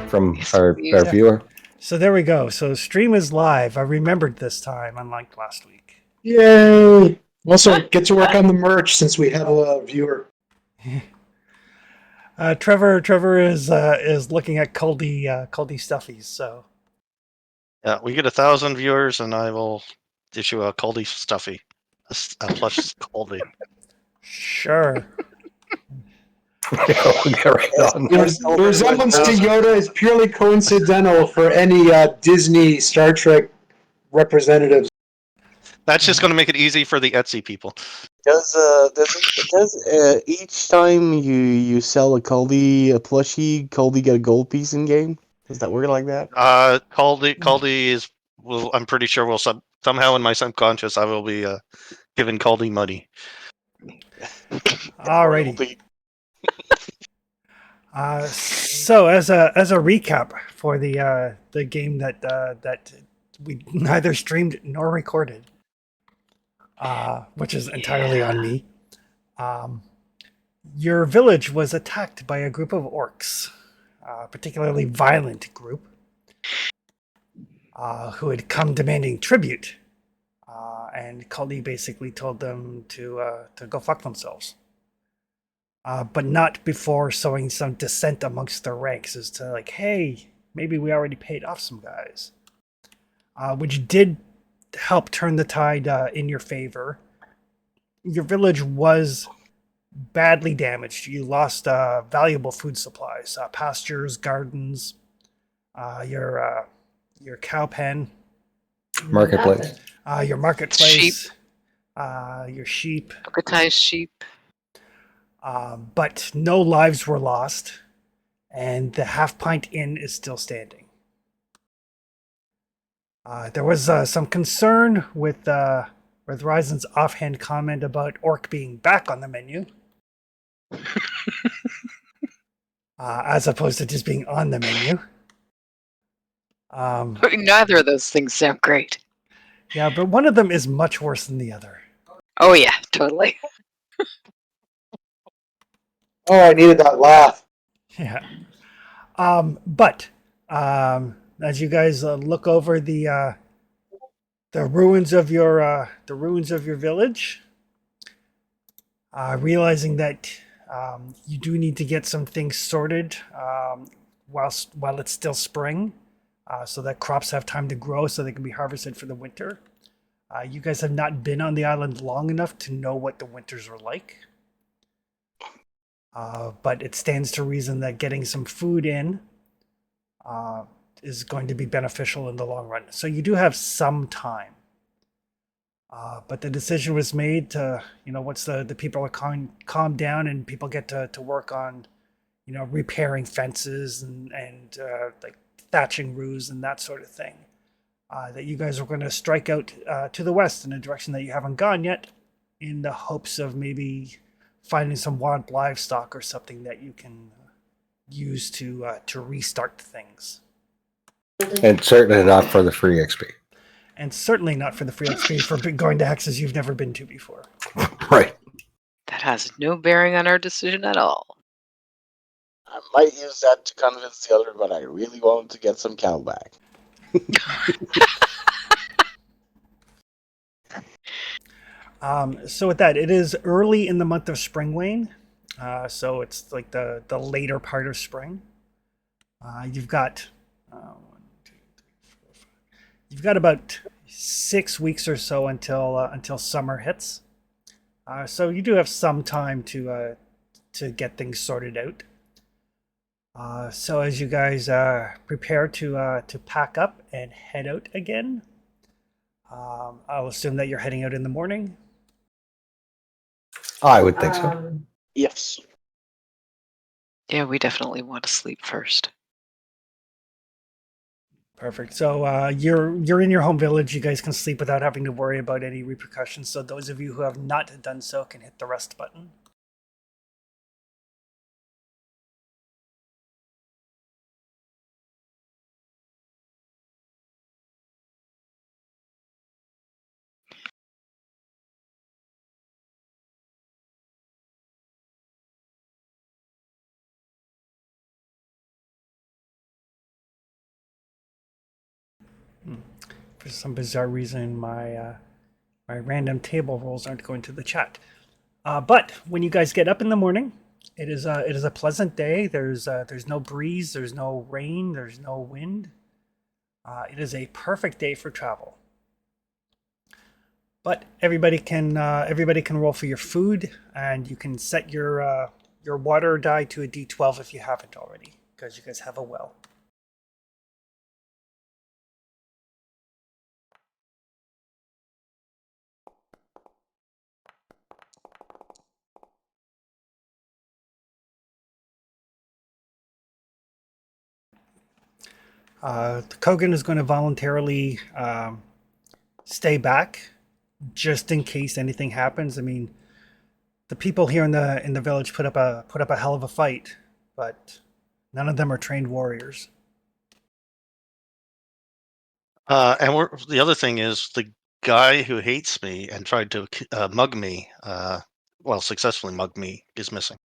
from Yes, our please. viewer. So there we go. So stream is live. I remembered this time, unlike last week. Yay! Also, get to work on the merch since we have a viewer. Trevor is looking at Culdy stuffies. So Yeah, we get 1,000 viewers, and I will issue a Caldy stuffy, a plush Caldy. sure. We'll get right on. The resemblance to Yoda is purely coincidental for any Disney Star Trek representatives. That's just going to make it easy for the Etsy people. Does each time you sell a plushie, Caldy get a gold piece in game? Does that work like that? Caldy is. Well, I'm pretty sure we'll somehow in my subconscious I will be giving Caldy money. Alrighty. So as a recap for the game that we neither streamed nor recorded, which is entirely on me. Your village was attacked by a group of orcs, a particularly violent group, who had come demanding tribute, and Cully basically told them to go fuck themselves. But not before sowing some dissent amongst their ranks as to like, hey, maybe we already paid off some guys, which did help turn the tide in your favor. Your village was badly damaged. You lost valuable food supplies, pastures, gardens, your cow pen, Marketplace. your marketplace, your sheep. Bucketized sheep. But no lives were lost, and the Half Pint Inn is still standing. There was some concern with Ryzen's offhand comment about Orc being back on the menu, as opposed to just being on the menu. Neither of those things sound great. Yeah, but one of them is much worse than the other. Oh yeah, totally. Oh, I needed that laugh. Yeah. But as you guys look over the ruins of your village, realizing that you do need to get some things sorted while it's still spring, so that crops have time to grow, so they can be harvested for the winter. You guys have not been on the island long enough to know what the winters are like. But it stands to reason that getting some food in is going to be beneficial in the long run. So you do have some time. But the decision was made to, once the people are calm down and people get to work on, repairing fences and like thatching roofs and that sort of thing, that you guys are going to strike out to the west in a direction that you haven't gone yet, in the hopes of maybe finding some wild livestock or something that you can use to restart things. And certainly not for the free XP. And certainly not for the free XP for going to hexes you've never been to before. Right. That has no bearing on our decision at all. I might use that to convince the other, but I really want to get some cow back. So with that, it is early in the month of Springwain. So it's like the later part of spring. You've got you've got about 6 weeks or so until summer hits. So you do have some time to get things sorted out. So as you guys prepare to pack up and head out again, I'll assume that you're heading out in the morning. I would think so. Yes. Yeah, we definitely want to sleep first. Perfect. So you're in your home village. You guys can sleep without having to worry about any repercussions. So those of you who have not done so can hit the rest button. For some bizarre reason, my random table rolls aren't going to the chat. But when you guys get up in the morning, it is a pleasant day. There's no breeze, there's no rain, there's no wind. It is a perfect day for travel. But everybody can roll for your food, and you can set your water die to a D12 if you haven't already, because you guys have a well. Kogan is going to voluntarily stay back just in case anything happens. I mean, the people here in the village put up a hell of a fight, but none of them are trained warriors. And the other thing is the guy who hates me and tried to mug me, successfully mug me, is missing.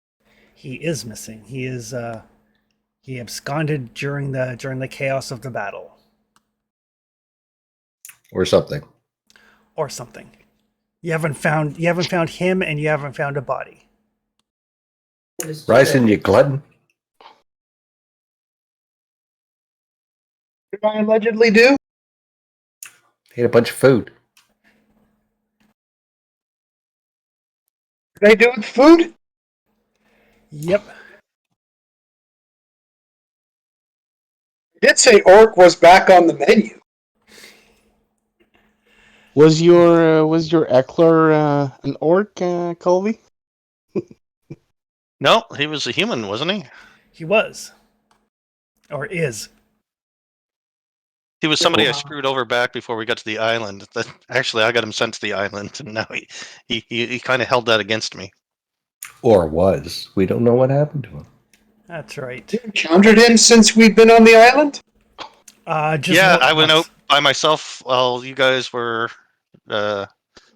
He is missing. He absconded during the chaos of the battle, Or something. or something. You haven't found him, and you haven't found a body. Ryson, you glutton. What did I allegedly do? Ate a bunch of food. What did I do with food? Yep. I did say orc was back on the menu. Was your Eckler an orc, Colby? No, he was a human, wasn't he? He was. Or is. He was somebody I Wow. screwed over back before we got to the island. Actually, I got him sent to the island, and now he kind of held that against me. Or was. We don't know what happened to him. That's right. You encountered him since we've been on the island? Just Yeah, once. I went out by myself while you guys were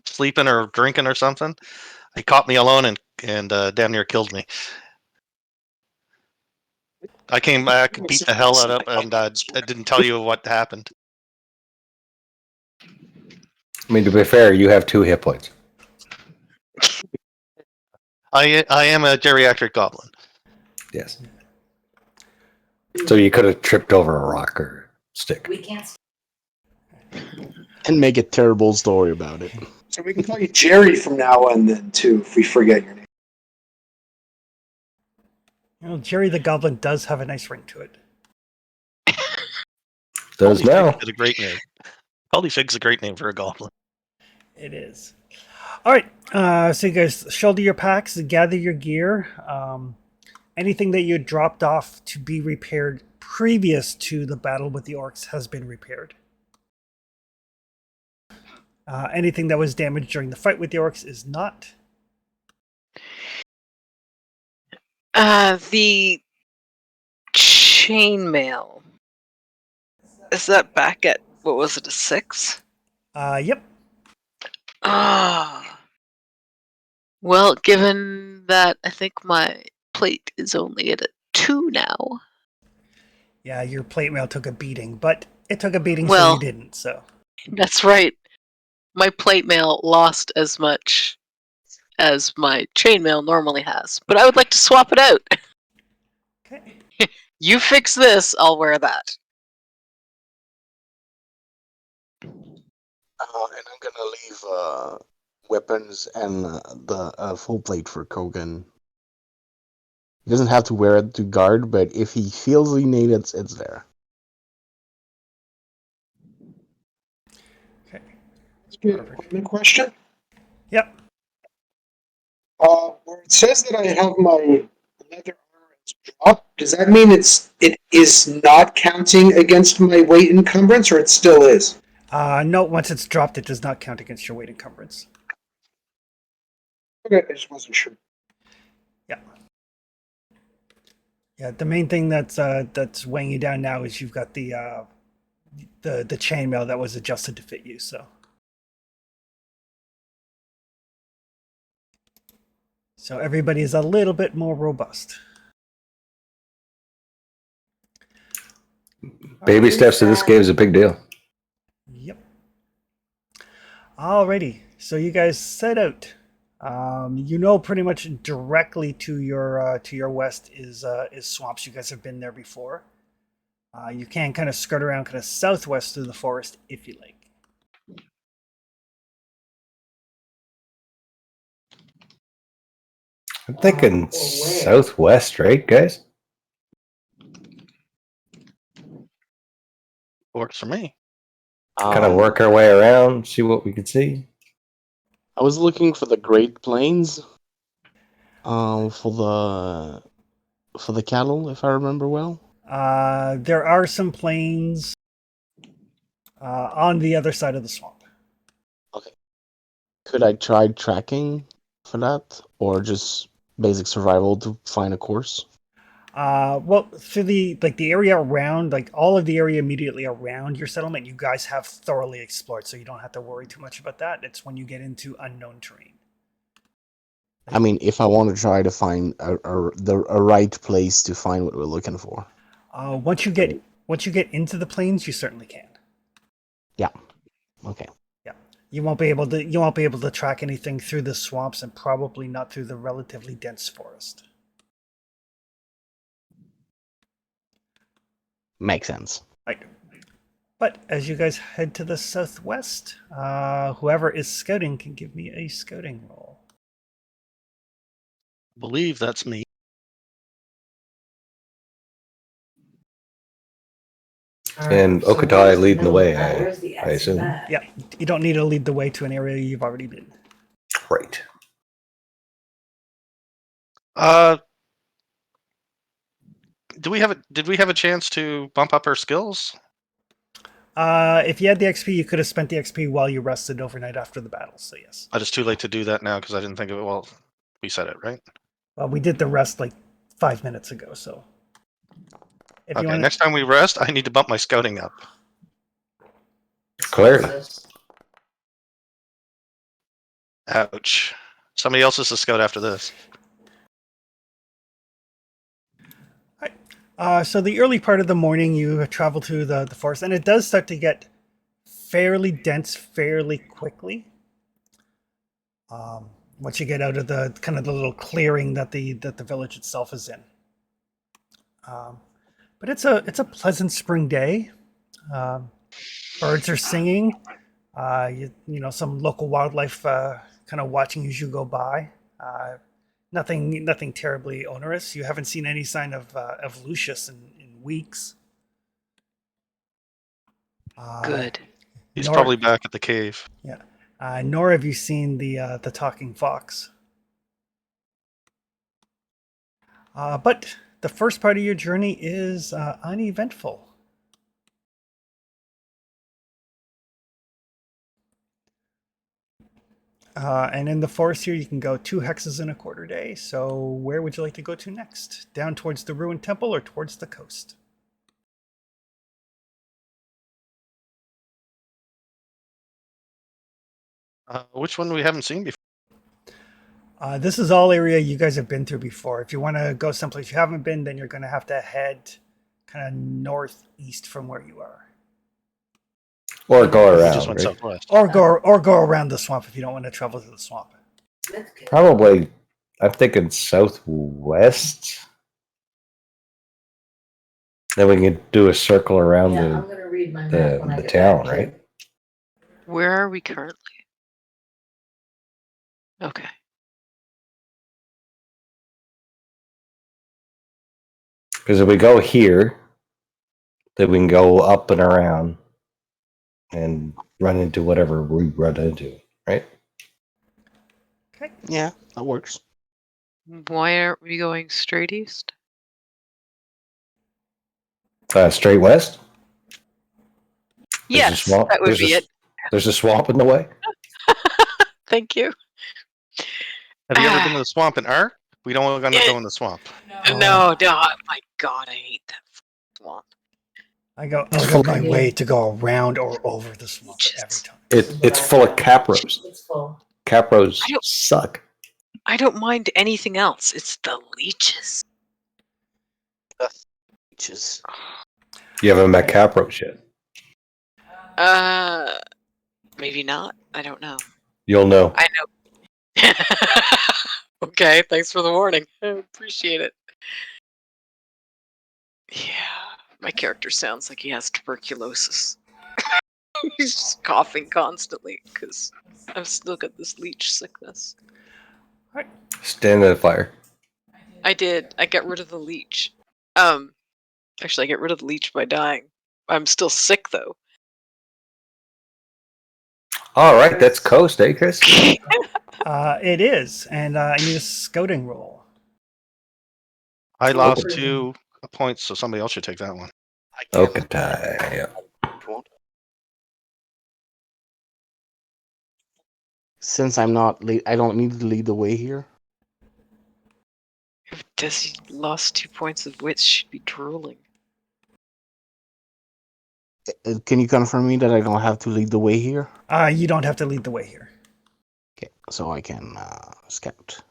sleeping or drinking or something. He caught me alone and damn near killed me. I came back, beat the hell out of him, and I didn't tell you what happened. I mean, to be fair, you have 2 hit points. I am a geriatric goblin. Yes. So you could have tripped over a rock or stick. We can't. And make a terrible story about it. So we can call you Jerry from now on then, too, if we forget your name. You know, Jerry the Goblin does have a nice ring to it. Does Caldy now. Fig is a great name. Caldy Fig's a great name for a goblin. It is. All right. So you guys shoulder your packs, gather your gear. Anything that you dropped off to be repaired previous to the battle with the orcs has been repaired. Anything that was damaged during the fight with the orcs is not. The chainmail. Is that back at, what was it, a 6? Yep. Ah. Well, given that I think my plate is only at a 2 now. Yeah, your plate mail took a beating, but it took a beating so Well- you didn't, so. That's right. My plate mail lost as much as my chainmail normally has. But I would like to swap it out. Okay. You fix this, I'll wear that. And I'm gonna leave weapons and the full plate for Kogan. He doesn't have to wear it to guard, but if he feels he needs it, it's there. Okay. Equipment question? Yep. Where it says that I have my leather armor dropped, does that mean it is not counting against my weight encumbrance, or it still is? No, once it's dropped, it does not count against your weight encumbrance. Okay, I just wasn't sure. Yeah. Yeah, the main thing that's weighing you down now is you've got the chainmail that was adjusted to fit you, so. So everybody is a little bit more robust. Baby steps to this game is a big deal. Alrighty, so you guys set out. You know, pretty much directly to your west is swamps. You guys have been there before. You can kind of skirt around kind of southwest through the forest if you like. I'm thinking southwest, right, guys? Works for me. Kind of work our way around, see what we can see. I was looking for the Great Plains. For the cattle, if I remember well. There are some plains on the other side of the swamp. Could I try tracking for that, or just basic survival to find a course? Well, for the area around, like all of the area immediately around your settlement, you guys have thoroughly explored, so you don't have to worry too much about that. It's when you get into unknown terrain. I mean, if I want to try to find a right place to find what we're looking for. Once you get into the plains, you certainly can. Yeah. Okay. Yeah, you won't be able to track anything through the swamps, and probably not through the relatively dense forest. Makes sense. Right. But as you guys head to the southwest, whoever is scouting can give me a scouting roll. I believe that's me. And Okatai leading the way, I assume. Yeah, you don't need to lead the way to an area you've already been. Right. Did we have a chance to bump up our skills? If you had the XP, you could have spent the XP while you rested overnight after the battle. So yes. It's too late to do that now because I didn't think of it. Well, we said it, right? Well, we did the rest like 5 minutes ago. So if Okay, next time we rest, I need to bump my scouting up. Clearly. Ouch. Somebody else is the scout after this. So the early part of the morning, you travel through the forest, and it does start to get fairly dense fairly quickly. Once you get out of the kind of the little clearing that the village itself is in. But it's a pleasant spring day. Birds are singing. You know, some local wildlife kind of watching as you go by. Nothing terribly onerous. You haven't seen any sign of Lucius in weeks. Good. He's Nor- probably back at the cave. Yeah. Nor have you seen the talking fox. But the first part of your journey is uneventful. And in the forest here, you can go 2 hexes in a quarter day. So where would you like to go to next? Down towards the ruined temple or towards the coast? Which one we haven't seen before? This is all area you guys have been through before. If you want to go someplace you haven't been, then you're going to have to head kind of northeast from where you are. Or go We around. just went Right? southwest. Or go around the swamp if you don't want to travel to the swamp. Probably, I'm thinking southwest. Then we can do a circle around Yeah, I'm gonna read my map when I the get town, back, right? Where are we currently? Okay. Because if we go here, then we can go up and around and run into whatever we run into, right? Okay. Yeah, that works. Why aren't we going straight east? Straight west? There's a Yes, swamp- that would there's be a- it. There's a swamp in the way. Thank you. Have you ever been to the swamp in Ark? We don't want to go in the swamp. No, my God, I hate that swamp. I go out of my way to go around or over the swamp every time. It's full of capros. It's full. Capros I don't- suck. I don't mind anything else. It's the leeches. Just You haven't met capros yet. Maybe not. I don't know. You'll know. I know. Okay, thanks for the warning. I appreciate it. Yeah, my character sounds like he has tuberculosis. He's just coughing constantly because I've still got this leech sickness. Stand in the fire. I did. I got rid of the leech. Actually, I get rid of the leech by dying. I'm still sick though. All right, that's coast, eh, Chris? It is, and I need a scouting roll. I lost Okay. 2 points, so somebody else should take that one. Okay, yeah. Since I'm not lead, I don't need to lead the way here. If Desi lost 2 points of wits, she'd be drooling. Can you confirm me that I don't have to lead the way here? You don't have to lead the way here. Okay, so I can scout.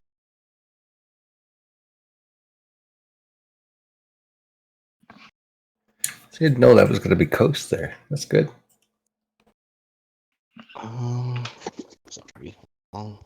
Didn't know that was going to be coast there. That's good. Sorry. Oh.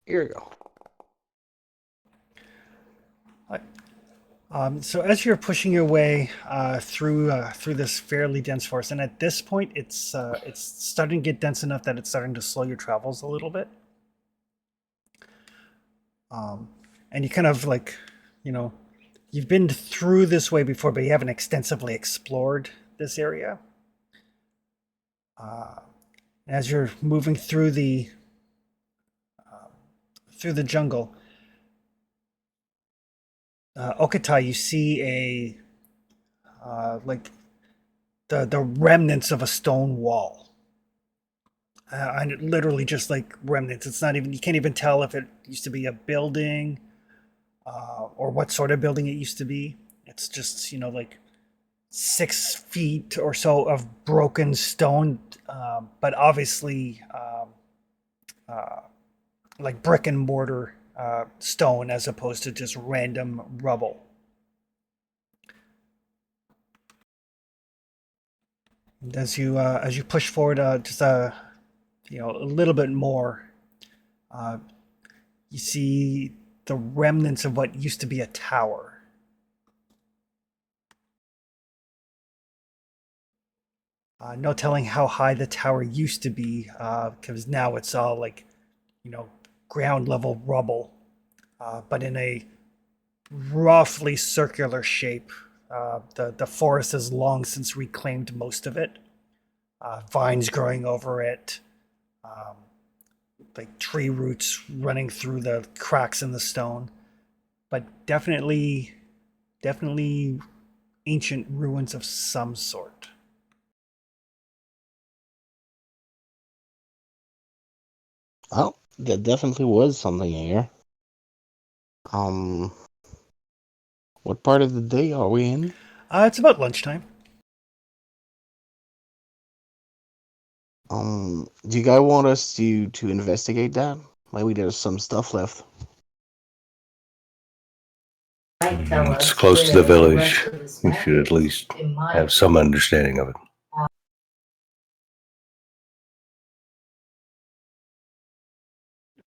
Here we go. So as you're pushing your way through this fairly dense forest, and at this point, it's starting to get dense enough that it's starting to slow your travels a little bit. And you kind of like, you've been through this way before, but you haven't extensively explored this area. As you're moving through the jungle, Okatai, you see like the remnants of a stone wall. And it literally just like remnants. It's not even, you can't even tell if it used to be a building or what sort of building it used to be. It's just, like 6 feet or so of broken stone, but obviously like brick and mortar stone as opposed to just random rubble. And as you push forward, just a little bit more, you see the remnants of what used to be a tower. No telling how high the tower used to be, because now it's all like, ground level rubble, but in a roughly circular shape. The forest has long since reclaimed most of it. Vines growing over it, like tree roots running through the cracks in the stone, but definitely ancient ruins of some sort. Oh, there definitely was something here. What part of the day are we in? It's about lunchtime. Do you guys want us to investigate that? Maybe there's some stuff left. It's close to the village. We should at least have some understanding of it.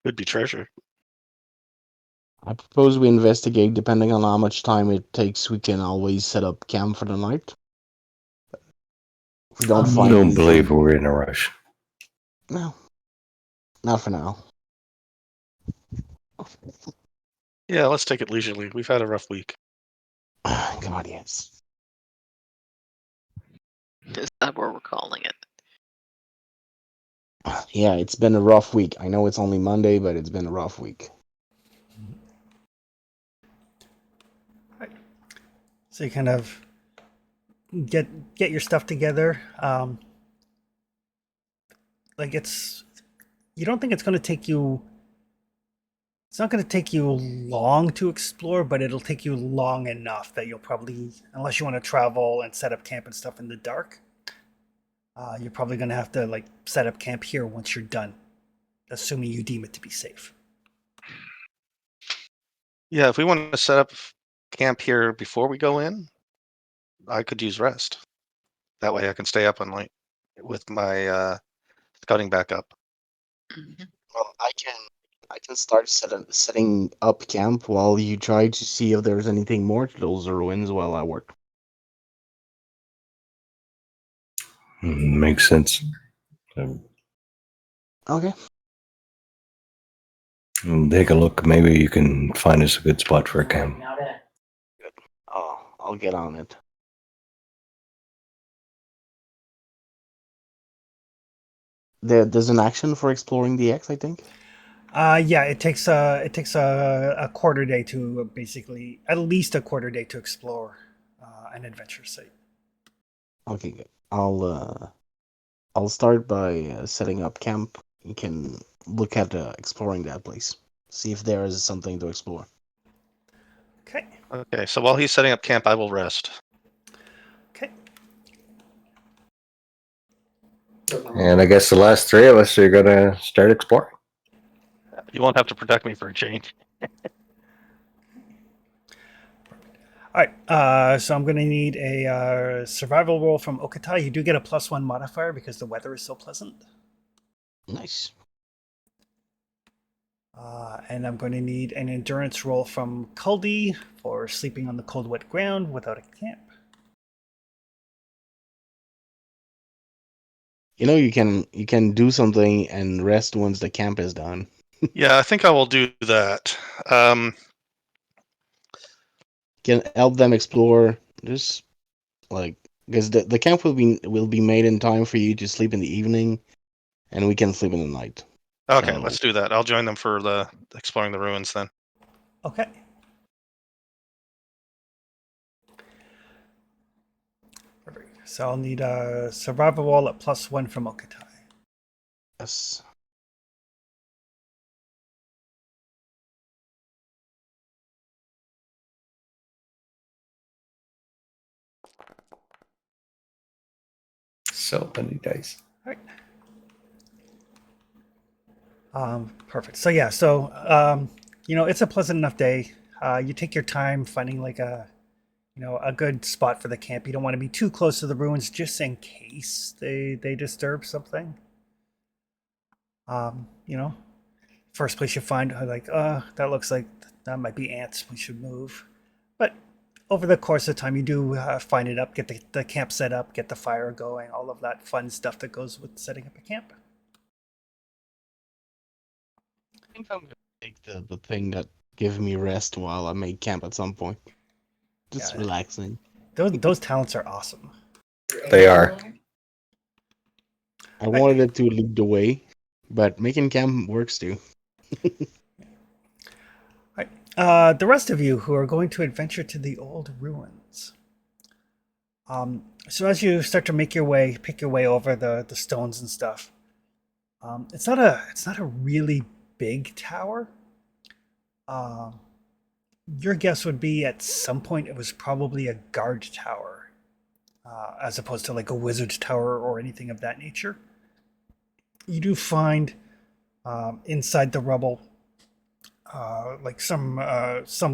Could be treasure. I propose we investigate. Depending on how much time it takes, we can always set up camp for the night. If we don't I find don't anything, believe we're in a rush. No, not for now. Yeah, let's take it leisurely. We've had a rough week. God, yes. Is that what we're calling it? Yeah, it's been a rough week. I know it's only Monday, but it's been a rough week. So you kind of get your stuff together. Like you don't think it's going to take you It's not going to take you long to explore, but it'll take you long enough that you'll probably, unless you want to travel and set up camp and stuff in the dark, you're probably going to have to like set up camp here once you're done, assuming you deem it to be safe. Yeah, if we want to set up camp here before we go in, I could use rest. That way I can stay up on night with my scouting back up. Mhm. Well, I can start setting up camp while you try to see if there's anything more to those ruins while I work. Makes sense. Okay. Take a look. Maybe you can find us a good spot for a camp. I'll get on it. There's an action for exploring the X, I think. Yeah, it takes a quarter day to basically at least a quarter day to explore an adventure site. Okay, good. I'll start by setting up camp. You can look at exploring that place. See if there is something to explore. Okay. Okay, so while he's setting up camp, I will rest. Okay. And I guess the last three of us are gonna start exploring. You won't have to protect me for a change. All right. So I'm going to need a survival roll from Okatai. You do get a +1 modifier because the weather is so pleasant. Nice. And I'm going to need an endurance roll from Kuldi for sleeping on the cold, wet ground without a camp. You know you can do something and rest once the camp is done. Yeah, I think I will do that. Can help them explore. Just like because the camp will be made in time for you to sleep in the evening, and we can sleep in the night. Okay, So- let's do that. I'll join them for the exploring the ruins then. Okay. Perfect. So I'll need a survival roll at +1 from Okatai. Yes. So many dice. All right. Perfect. So yeah, it's a pleasant enough day. You take your time finding like a good spot for the camp. You don't want to be too close to the ruins just in case they disturb something. First place you find like, that looks like that might be ants. We should move. But over the course of time, you do find it up, get the camp set up, get the fire going, all of that fun stuff that goes with setting up a camp. I think I'm gonna take the thing that gives me rest while I make camp at some point. Just Yeah. relaxing. Those talents are awesome. They are. I wanted it to lead the way, but making camp works too. The rest of you who are going to adventure to the old ruins. So as you start to pick your way over the stones and stuff, it's not a really big tower. Your guess would be at some point it was probably a guard tower, as opposed to like a wizard's tower or anything of that nature. You do find inside the rubble like some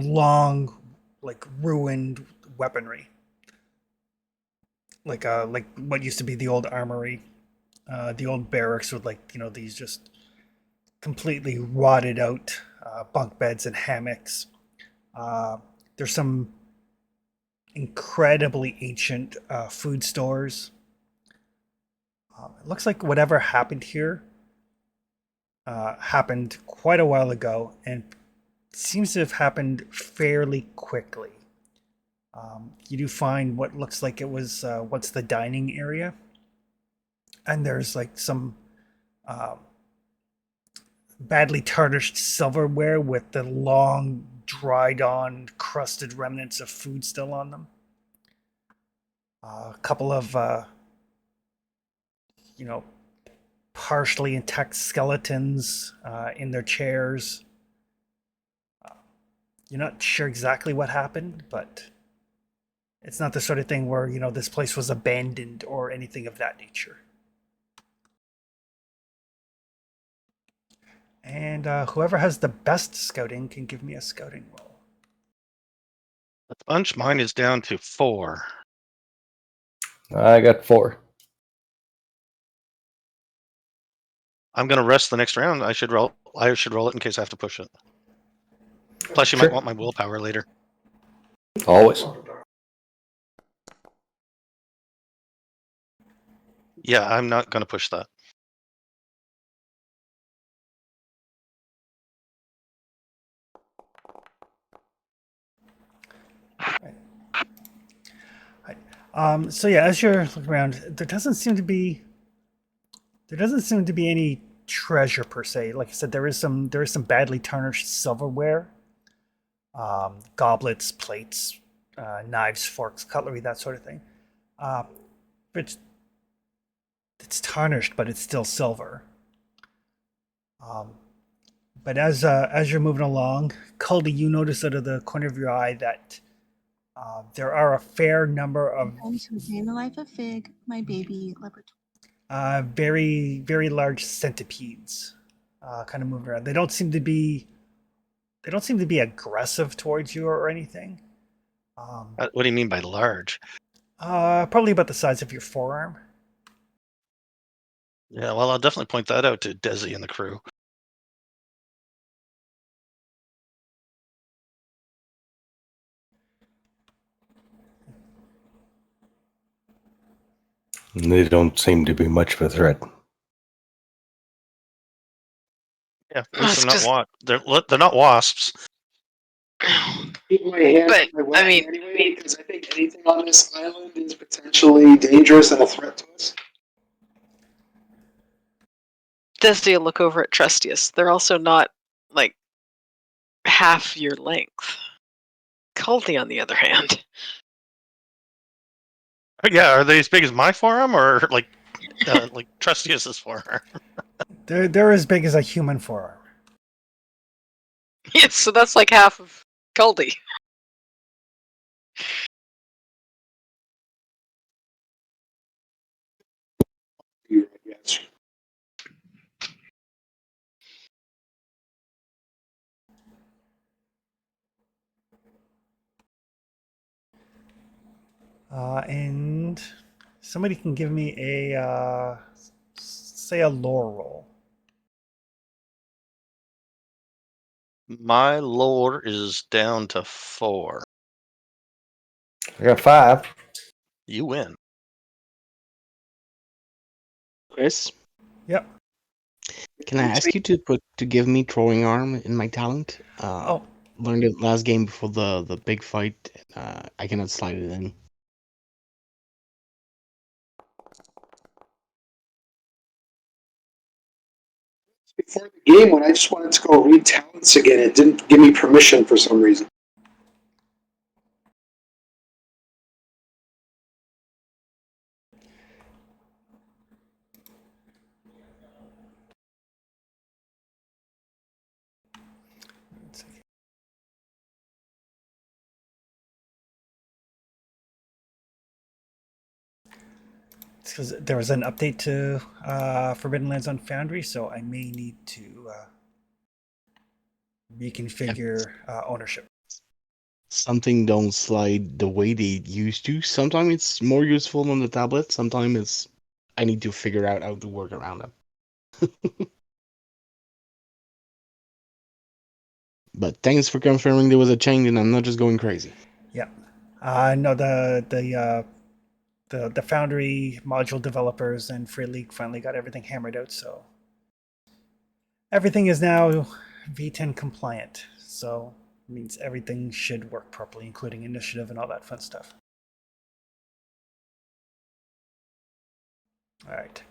long, like ruined weaponry, like what used to be the old armory, the old barracks with these just completely rotted out bunk beds and hammocks. There's some incredibly ancient food stores. It looks like whatever happened here happened quite a while ago and seems to have happened fairly quickly. You do find what looks like it was once the dining area, and there's like some badly tarnished silverware with the long, dried on, crusted remnants of food still on them. A couple of, partially intact skeletons in their chairs. You're not sure exactly what happened, but it's not the sort of thing where, this place was abandoned or anything of that nature. And whoever has the best scouting can give me a scouting roll. The bunch, mine is down to 4. I got 4. I'm gonna rest the next round. I should roll it in case I have to push it. Plus, you Sure. might want my willpower later. Always. Yeah, I'm not gonna push that. So yeah, as you're looking around, there doesn't seem to be any treasure per se. Like I said, there is some badly tarnished silverware, goblets, plates, knives, forks, cutlery, that sort of thing. But it's tarnished, but it's still silver. But as you're moving along, Culdy, you notice out of the corner of your eye that there are a fair number of Time to a day in the life of Fig, my baby leopard. very, very large centipedes kind of moving around. They don't seem to be aggressive towards you or anything. What do you mean by large? Probably about the size of your forearm. Yeah, well, I'll definitely point that out to Desi and the crew. They don't seem to be much of a threat. Yeah, at That's least they're just- not they're not wasps. Keep my hands But, on my I weapon mean- anyway, because I think anything on this island is potentially dangerous and a threat to us. Desi will look over at Trustius. They're also not, like, half your length. Culty, on the other hand. Yeah, are they as big as my forearm or like Trustius's forearm? They're as big as a human forearm. Yes, so that's like half of Culty. Yes. And somebody can give me a say a lore roll. My lore is down to 4. I got 5. You win. Chris, Yep. can I ask you to give me throwing arm in my talent? Oh, Learned it last game before the big fight. I cannot slide it in. Before the game, when I just wanted to go read talents again, it didn't give me permission for some reason. it's because there was an update to Forbidden Lands on Foundry, so I may need to reconfigure ownership. Something don't slide the way they used to. Sometimes it's more useful on the tablet. Sometimes I need to figure out how to work around them. But thanks for confirming there was a change, and I'm not just going crazy. Yeah. No, the Foundry module developers and Free League finally got everything hammered out, so everything is now V10 compliant. So it means everything should work properly, including initiative and all that fun stuff. All right.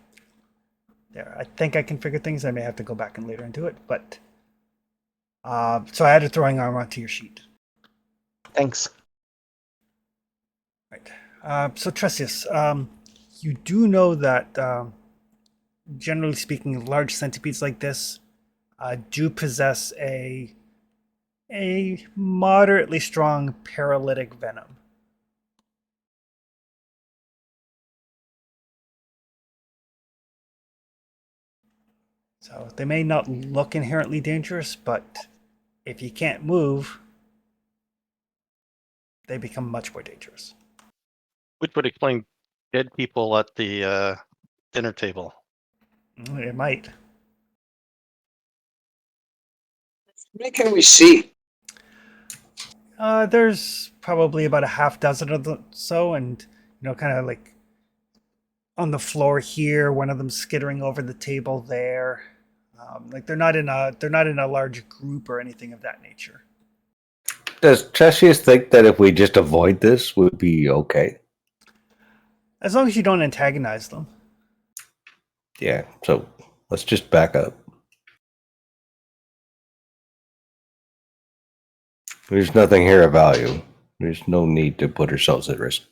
There, I think I can figure things. I may have to go back and later and do it, but so I added throwing arm onto your sheet. Thanks. Right. So Trustius, you do know that generally speaking, large centipedes like this do possess a a moderately strong paralytic venom. So they may not look inherently dangerous, but if you can't move, they become much more dangerous. Which would explain dead people at the dinner table. It might. How many can we see? There's probably about a half dozen of them, so, and kind of like on the floor here. One of them skittering over the table there. Like they're not in a large group or anything of that nature. Does Tressius think that if we just avoid this, would be okay? As long as you don't antagonize them. Yeah, so let's just back up. There's nothing here of value. There's no need to put ourselves at risk.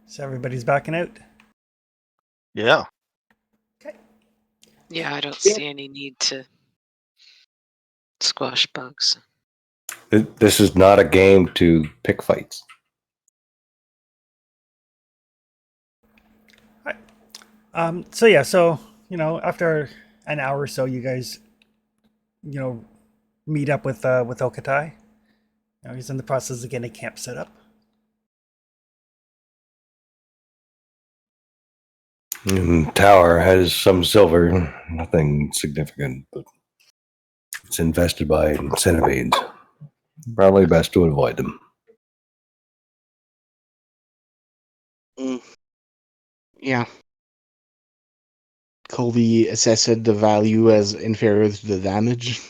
So everybody's backing out. Yeah. Okay. Yeah, I don't Yeah. see any need to squash bugs. This is not a game to pick fights. So yeah, so after an hour or so, you guys, meet up with Okatai. He's in the process of getting a camp set up. Tower has some silver, nothing significant, but it's infested by centipedes. Probably best to avoid them. Yeah. Colby assessed the value as inferior to the damage.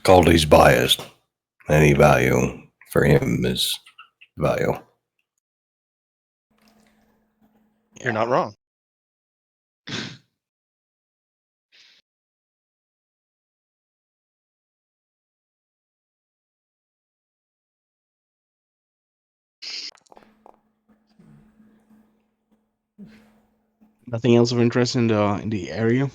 Caldy's biased. Any value for him is value. You're not wrong. Nothing else of interest in the area.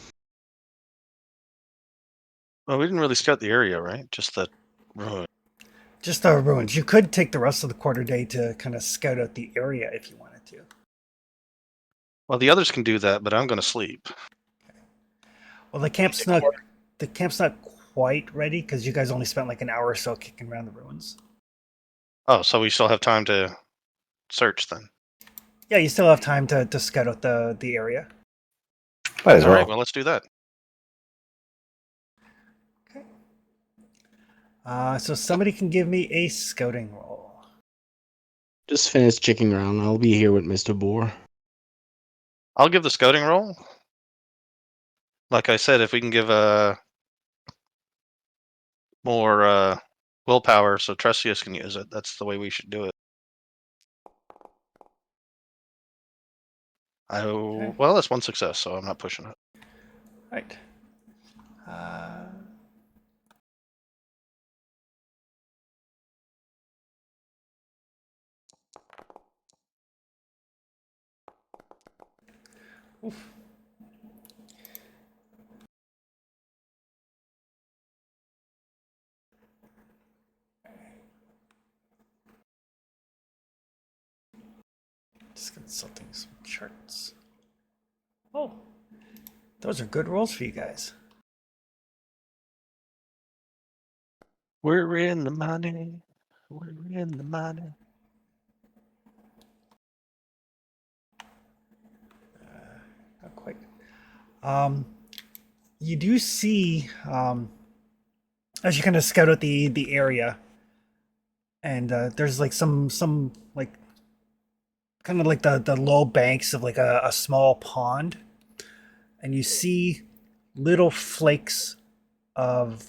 Well, we didn't really scout the area, right? Just the ruin. Just the ruins. You could take the rest of the quarter day to kind of scout out the area if you wanted to. Well, the others can do that, but I'm going to sleep. Well, the camp's not quite ready because you guys only spent like an hour or so kicking around the ruins. Oh, so we still have time to search then. Yeah, you still have time to scout out the area. Might as All well. right, well, let's do that. Okay. So somebody can give me a scouting roll. Just finished checking around. I'll be here with Mr. Boar. I'll give the scouting roll. Like I said, if we can give more willpower so Tressius can use it, that's the way we should do it. Okay. Well, that's one success, so I'm not pushing it. Right. Oof. Just consulting some charts. Oh, those are good rolls for you guys. We're in the money. We're in the money. Not quite. You do see as you kind of scout out the area, and there's like some like kind of like the low banks of like a small pond, and you see little flakes of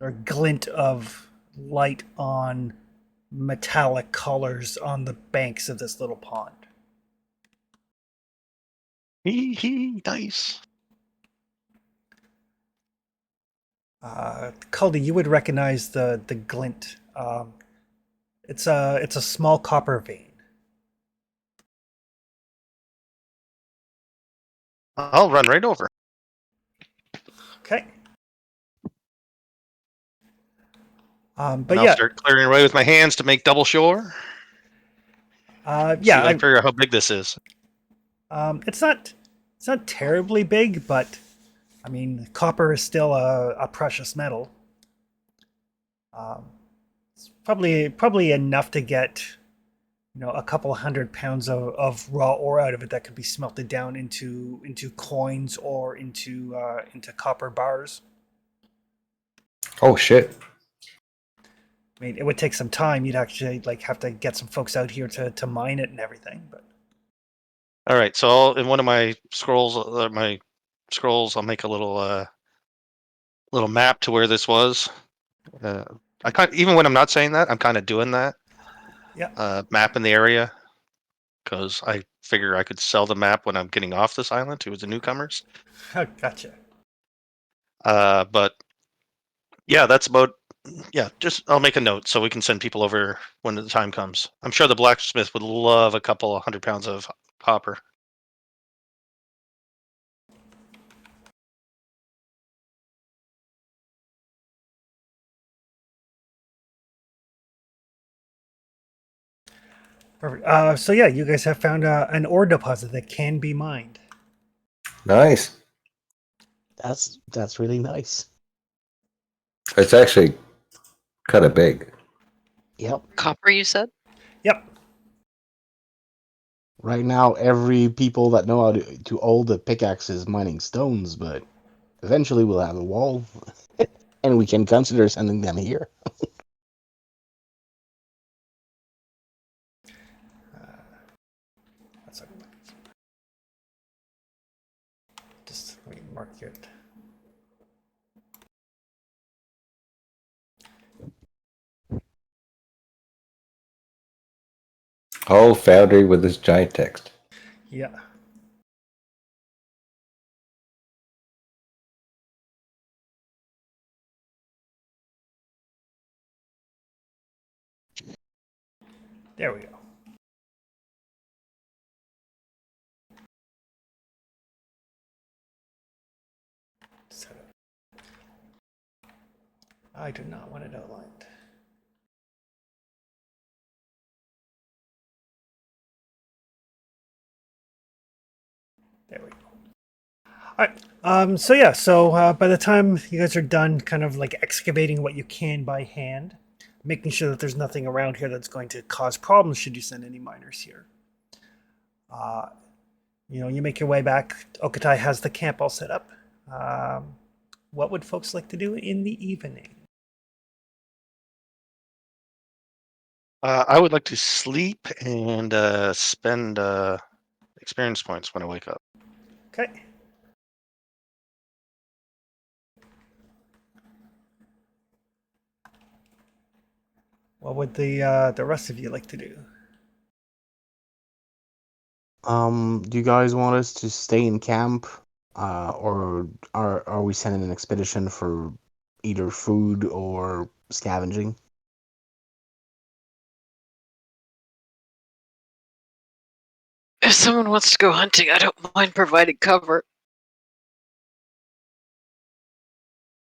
or glint of light on metallic colors on the banks of this little pond. Hee, nice. Caldy, you would recognize the glint. It's a small copper vein. I'll run right over. Okay. And But I'll yeah, start clearing away with my hands to make double sure. See yeah. if I can figure out how big this is. It's not terribly big, but I mean, copper is still a precious metal. It's probably enough to get, a couple 100 pounds of raw ore out of it that could be smelted down into coins or into copper bars. Oh shit! I mean, it would take some time. You'd actually have to get some folks out here to mine it and everything. But All right, so I'll, in one of my scrolls, I'll make a little map to where this was. I can't, even when I'm not saying that, I'm kind of doing that. yeah, Map in the area, because I figure I could sell the map when I'm getting off this island to the newcomers. gotcha. But yeah, that's about. Yeah, just I'll make a note so we can send people over when the time comes. I'm sure the blacksmith would love a couple 100 pounds of copper. Perfect. So yeah, you guys have found an ore deposit that can be mined. Nice. That's really nice. It's actually kind of big. Yep. Copper, you said? Yep. Right now, every people that know how to hold the pickaxes mining stones, but eventually we'll have a wall, and we can consider sending them here. That's okay. Just let me mark it. Oh, Foundry with this giant text. Yeah. There we go. I do not want it outlined. There we go. All right. So yeah. So by the time you guys are done, kind of excavating what you can by hand, making sure that there's nothing around here that's going to cause problems should you send any miners here. You make your way back. Okatai has the camp all set up. What would folks like to do in the evening? I would like to sleep and spend experience points when I wake up. Okay. What would the rest of you like to do? Do you guys want us to stay in camp, or are we sending an expedition for either food or scavenging? If someone wants to go hunting, I don't mind providing cover.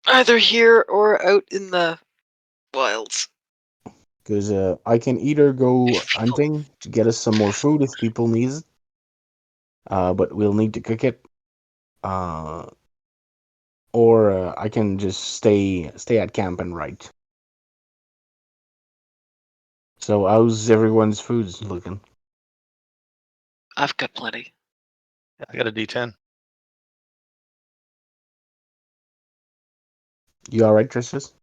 Either here or out in the wilds. Because I can either go If people- hunting to get us some more food if people need it, but we'll need to cook it. Or I can just stay at camp and write. So how's everyone's food looking? I've got plenty. I got a D10. You all right, Tristus?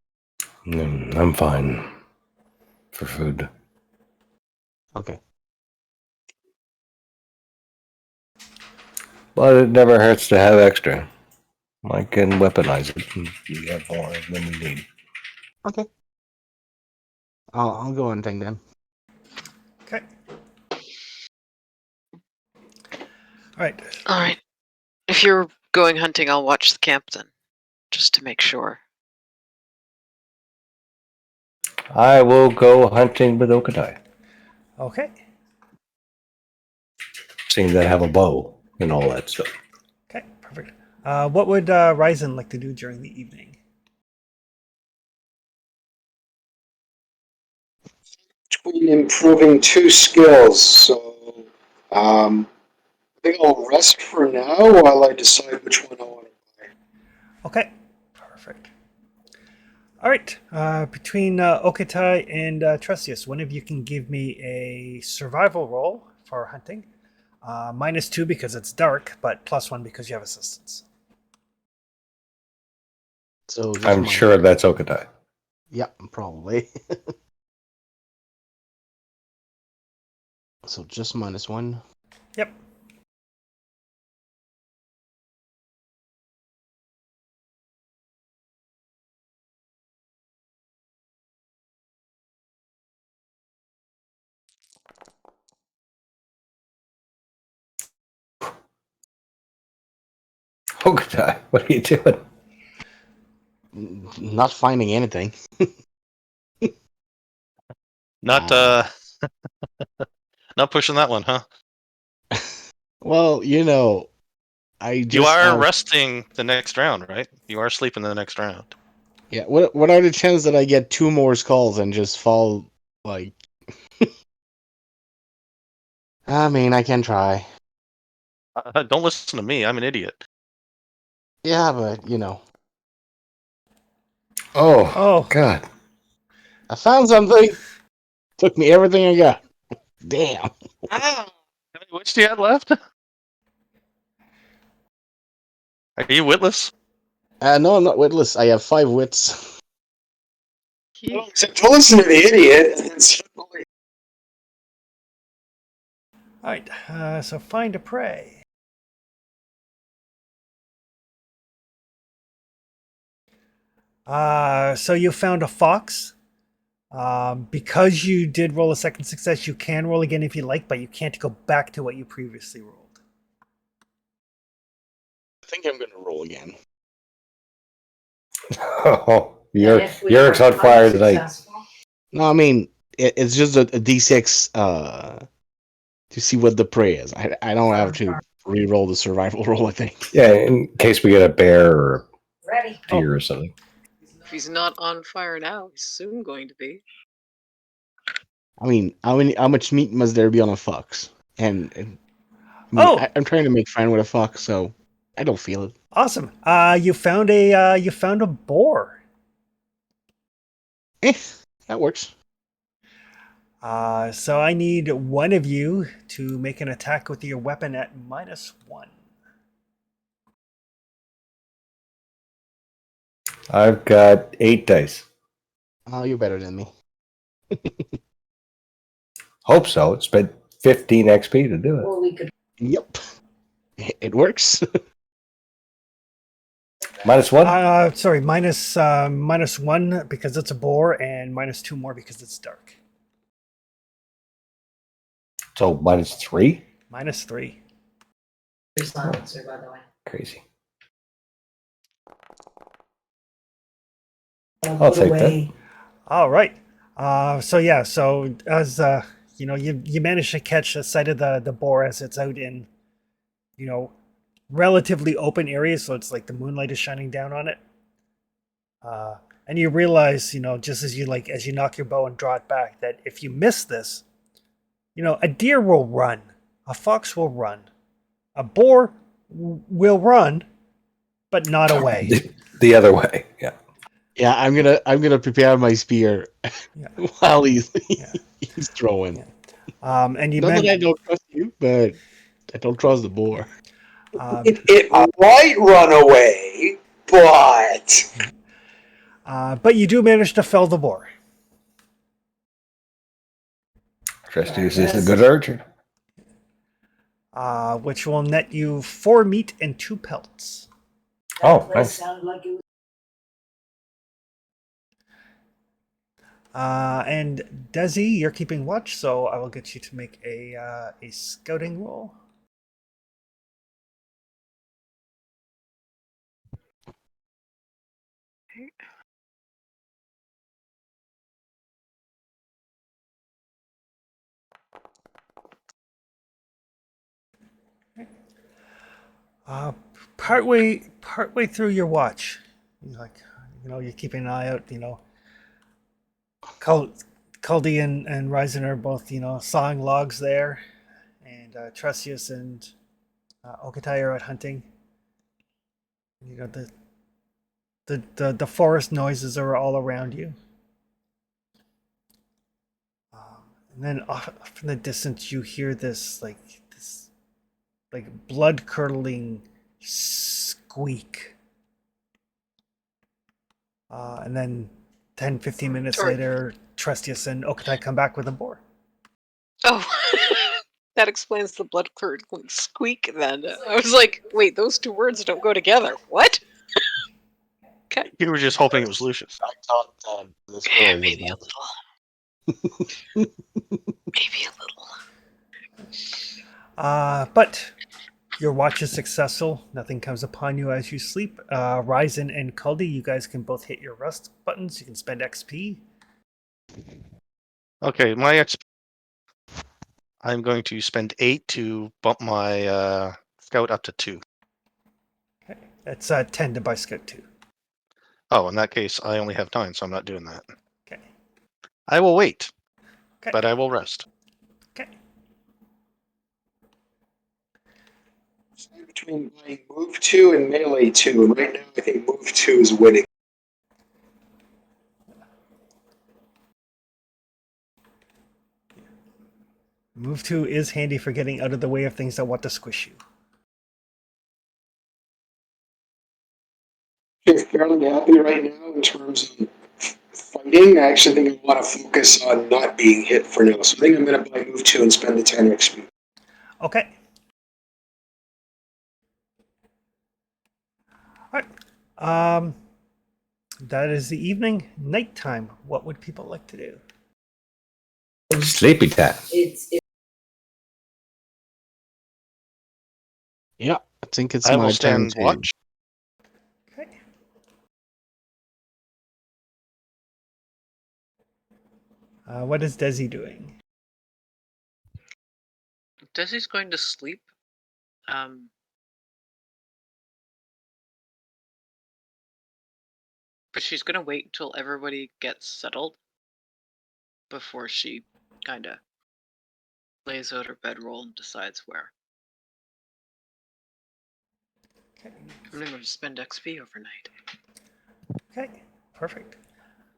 I'm fine for food. Okay. But it never hurts to have extra. I can weaponize it. We have more than we need. Okay. I'll go hunting then. Okay. All right. All right. If you're going hunting, I'll watch the camp then, just to make sure. I will go hunting with Okatai, Okay. seeing that I have a bow and all that stuff. Okay, perfect. What would Ryzen like to do during the evening? Between improving two skills, so I think I'll rest for now while I decide which one I want to buy. Okay, perfect. All right. Between Okatai and Tresius, one of you can give me a survival roll for hunting. -2 because it's dark, but +1 because you have assistance. So just I'm sure that's Okatai. Yeah, probably. So just -1. Yep. Okatai, what are you doing? Not finding anything. Not not pushing that one, huh? Well, you know, I You just are resting the next round, right? You are sleeping the next round. yeah. What are the chances that I get 2 more skulls and just fall like? I mean, I can try. Don't listen to me. I'm an idiot. Yeah, but you know, Oh, Oh, God. I found something. Took me everything I got. Damn. How many wits do you have left? Are you witless? No, I'm not witless. I have 5 wits. Well, except to listen to the idiot and suddenly all right. So find a prey. So you found a fox. Because you did roll a second success, you can roll again if you like, but you can't go back to what you previously rolled. I think I'm gonna roll again. Oh, Yurik's on fire tonight. No, I mean it's just a D6 to see what the prey is. I don't have to re-roll the survival roll. I think. Yeah, in case we get a bear or Ready. a deer or something. If he's not on fire now, he's soon going to be. I mean, how much meat must there be on a fox? And I mean, Oh, I'm trying to make friend with a fox, so I don't feel it. awesome! You found a boar. Eh, that works. So I need one of you to make an attack with your weapon at -1. I've got 8 dice. Oh, you're better than me. Hope so. Spent 15 XP to do it. Or we could. Yep, it works. -1? Sorry, -1 because it's a boar, and -2 more because it's dark. So -3? -3. Silencer, by the way. Crazy. Don't I'll put take away- All right. So as you manage to catch a sight of the boar as it's out in, relatively open areas, so it's like the moonlight is shining down on it. And you realize, just as you knock your bow and draw it back, that if you miss this, a deer will run, a fox will run, a boar will run, but not away. The other way. Yeah. Yeah, I'm gonna prepare my spear Yeah. while he's Yeah. he's throwing. Yeah. And you Not that I men- don't trust you, but I don't trust the boar. it might run away, but you do manage to fell the boar. Trestius is a good archer. Which will net you 4 meat and 2 pelts. Oh, That place nice. sounded like it was. And Desi, you're keeping watch, so I will get you to make a scouting roll. Uh, partway through your watch, you're like, you're keeping an eye out. Caldi and Ryzen are both, sawing logs there, and Trusius and Okatai are out hunting. The forest noises are all around you. And then off in the distance, you hear this blood curdling squeak. And then 10-15 minutes Sorry. later, Trustius and Okatai come back with a boar. Oh, that explains the blood curdling squeak then. I was like, wait, those two words don't go together. What? Okay. You were just hoping it was Lucius. I thought the Yeah, squirrel was maybe a that. little. Maybe a little. But your watch is successful. Nothing comes upon you as you sleep. Ryzen and Caldi, you guys can both hit your rest buttons. You can spend XP. Okay, my XP. I'm going to spend 8 to bump my scout up to 2. Okay. That's 10 to buy Scout 2. Oh, in that case, I only have 9, so I'm not doing that. Okay. I will wait, Okay. but I will rest. Okay. Between buying Move 2 and Melee 2, and right now I think Move 2 is winning. Move 2 is handy for getting out of the way of things that want to squish you. I'm fairly happy right now in terms of fighting. I actually think I want to focus on not being hit for now. So I think I'm going to buy Move 2 and spend the 10 XP. Okay. All right. That is the evening. Nighttime. What would people like to do? Sleepy time. It's Yeah, I think it's I my will turn stand to. watch. Okay. What is Desi doing? Desi's going to sleep. But she's gonna wait until everybody gets settled before she kinda lays out her bedroll and decides where. Okay. I'm gonna go to spend XP overnight. Okay. Perfect.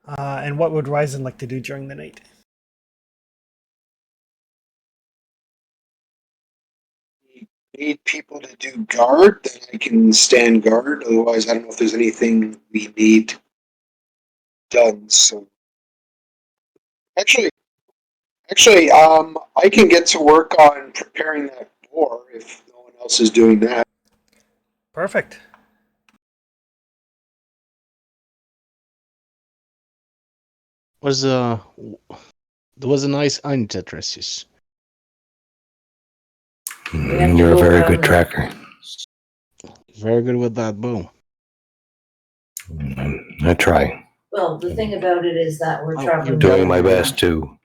And what would Ryzen like to do during the night? Need people to do guard, then I can stand guard. Otherwise, I don't know if there's anything we need done. So, actually, I can get to work on preparing that boar if no one else is doing that. Perfect. There was a nice Tetris. You're a very good tracker. Very good with that bow. I try. well, the thing about it is that we're Oh, traveling. you're Doing my together. best to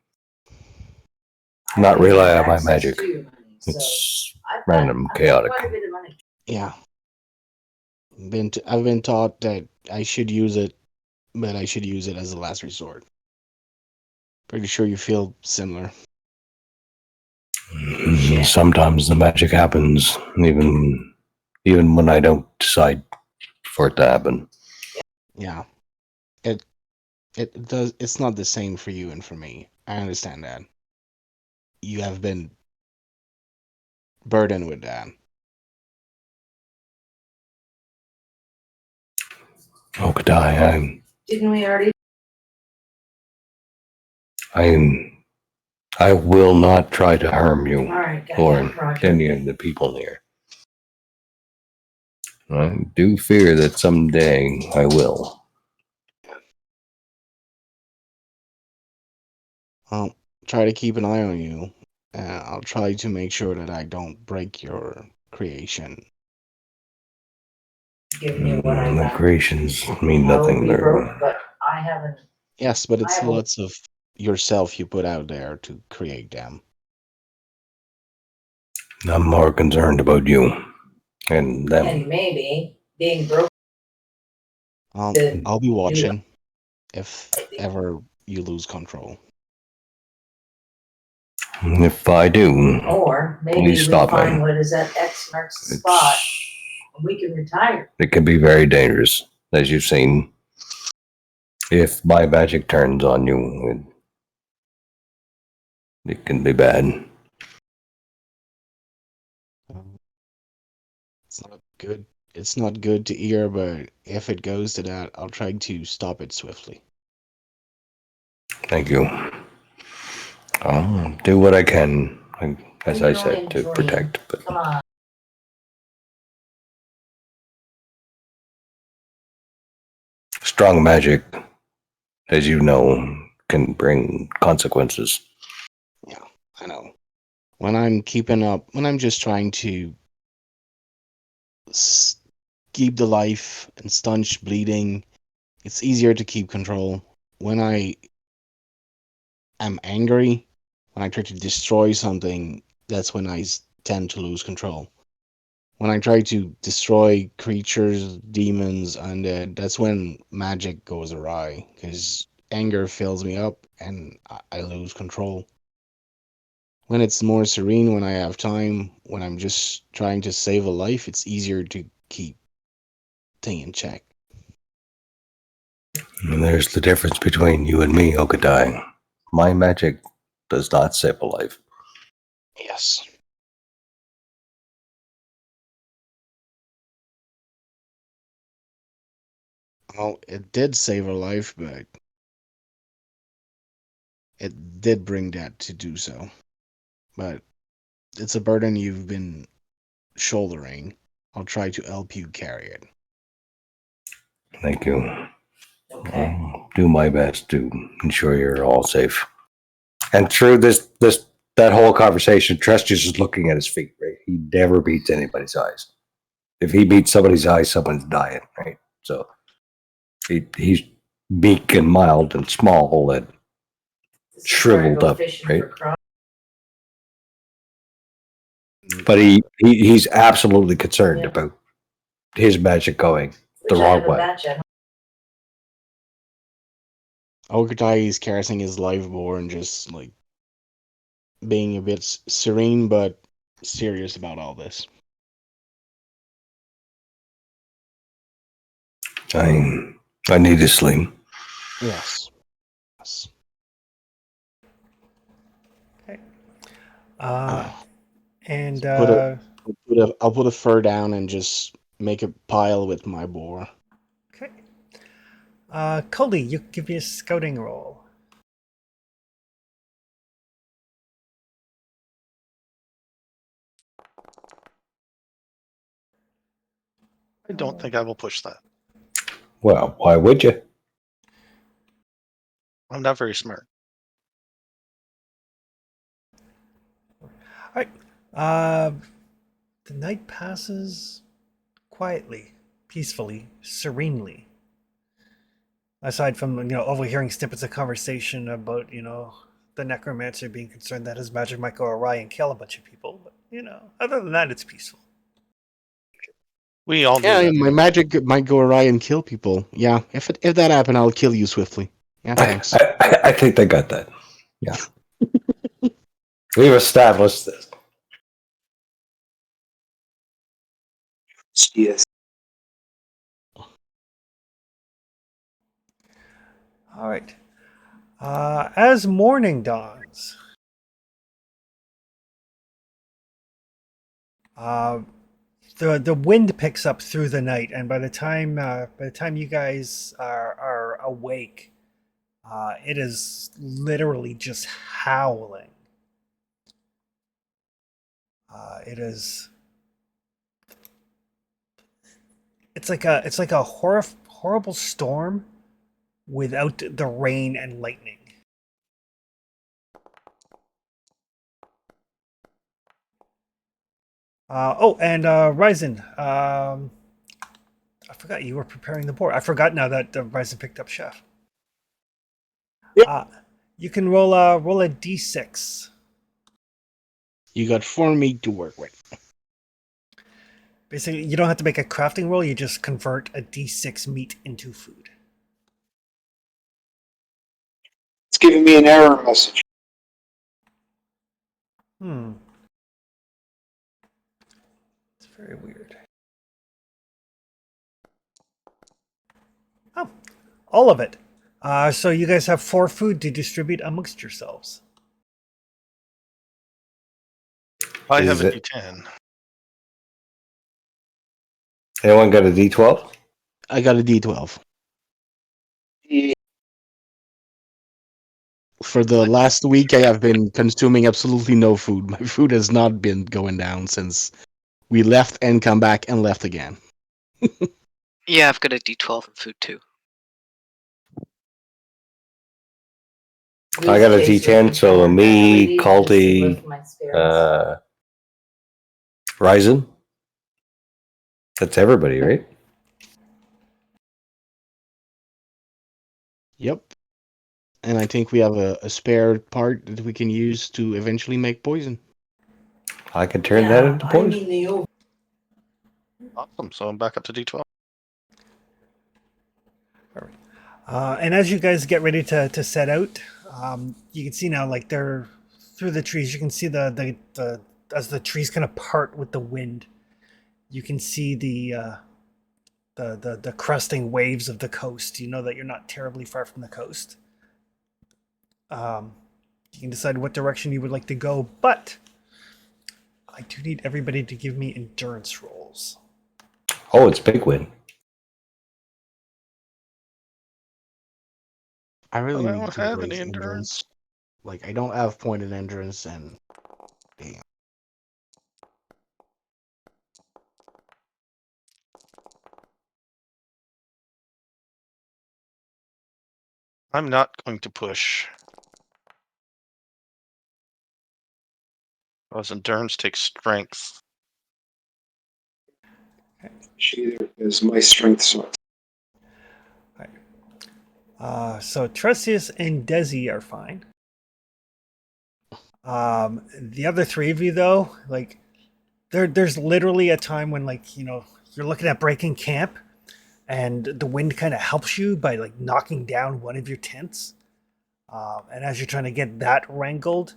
I not don't rely have on my access magic. to your money, so It's I've got- random, I've got chaotic. quite a bit of money. Yeah. I've been taught that I should use it, but I should use it as a last resort. Pretty sure you feel similar. Sometimes the magic happens, even when I don't decide for it to happen. Yeah. It does. It's not the same for you and for me. I understand that. You have been burdened with that. Okadai, Didn't we already? I will not try to harm you All right, got or that project. any of the people here. I do fear that someday I will. I'll try to keep an eye on you. I'll try to make sure that I don't break your creation. Giving you what I The got. creations mean I will nothing. be They're broke, but I haven't. Yes, but it's I will- lots of yourself you put out there to create them. I'm more concerned about you. And them. And maybe being broke. I'll be watching if ever you lose control. If I do, Or maybe please we stop find me. what is that X marks the spot and we can retire. It can be very dangerous, as you've seen. If my magic turns on you, it can be bad. It's not good. It's not good to hear, but if it goes to that, I'll try to stop it swiftly. Thank you. I'll do what I can, as I You know, said, in to dream. protect. But Come on. strong magic, as you know, can bring consequences. Yeah, I know. When I'm keeping up, when I'm just trying to keep the life and staunch bleeding, it's easier to keep control. When I am angry, when I try to destroy something, that's when I tend to lose control. When I try to destroy creatures, demons, undead, that's when magic goes awry, because anger fills me up and I lose control. When it's more serene, when I have time, when I'm just trying to save a life, it's easier to keep things in check. And there's the difference between you and me, Okadai. My magic does not save a life. Yes. Well, it did save a life, but it did bring death to do so. But it's a burden you've been shouldering. I'll try to help you carry it. Thank you. Okay. I'll do my best to ensure you're all safe. And through that whole conversation, Trest is just looking at his feet, right? He never beats anybody's eyes. If he beats somebody's eyes, someone's dying, right? So he's meek and mild and small and shriveled up, right? But he's absolutely concerned about his magic going the wrong way. Okatai is caressing his live boar and just like being a bit serene but serious about all this. I need to sleep. Yes. Yes. Okay. Ah. And I'll put a fur down and just make a pile with my boar. okay. Cody, you give me a scouting roll. I don't think I will push that. Well, why would you? I'm not very smart. All right. The night passes quietly, peacefully, serenely. Aside from overhearing snippets of conversation about the necromancer being concerned that his magic might go awry and kill a bunch of people, but other than that, it's peaceful. We all knew Yeah, that. my magic might go awry and kill people. Yeah, if that happened, I'll kill you swiftly. Yeah, thanks. I think they got that. Yeah. We've established this. Yes. All right. As morning dawns, the wind picks up through the night, and by the time you guys are awake, it is literally just howling. It's like a horrible storm without the rain and lightning. And Ryzen, I forgot you were preparing the board. I forgot now that Ryzen picked up Chef. Yep. You can roll a d6. You got 4 meat to work with. Basically, you don't have to make a crafting roll. You just convert a D6 meat into food. It's giving me an error message. It's very weird. Oh, all of it. So you guys have 4 food to distribute amongst yourselves. I have Is a it- D10. Anyone got a D12? I got a D12. Yeah, For the last week, I have been consuming absolutely no food. My food has not been going down since we left and come back and left again. Yeah, I've got a D12 in food too. I got a D10, so me, Caldy, Ryzen. That's everybody, right? Yep. And I think we have a spare part that we can use to eventually make poison. I can turn that into poison. Awesome. So I'm back up to D12. And as you guys get ready to set out, you can see now, like they're through the trees. You can see the as the trees kind of part with the wind. You can see the crusting waves of the coast. You know that you're not terribly far from the coast. You can decide what direction you would like to go, but I do need everybody to give me endurance rolls. Oh, it's big win. I really I need don't to have raise any endurance. Like, I don't have pointed endurance, and damn. I'm not going to push. Because endurance takes strength. either is my strength sucks. So Tresius and Desi are fine. The other 3 of you, though, like there's literally a time when, like, you know, you're looking at breaking camp, and the wind kind of helps you by like knocking down one of your tents. And as you're trying to get that wrangled,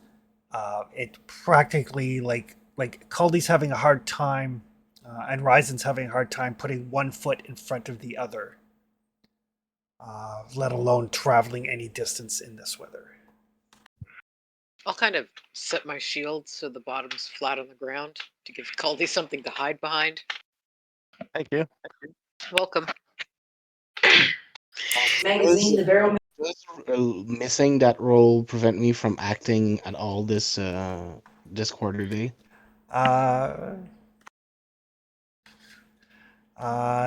it practically like Caldy's having a hard time, and Ryzen's having a hard time putting one foot in front of the other. Let alone traveling any distance in this weather. I'll kind of set my shield so the bottom's flat on the ground to give Caldy something to hide behind. Thank you. Welcome. Magazine, the barrel. Does missing that roll prevent me from acting at all this quarter day?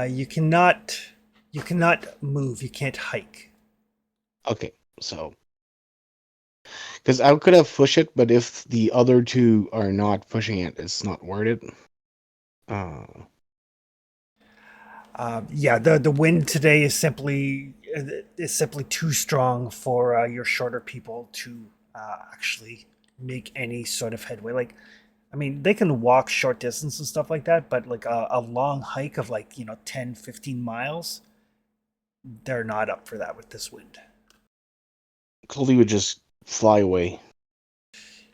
You cannot move. You can't hike. Okay, so because I could have pushed it, but if the other 2 are not pushing it, it's not worth it. Yeah, the wind today is simply too strong for your shorter people to actually make any sort of headway. Like, I mean, they can walk short distance and stuff like that, but like a long hike of like, 10, 15 miles, they're not up for that with this wind. Coldy would just fly away.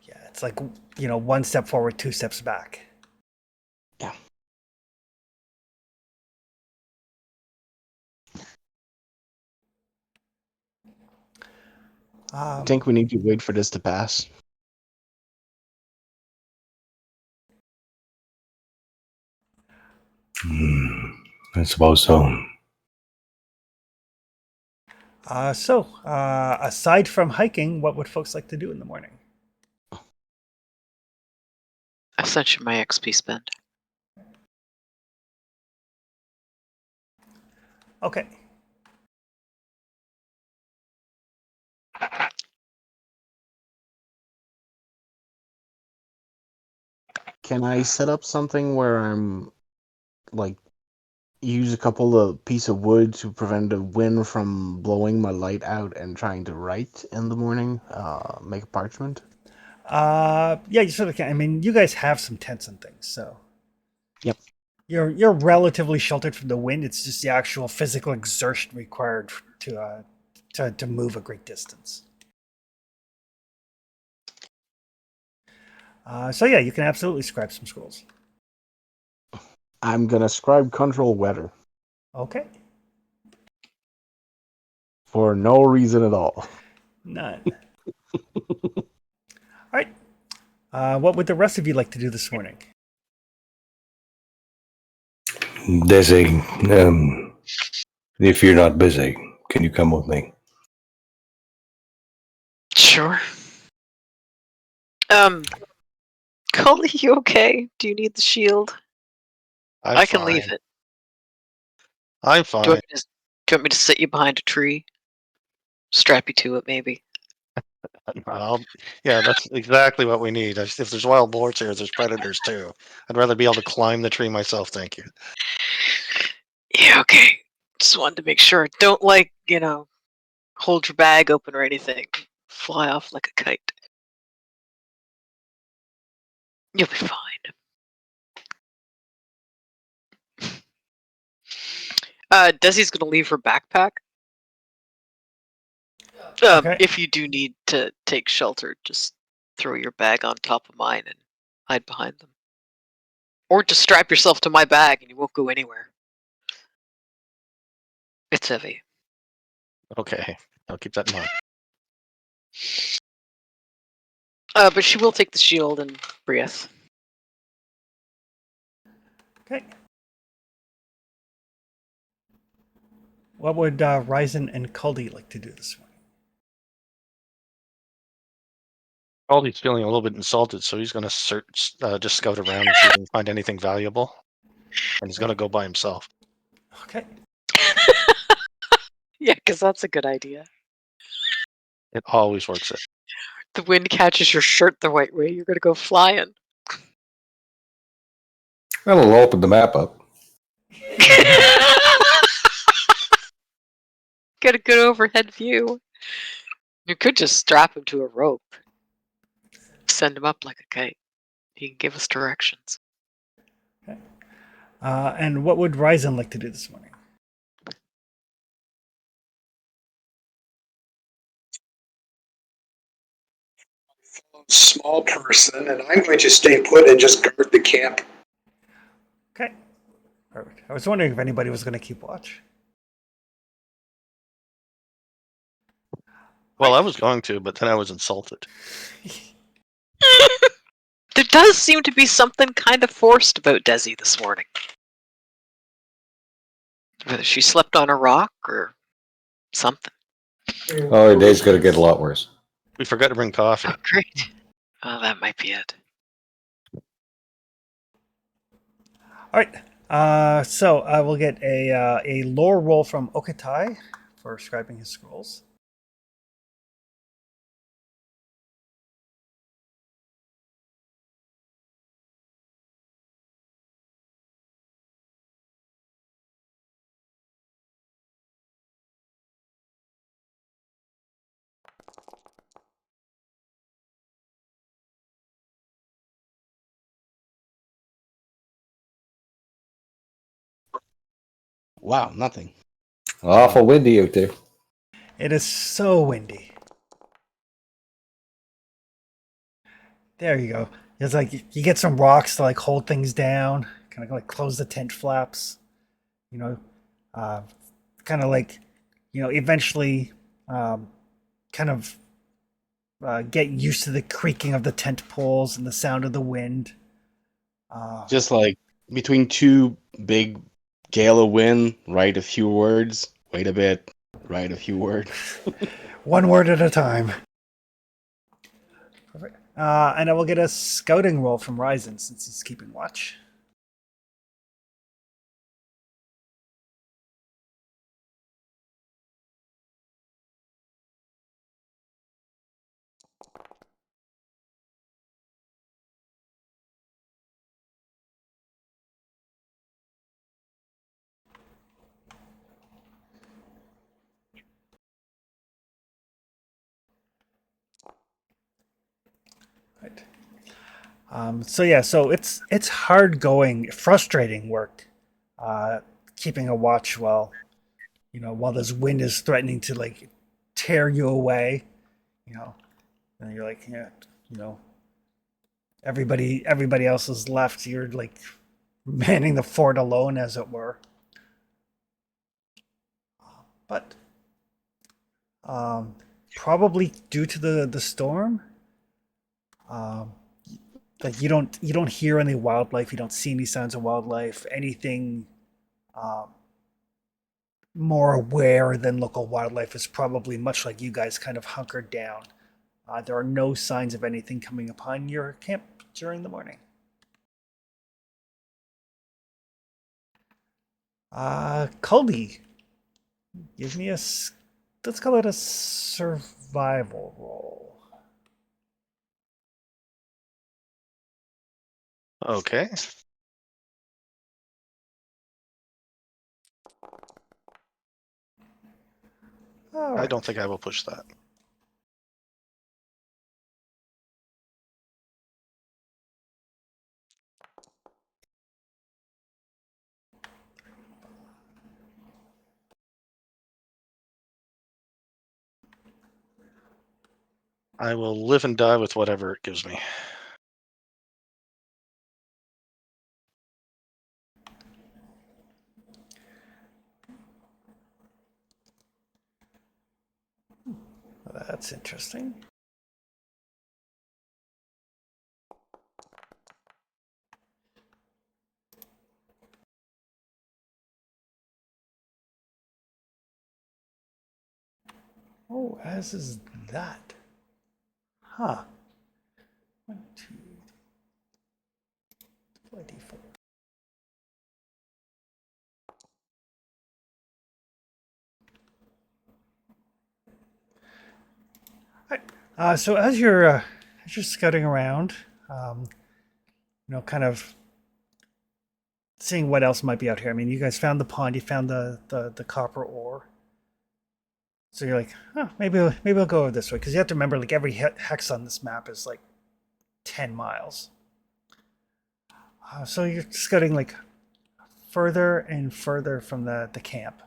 Yeah, it's like, 1 step forward, 2 steps back. Yeah. I think we need to wait for this to pass. I suppose so. So, aside from hiking, what would folks like to do in the morning? I sent you my XP spend. Okay. Can I set up something where I'm like use a couple of piece of wood to prevent the wind from blowing my light out and trying to write in the morning? Make a parchment. Yeah, you sort of can. I mean, you guys have some tents and things, so. Yep. you're relatively sheltered from the wind. It's just the actual physical exertion required to move a great distance. So yeah, you can absolutely scribe some scrolls. I'm gonna scribe control weather Okay, for no reason at all. none. All right. What would the rest of you like to do this morning? Desi, if you're not busy, can you come with me? Sure. Cully, you okay? Do you need the shield? I'm I can fine. leave it. I'm Do fine. you, do you want me to sit you behind a tree? Strap you to it, maybe. Yeah, that's exactly what we need. If there's wild boars here, there's predators too. I'd rather be able to climb the tree myself. Thank you. Yeah, okay. Just wanted to make sure. Don't hold your bag open or anything. Fly off like a kite. You'll be fine. Desi's gonna leave her backpack. Okay. If you do need to take shelter, just throw your bag on top of mine and hide behind them. Or just strap yourself to my bag and you won't go anywhere. It's heavy. Okay, I'll keep that in mind. But she will take the shield and Brieth. Okay. What would Ryzen and Culdy like to do this morning? Aldi's feeling a little bit insulted, so he's going to search, just scout around and see if he can find anything valuable. And he's going to go by himself. Okay. Yeah, because that's a good idea. It always works. The wind catches your shirt the right way, you're gonna go flying. Well, we'll open the map up. Get a good overhead view. You could just strap him to a rope. Send him up like a kite. He can give us directions. And what would Ryzen like to do this morning? Small person, and I'm going to stay put and just guard the camp. Okay. Perfect. I was wondering if anybody was going to keep watch. Well, I was going to, but then I was insulted. There does seem to be something kind of forced about Desi this morning. Whether she slept on a rock or something. Oh, your day's going to get a lot worse. We forgot to bring coffee. Oh, great. Oh, that might be it. All right. So I will get a lore roll from Okatai for scribing his scrolls. Wow, nothing. Awful windy out there. It is so windy. There you go. It's like you get some rocks to like hold things down, kind of like close the tent flaps. You know, kind of like, eventually, kind of get used to the creaking of the tent poles and the sound of the wind. Just like between two big gale of wind, write a few words, wait a bit, write a few words. One word at a time. Perfect. And I will get a scouting roll from Ryzen since he's keeping watch. Right. So yeah, so it's hard going, frustrating work, keeping a watch while while this wind is threatening to like tear you away, you know, and you're like, yeah, you know, everybody else is left. You're like manning the fort alone, as it were. But probably due to the storm, um, like you don't hear any wildlife, you don't see any signs of wildlife, anything um, more aware than local wildlife is probably much like you guys, kind of hunkered down. There are no signs of anything coming upon your camp during the morning. Cully, give me let's call it a survival roll. Okay. All I right. don't think I will push that. I will live and die with whatever it gives me. That's interesting. Oh, as is that. Huh. 1, 2, 24. Right. So as you're scouting around, kind of seeing what else might be out here. I mean, you guys found the pond, you found the copper ore. So you're like, oh, maybe I'll go this way, because you have to remember, like every hex on this map is like 10 miles. So you're scouting like further and further from the camp,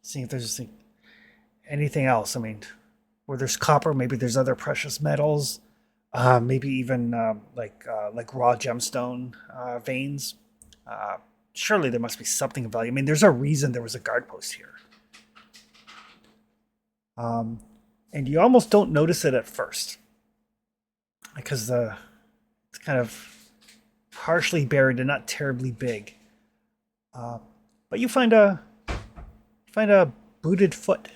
seeing if there's like, anything else. I mean, where there's copper, maybe there's other precious metals, maybe even like raw gemstone veins. Uh, Surely there must be something of value. I mean, there's a reason there was a guard post here. And you almost don't notice it at first because it's kind of partially buried and not terribly big. But you find a booted foot.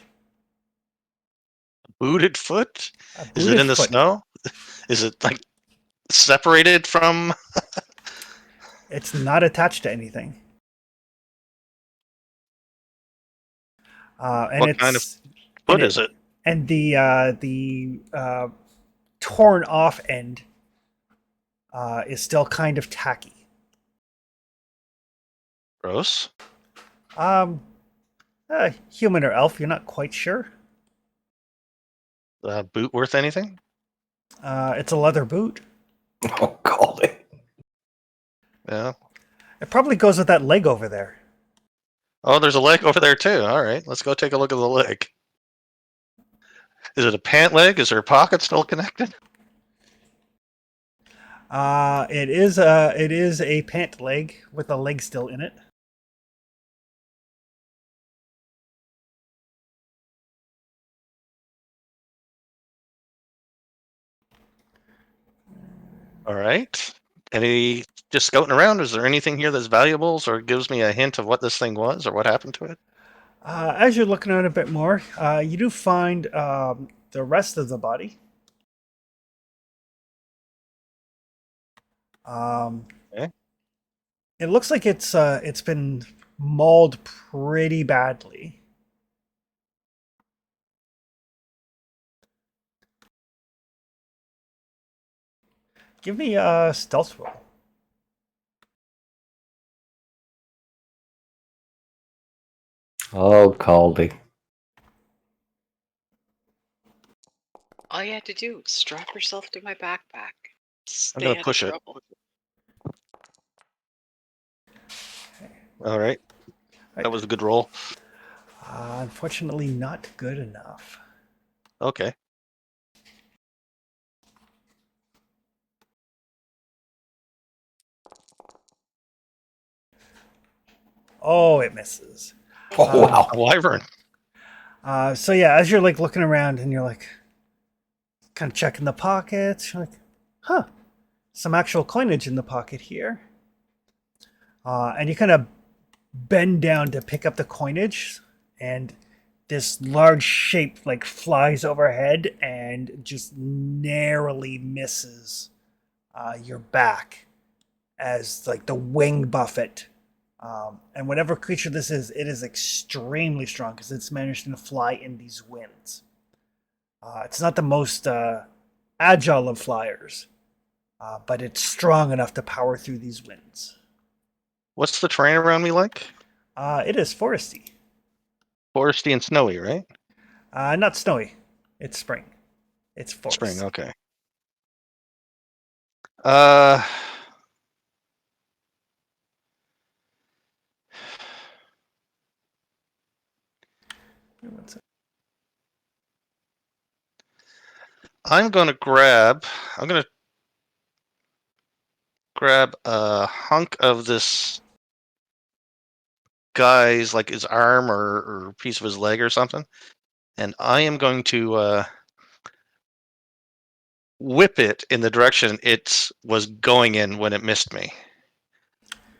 Booted foot? A Is it booted in the foot. snow? Is it like separated from? It's not attached to anything. And What it's kind of and foot is it? And the torn off end is still kind of tacky. Gross. Human or elf, you're not quite sure. Boot worth anything? It's a leather boot. Oh, called it. Yeah. It probably goes with that leg over there. Oh, there's a leg over there too. All right, let's go take a look at the leg. Is it a pant leg? Is her pocket still connected? It is a pant leg with a leg still in it. All right. Any just scouting around? Is there anything here that's valuable or gives me a hint of what this thing was or what happened to it? As you're looking at it a bit more, you do find the rest of the body. Okay. It looks like it's been mauled pretty badly. Give me a stealth roll. Oh, Caldy. All you had to do was strap yourself to my backpack. Stay gonna out of push it. trouble. All right. That was a good roll. Unfortunately, not good enough. Okay. Oh, it misses. Oh, wow. A wyvern. So yeah, as you're like looking around and you're like kind of checking the pockets, you're like, huh, some actual coinage in the pocket here. And you kind of bend down to pick up the coinage, and this large shape like flies overhead and just narrowly misses your back as like the wing buffet. And whatever creature this is, it is extremely strong because it's managed to fly in these winds. It's not the most agile of flyers, but it's strong enough to power through these winds. What's the terrain around me like? It is foresty. Foresty and snowy, right? Not snowy. It's spring. It's forest. Spring. Okay. Uh. What's it? I'm gonna grab a hunk of this guy's, like his arm or piece of his leg or something, and I am going to whip it in the direction it was going in when it missed me.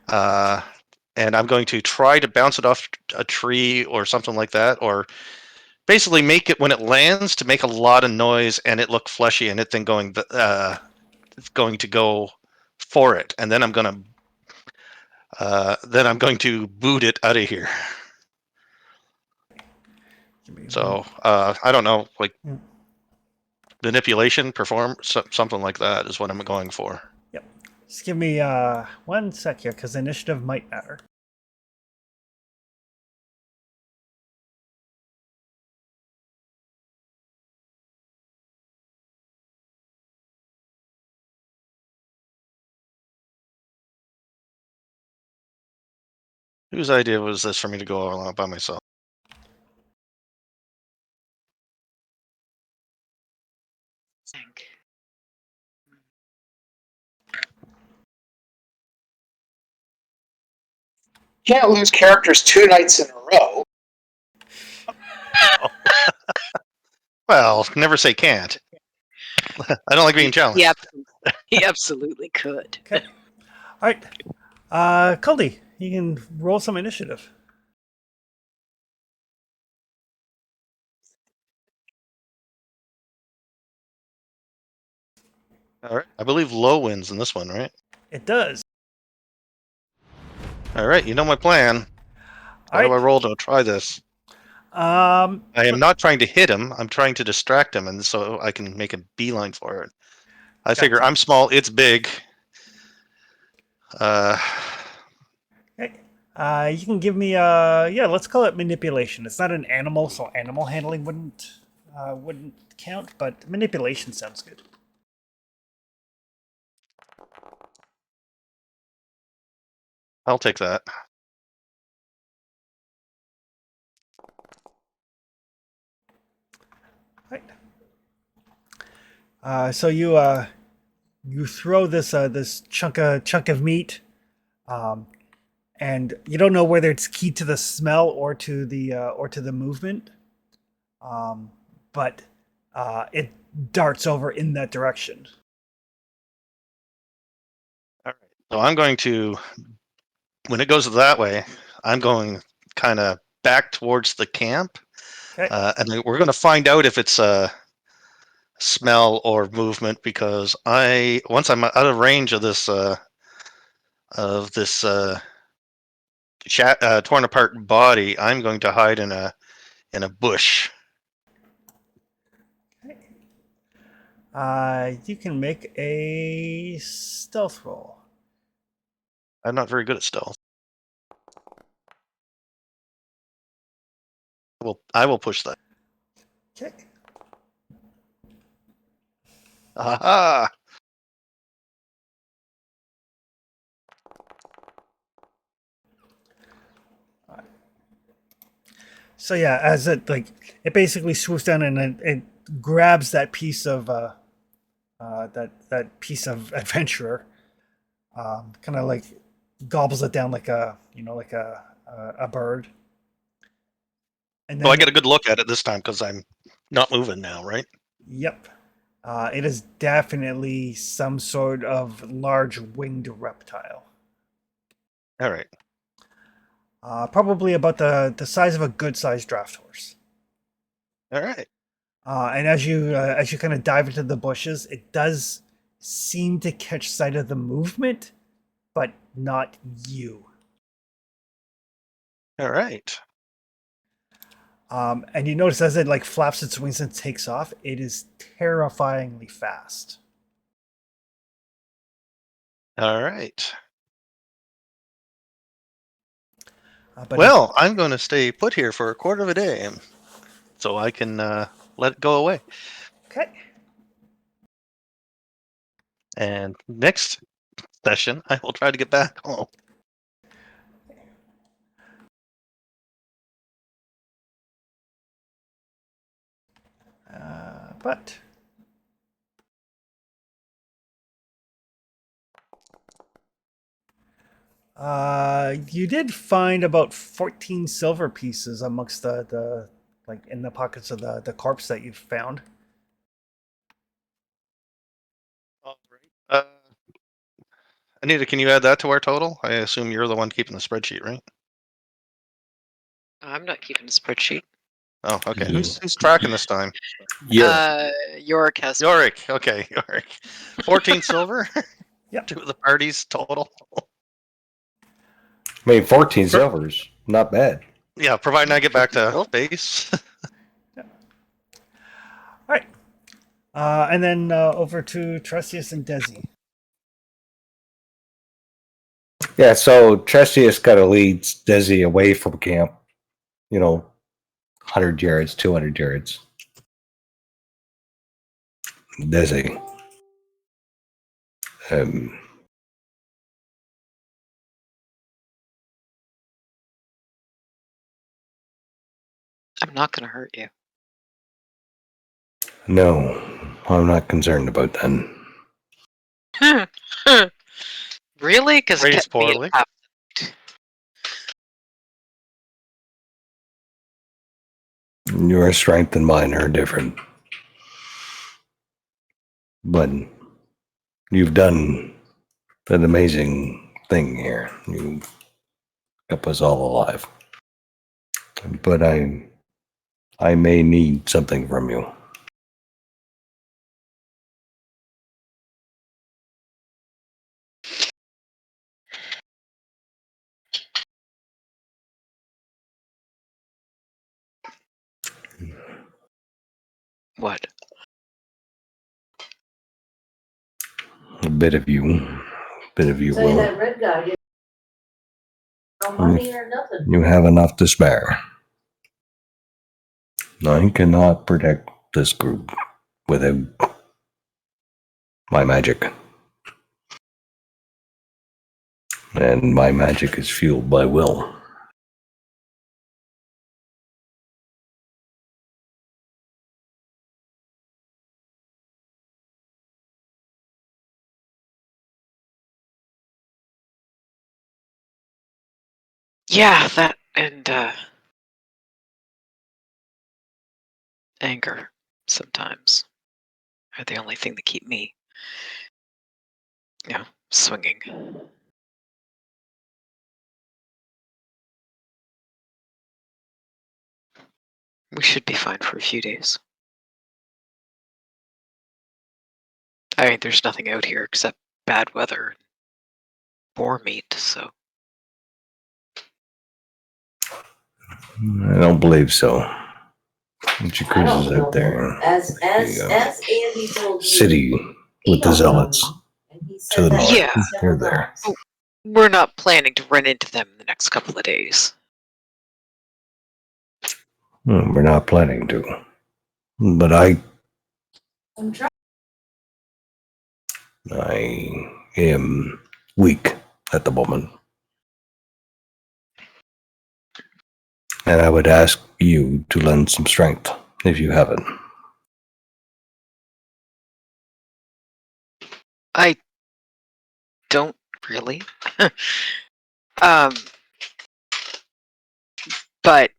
And I'm going to try to bounce it off a tree or something like that, or basically make it when it lands to make a lot of noise and it look fleshy and it then going to go for it, and then I'm going to boot it out of here. So I don't know, like manipulation, something like that is what I'm going for. Yep. Just give me 1 sec here, because initiative might matter. Whose idea was this for me to go along by myself? Can't lose characters 2 nights in a row. Well, never say can't. I don't like being challenged. Yeah, he absolutely could. Okay. All right. Culdy, you can roll some initiative. All right. I believe low wins in this one, right? It does. All right. You know my plan. How do I roll to try this? I am not trying to hit him. I'm trying to distract him, and so I can make a beeline for it. I figure I'm small. It's big. Okay. You can give me let's call it manipulation. It's not an animal, so animal handling wouldn't count, but manipulation sounds good. I'll take that. Right. So you throw this this chunk of meat, and you don't know whether it's key to the smell or to the movement, but it darts over in that direction. All right. So I'm going to, when it goes that way, I'm going kind of back towards the camp, Okay. and then we're going to find out if it's a smell or movement, because once I'm out of range of this torn apart body, I'm going to hide in a bush. You can make a stealth roll. I'm not very good at stealth. I will push that. Okay. Aha! So yeah, as it basically swoops down and it grabs that piece of that piece of adventurer, kind of like gobbles it down like a bird. And So I then, get a good look at it this time because I'm not moving now, right? yep, it is definitely some sort of large winged reptile. All right. Probably about the size of a good sized draft horse. All right. And as you kind of dive into the bushes, it does seem to catch sight of the movement, but not you. All right. And you notice as it like flaps its wings and takes off, it is terrifyingly fast. All right. But Well, I'm going to stay put here for a quarter of a day, so I can let it go away. okay. And next session, I will try to get back home. But you did find about 14 silver pieces amongst the like in the pockets of the corpse that you found. All right. Anita, can you add that to our total? I assume you're the one keeping the spreadsheet, right? I'm not keeping a spreadsheet. Oh, okay. Yeah. Who's tracking this time? Yorick has. Yorick. Okay, Yorick. 14 silver. Yep. To the parties total. I mean, 14 silvers, not bad. Yeah, providing I get back to base. All right. And then over to Trustius and Desi. Yeah, so Trestius kind of leads Desi away from camp, 100 yards, 200 yards. Desi. I'm not going to hurt you. No, I'm not concerned about that. Really? Because it Raised kept me poorly. up. Your strength and mine are different. But you've done an amazing thing here. You kept us all alive. But I may need something from you. What? A bit of you. Bit of you Say will. that red guy didn't no money or nothing. You have enough to spare. I cannot protect this group without my magic. And my magic is fueled by will. Yeah, that and anger sometimes are the only thing that keep me, swinging. We should be fine for a few days. I mean, there's nothing out here except bad weather and boar meat, so. I don't believe so. And she I don't cruises know. out there. As The, Andy told you. city with the zealots. And he to the said that north. Yeah. They're there. We're not planning to run into them in the next couple of days. We're not planning to. But I I'm trying. am weak at the moment. And I would ask you to lend some strength if you have it. I don't really. um, but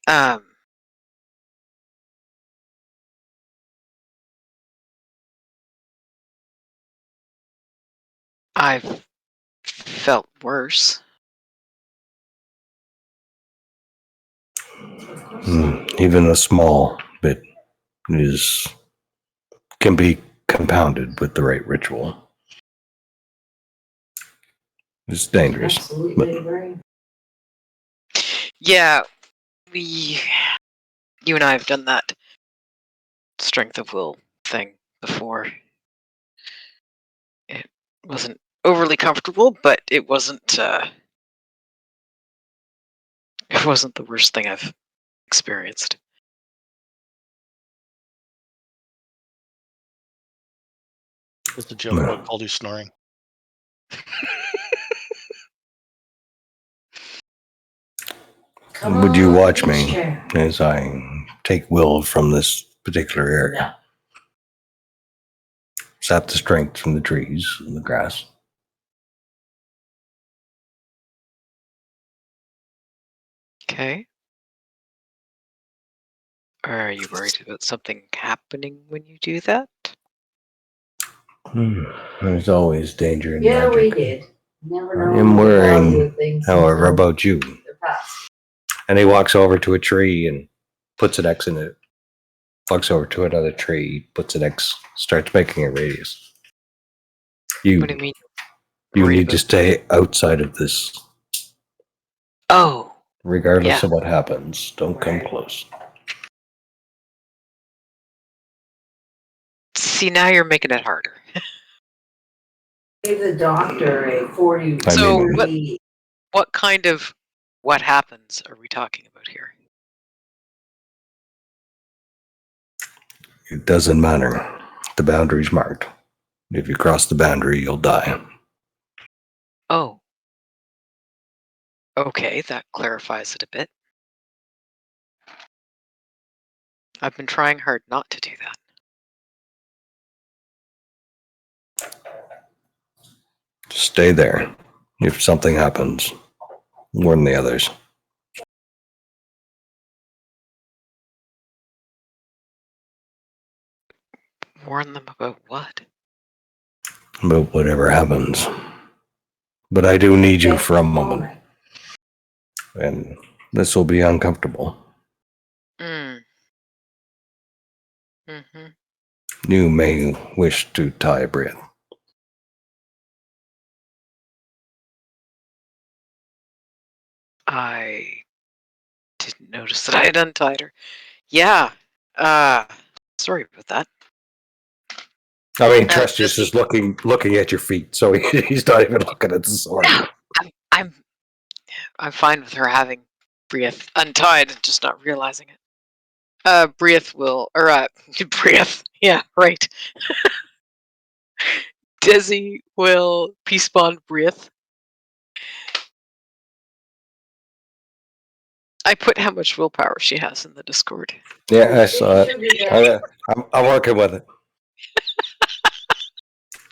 um, I've felt worse. Even a small bit can be compounded with the right ritual. It's dangerous. Absolutely agree. Yeah, you and I have done that strength of will thing before. It wasn't overly comfortable, but it wasn't the worst thing I've experienced. It's a joke about Caldy snoring. Come Would you on, watch this me chair. as I take will from this particular area? Sap the strength from the trees and the grass. Okay. Are you worried about something happening when you do that? There's always danger in Yeah, we magic. did. Never I know am the value worrying, of things however, until about you. they're past. And he walks over to a tree and puts an X in it. Walks over to another tree, puts an X, starts making a radius. What do you mean? You Worried need to about- stay outside of this, Oh, regardless Yeah. of what happens. Don't come Right. close. see, now you're making it harder. Gave the doctor a 40. I So mean- what? What kind of what happens are we talking about here? It doesn't matter. The boundary's marked. If you cross the boundary, you'll die. Oh. Okay, that clarifies it a bit. I've been trying hard not to do that. Just stay there. If something happens, warn the others. Warn them about what? About whatever happens. But I do need you for a moment. And this will be uncomfortable. Mm. Mm-hmm. You may wish to tie a breath. I didn't notice that I had untied her. Yeah. Sorry about that. I mean, Trestius is looking at your feet, so he's not even looking at the sword. I'm fine with her having Brieth untied and just not realizing it. Brieth will, or Brieth, yeah, right. Desi will peace bond Brieth. I put how much willpower she has in the Discord. Yeah, I saw it. I'm working with it.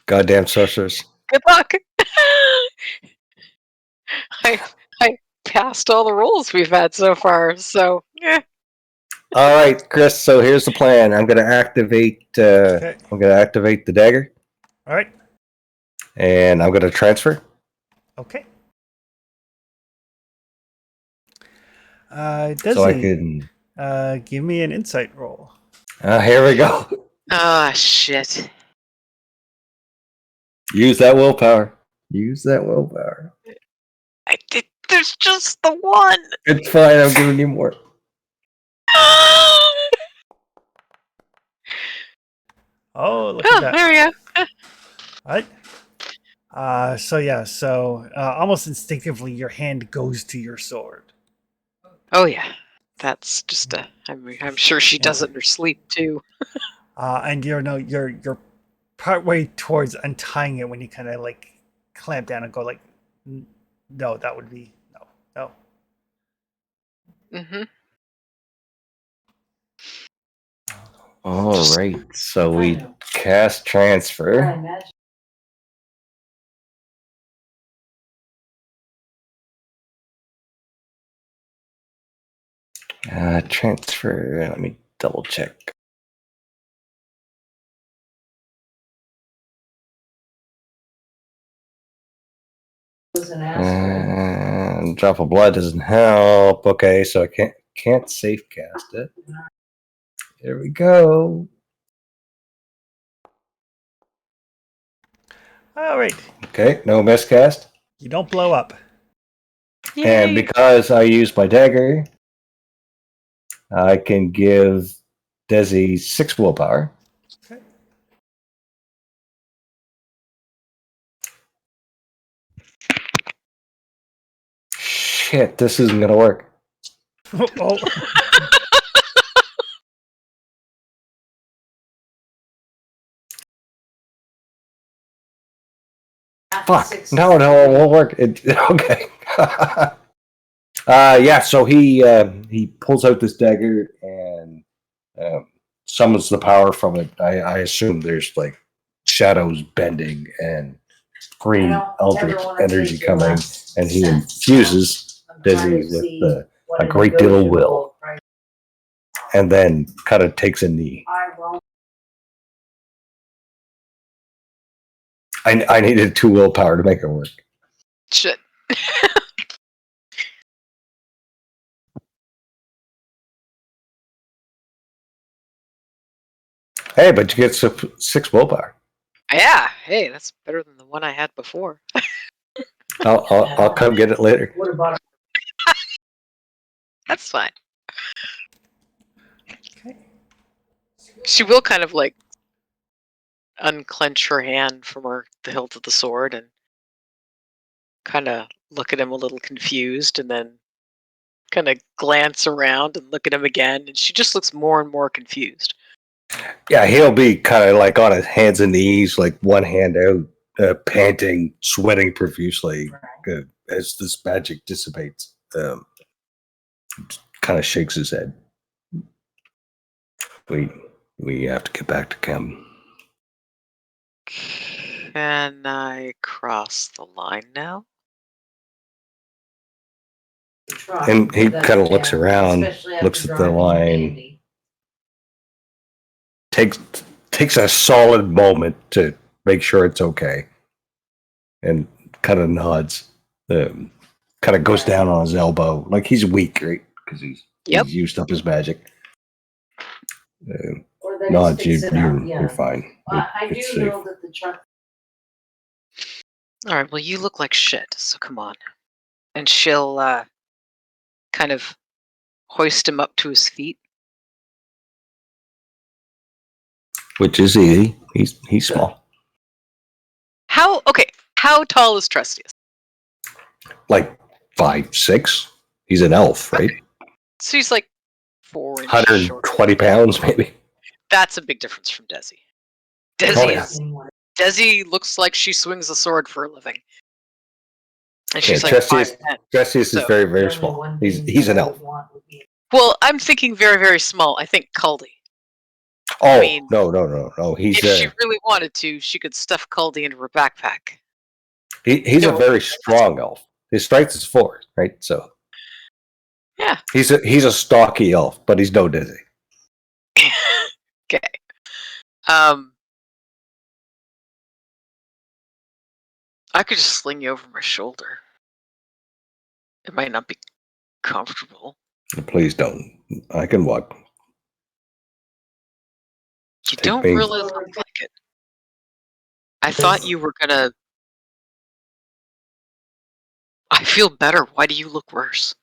Goddamn sorcerers. Good luck. I passed all the rolls we've had so far, so yeah. All right, Chris. So here's the plan. I'm going to activate. Okay. I'm going to activate the dagger, All right. and I'm going to transfer. Okay. So I Desi, can. give me an insight roll. Here we go. Ah, shit. Use that willpower. Use that willpower. I did. There's just the one. It's fine. I'm giving you more. Oh, look at that. There you go. Right. So almost instinctively, your hand goes to your sword. Oh yeah, that's just a. I'm sure she does it in her sleep too. And you're partway towards untying it when you kind of like clamp down and go like, no, that would be no. Mm-hmm. All right. So I we know. cast I transfer. imagine. Transfer. Let me double check. Was an asteroid. And drop of blood doesn't help. Okay, so I can't safe cast it. There we go. All right, Okay, no miscast. you don't blow up. And because I used my dagger, I can give Desi 6 willpower. Okay. Shit, this isn't gonna work. Oh, Fuck. No, it won't work. Okay. Yeah, so he pulls out this dagger and summons the power from it. I assume there's like shadows bending and green eldritch energy coming, and he infuses Desi with a great deal of will, and then kind of takes a knee. I won't. I needed 2 willpower to make it work. Shit. Hey, but you get 6 willpower. Yeah. Hey, that's better than the one I had before. I'll come get it later. What about That's fine. okay. She will kind of like unclench her hand from the hilt of the sword and kind of look at him a little confused, and then kind of glance around and look at him again, and she just looks more and more confused. Yeah, he'll be kind of like on his hands and knees, like one hand out, panting, sweating profusely as this magic dissipates. Kind of shakes his head. We have to get back to camp. Can I cross the line now? try? And he That's kind of looks bad, around, especially after looks at the driving line, Andy. takes a solid moment to make sure it's okay, and kind of nods. Kind of goes down on his elbow, like he's weak, right? Because he's used up his magic. Or they Nods, just fix it up, yeah. you're fine. I do It's know safe. that the truck. All right. Well, you look like shit, so come on. And she'll kind of hoist him up to his feet. Which is easy. He's small, How tall is Trustius? like 5'6". He's an elf, right? So he's like 4 inches short. 120 pounds, maybe. That's a big difference from Desi. Oh, yeah. Desi looks like she swings a sword for a living. And Yeah, she's like Trustius 5'10". is So- very, very small. He's an elf. Well, I'm thinking very, very small. I think Caldy. Oh, mean, no. He's If she really wanted to, she could stuff Caldy into her backpack. he's a No. very strong elf. His strength is 4, right? So Yeah. he's a stocky elf, but he's no Dizzy. Okay. I could just sling you over my shoulder. It might not be comfortable. Please don't. I can walk. You Take don't me. really look like it. I thought you were gonna. I feel better. Why do you look worse?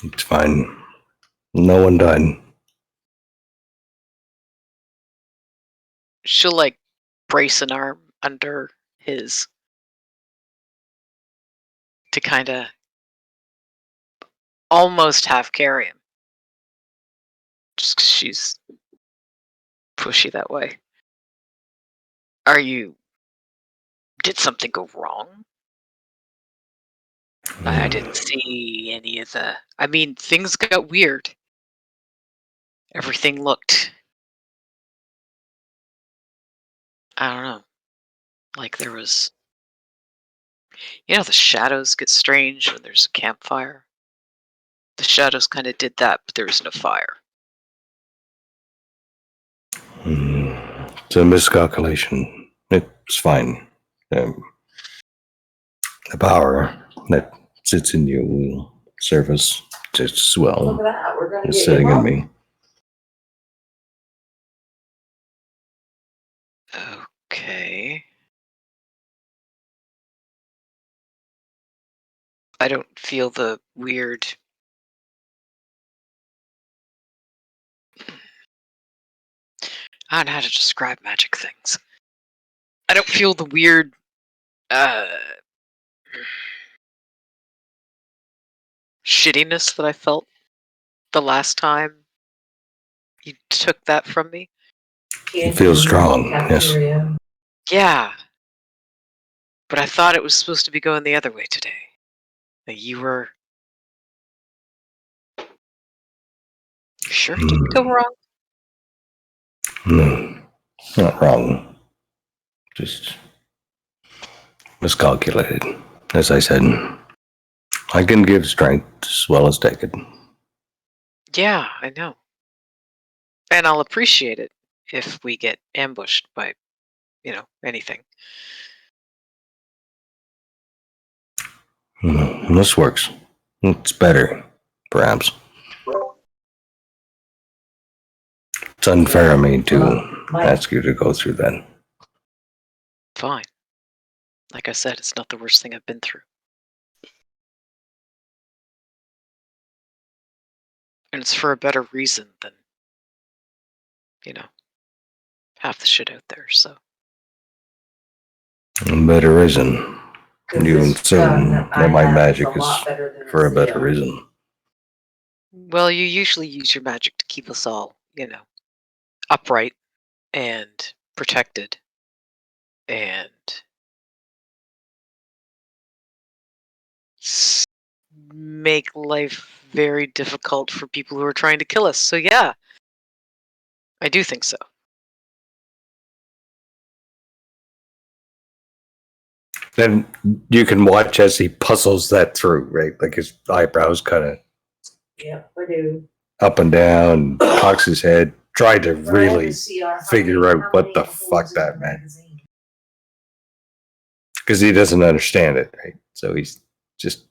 It's fine. No one died. She'll like brace an arm under his to kind of almost half carry him. Just because she's pushy that way. Are you Did something go wrong? I didn't see any of the. I mean, things got weird. Everything looked. I don't know. Like there was. You know, the shadows get strange when there's a campfire. The shadows kind of did that, but there was no fire. It's a miscalculation. It's fine. The power that sits in you will serve us just as well Look at that, we're gonna as get sitting you in up. me. Okay. I don't feel the weird. I don't know how to describe magic things. I don't feel the weird shittiness that I felt the last time you took that from me. It feels strong, yes. Cafeteria. Yeah. But I thought it was supposed to be going the other way today. That you were. You sure it didn't go wrong? No, not wrong. Just miscalculated. As I said, I can give strength as well as take it. Yeah, I know. And I'll appreciate it if we get ambushed by, anything. This works. It's better, perhaps. It's unfair of me to ask you to go through that. Fine. Like I said, it's not the worst thing I've been through. And it's for a better reason than, half the shit out there, so. Better reason. 'Cause You this assume gun I that my have magic a lot is better than for a this better AR. reason. Well, you usually use your magic to keep us all, upright and protected and make life very difficult for people who are trying to kill us. So yeah, I do think so. Then you can watch as he puzzles that through, right? Like his eyebrows kind of Yep, I do. up and down, cocks his head, trying to If I had really to see our- how figure many- out how what many the holes fuck in that the meant. magazine. Because he doesn't understand it, right? So he's just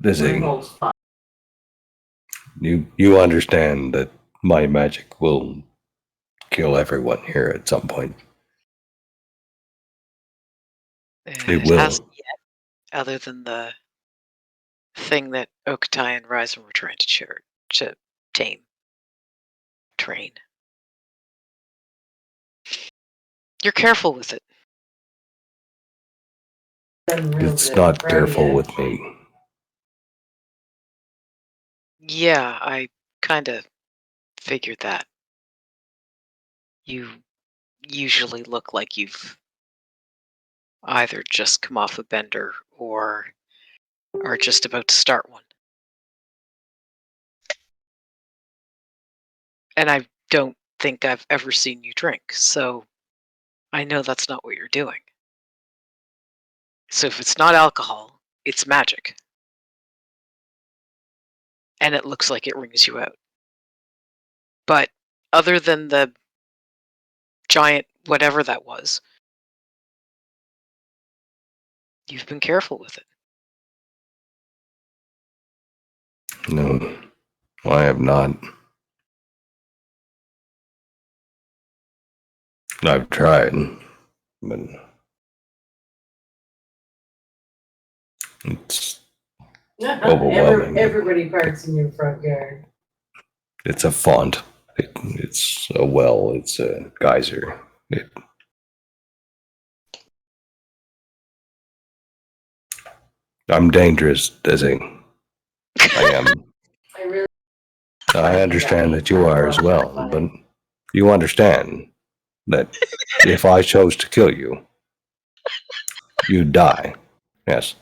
busy. Mine holds 5. You understand that my magic will kill everyone here at some point. It will. Hasn't yet, other than the thing that Okatai and Ryzen were trying to tame, train. You're careful with it. Done real It's good. not Right, careful yeah. with me. Yeah, I kind of figured that. You usually look like you've either just come off a bender or are just about to start one. And I don't think I've ever seen you drink, so I know that's not what you're doing. So if it's not alcohol, it's magic. And it looks like it wrings you out. But other than the giant whatever that was, you've been careful with it. No, I have not. I've tried, but it's overwhelming. Everybody parks in your front yard. It's a font. It's a well. It's a geyser. I'm dangerous, Dizzy. I am. I really. I understand that you are as well, but You understand that if I chose to kill you, you'd die. Yes.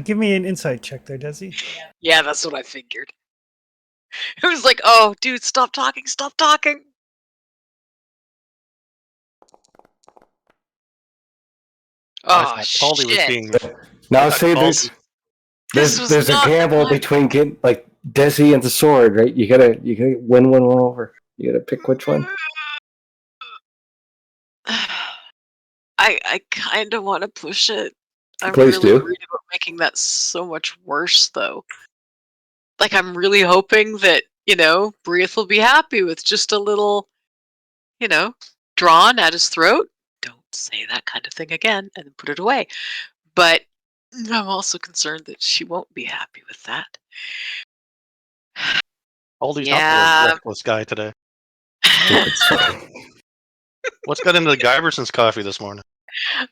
Give me an insight check there, Desi. Yeah, that's what I figured. It was like, oh, dude, stop talking, stop talking. Oh, I thought he was shit. being. Now I see, called there's you- This was there's a not the gamble time. between getting like Desi and the sword, right? You gotta win one over. You gotta pick which one. I kind of want to push it. I'm Please really do. worried about making that so much worse, though. Like, I'm really hoping that, Briath will be happy with just a little, drawn at his throat. Don't say that kind of thing again, and then put it away. But I'm also concerned that she won't be happy with that. Aldi's Yeah. not the reckless guy today. Stupid sword. What's got into the Giverson's coffee this morning?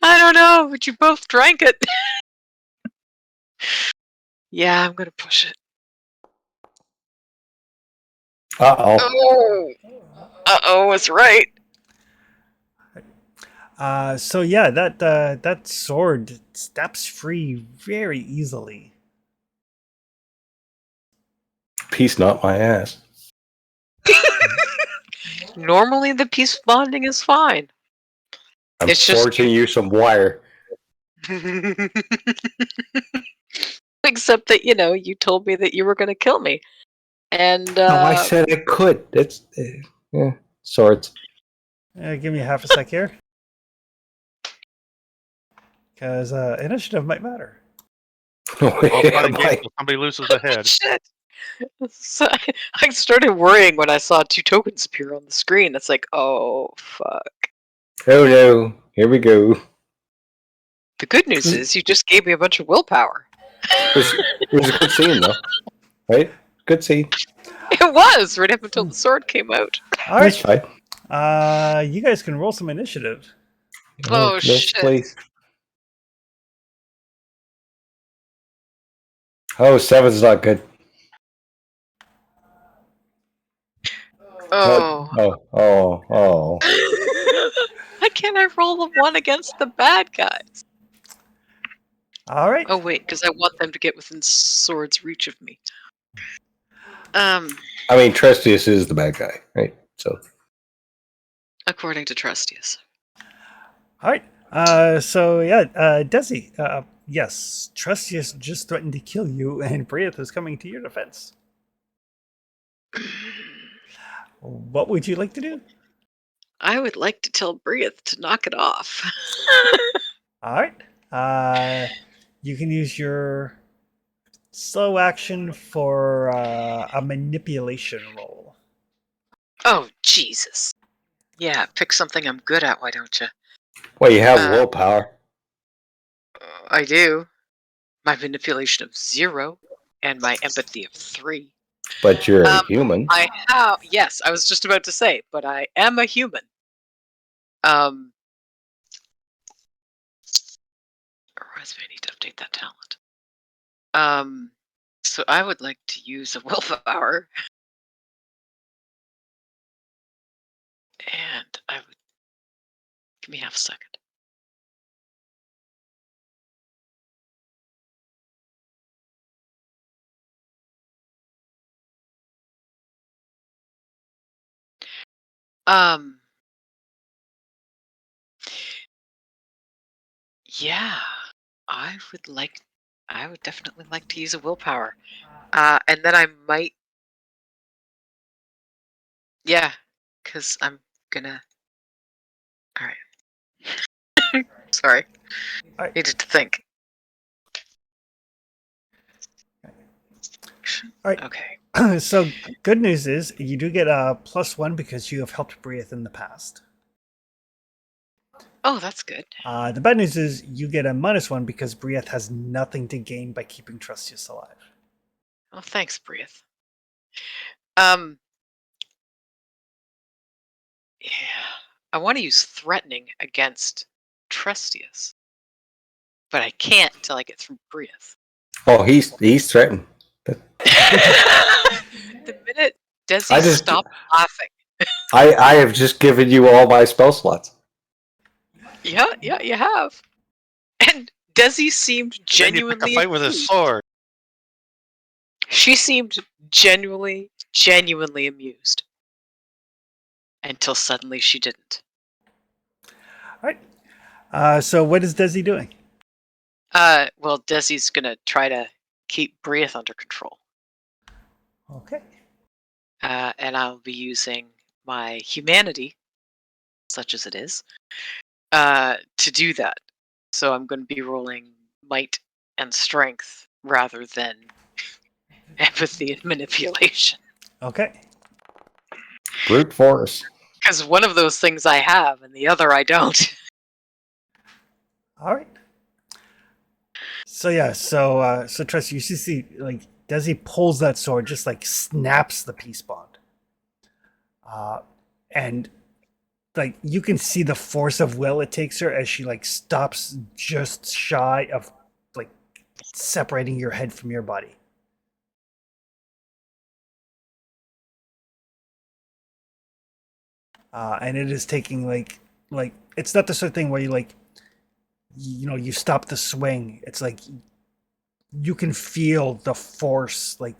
I don't know, but you both drank it. Yeah, I'm gonna push it. Uh-oh. Oh, it's right. So yeah, that sword steps free very easily. Peace, not my ass. Normally, the peace bonding is fine. I'm It's just- forging you some wire. Except that, you told me that you were going to kill me. And, No, I said I could. It's yeah, swords. Give me half a sec here. Because initiative might matter. Well, Yeah, not again, Mike. so somebody loses a head. shit. So, I started worrying when I saw 2 tokens appear on the screen. It's like, oh, fuck. Oh no, here we go. The good news is you just gave me a bunch of willpower. It was a good scene, though. Right? Good scene. It was, right up until the sword came out. All That's right, fine. you guys can roll some initiative. Oh, Yes, shit. Please. Oh, 7's not good. Oh. Oh. Why can't I roll the 1 against the bad guys? All right. Oh, wait, because I want them to get within sword's reach of me. I mean, Trustius is the bad guy, right? So According to Trustius. All right. So yeah, Desi. Yes, Trustius just threatened to kill you, and Briath is coming to your defense. What would you like to do? I would like to tell Briath to knock it off. All right. You can use your slow action for a manipulation roll. Oh, Jesus. Yeah, pick something I'm good at, why don't you? well, you have willpower. I do. My manipulation of 0 and my empathy of 3. But you're a human. I have, yes, I was just about to say, but I am a human. Or reminds me I need to update that talent. So I would like to use a willpower. And I would... Give me half a second. Yeah, I would definitely like to use a willpower. And then I might, yeah, because I'm gonna, all right. Sorry, Alright. needed to think. Alright. Okay. So good news is you do get a +1 because you have helped Briath in the past. Oh, that's good. The bad news is you get a -1 because Briath has nothing to gain by keeping Trustius alive. Oh, thanks, Briath. Yeah, I want to use threatening against Trustius, but I can't until I get through Briath. Oh, he's threatened. The minute Desi stopped laughing, I have just given you all my spell slots. Yeah, you have. And Desi seemed Then you pick genuinely a fight with a amused. sword. She seemed genuinely amused. Until suddenly she didn't. All right. So what is Desi doing? Well, Desi's gonna try to keep Breath under control. Okay. And I'll be using my humanity, such as it is, to do that. So I'm going to be rolling might and strength rather than empathy and manipulation. Okay. Brute force. Because one of those things I have and the other I don't. All right. So yeah, so Trust, you see like Desi pulls that sword, just like snaps the peace bond, and like you can see the force of will it takes her as she like stops just shy of like separating your head from your body. And it is taking like it's not the sort of thing where you like you stop the swing. It's like you can feel the force like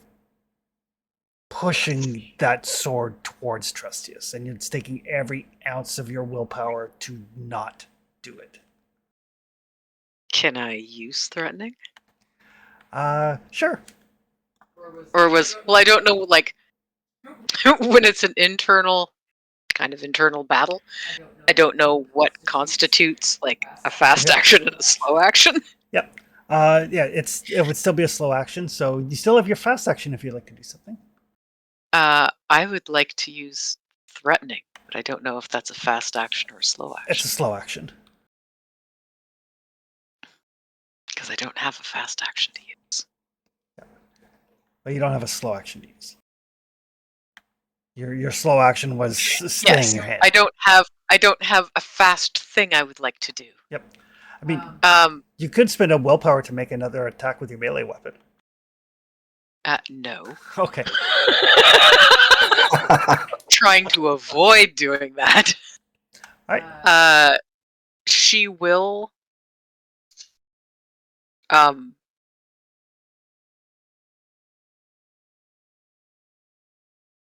pushing that sword towards Trustius, and it's taking every ounce of your willpower to not do it. Can I use threatening? Sure. Or well, I don't know, like, when it's an internal battle, I don't know what constitutes like a fast action and a slow action. Yep. Yeah, it would still be a slow action, so you still have your fast action if you'd like to do something. I would like to use threatening, but I don't know if that's a fast action or a slow It's action. a slow action. Because I don't have a fast action to use. But you don't have a slow action to use. Your slow action was staying Yes, your hand. I don't have a fast thing I would like to do. Yep. I mean, you could spend a willpower to make another attack with your melee weapon. No. Okay. Trying to avoid doing that. All right. She will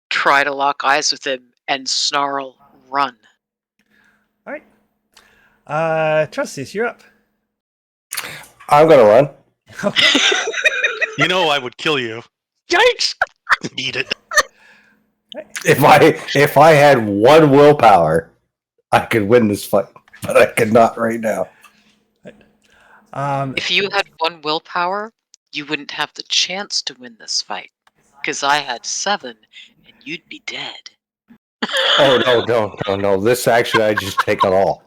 try to lock eyes with him and snarl, "Run." All right. Trustius, you're up. I'm gonna run. Okay. You know I would kill you. Yikes! Eat it. If I had one willpower, I could win this fight, but I cannot right now. If you had one willpower, you wouldn't have the chance to win this fight. Because I had 7, and you'd be dead. Oh no! This actually, I just take it all.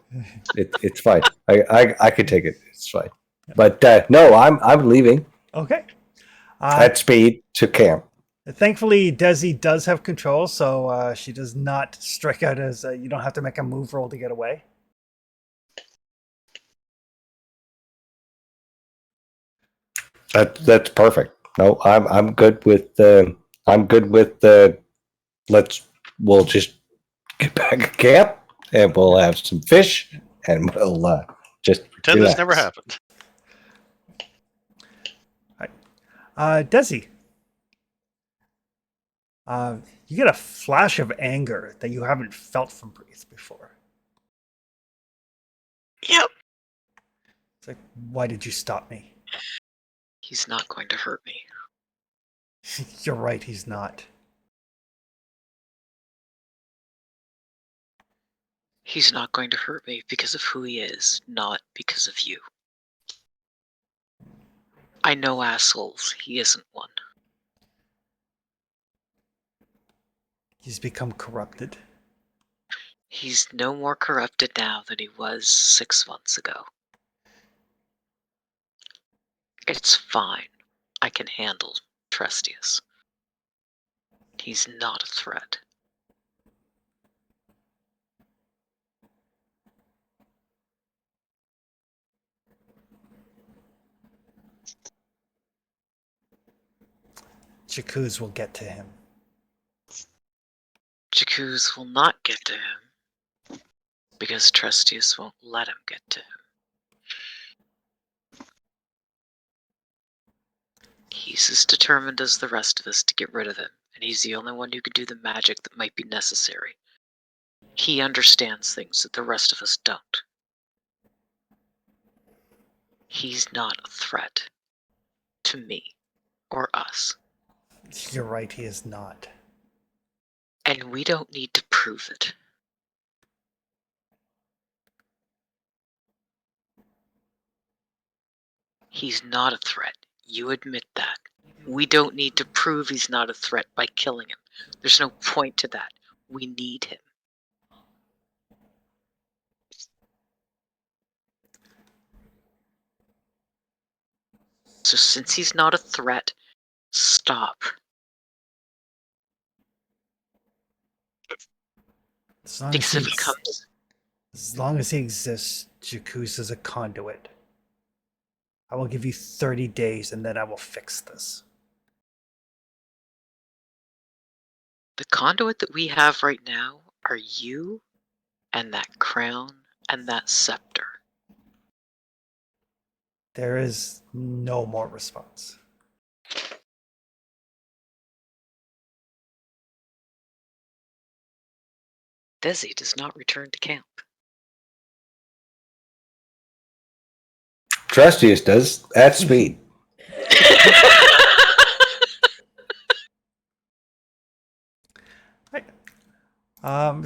It's fine. I could take it. It's fine. But no, I'm leaving Okay. at speed to camp. Thankfully, Desi does have control, so she does not strike out as you don't have to make a move roll to get away. That's perfect. No, I'm good with we'll just get back to camp and we'll have some fish and we'll just Pretend relax. this never happened. Desi, you get a flash of anger that you haven't felt from Breathe before. Yep. It's like, why did you stop me? He's not going to hurt me. You're right, he's not. He's not going to hurt me because of who he is, not because of you. I know assholes. He isn't one. He's become corrupted. He's no more corrupted now than he was 6 months ago. It's fine. I can handle Trustius. He's not a threat. Jakuz will get to him. Jakuz will not get to him because Trustius won't let him get to him. He's as determined as the rest of us to get rid of him, and he's the only one who could do the magic that might be necessary. He understands things that the rest of us don't. He's not a threat to me or us, You're right, he is not. and we don't need to prove it. He's not a threat. You admit that. We don't need to prove he's not a threat by killing him. There's no point to that. We need him. So since he's not a threat, stop. As long as, Because he, if it comes, as long as he exists, Jakuz is a conduit. I will give you 30 days and then I will fix this. the conduit that we have right now are you and that crown and that scepter. There is no more response. Desi does not return to camp. Trustius does at speed.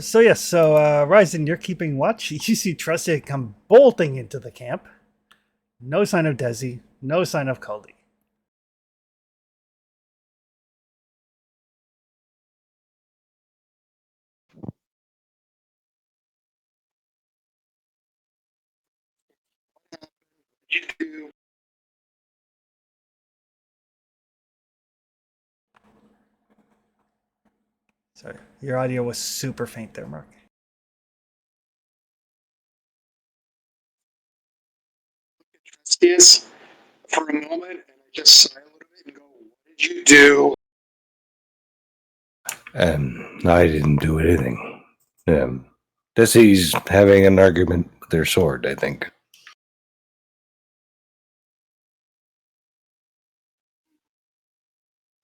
So Ryzen, you're keeping watch. You see Trusty come bolting into the camp. No sign of Desi, no sign of Kaldi. You do. Sorry, your audio was super faint there, Mark. Trustius for a moment, and I just sigh a little bit and go, "What did you do?" I didn't do anything. Desi's having an argument with their sword, I think.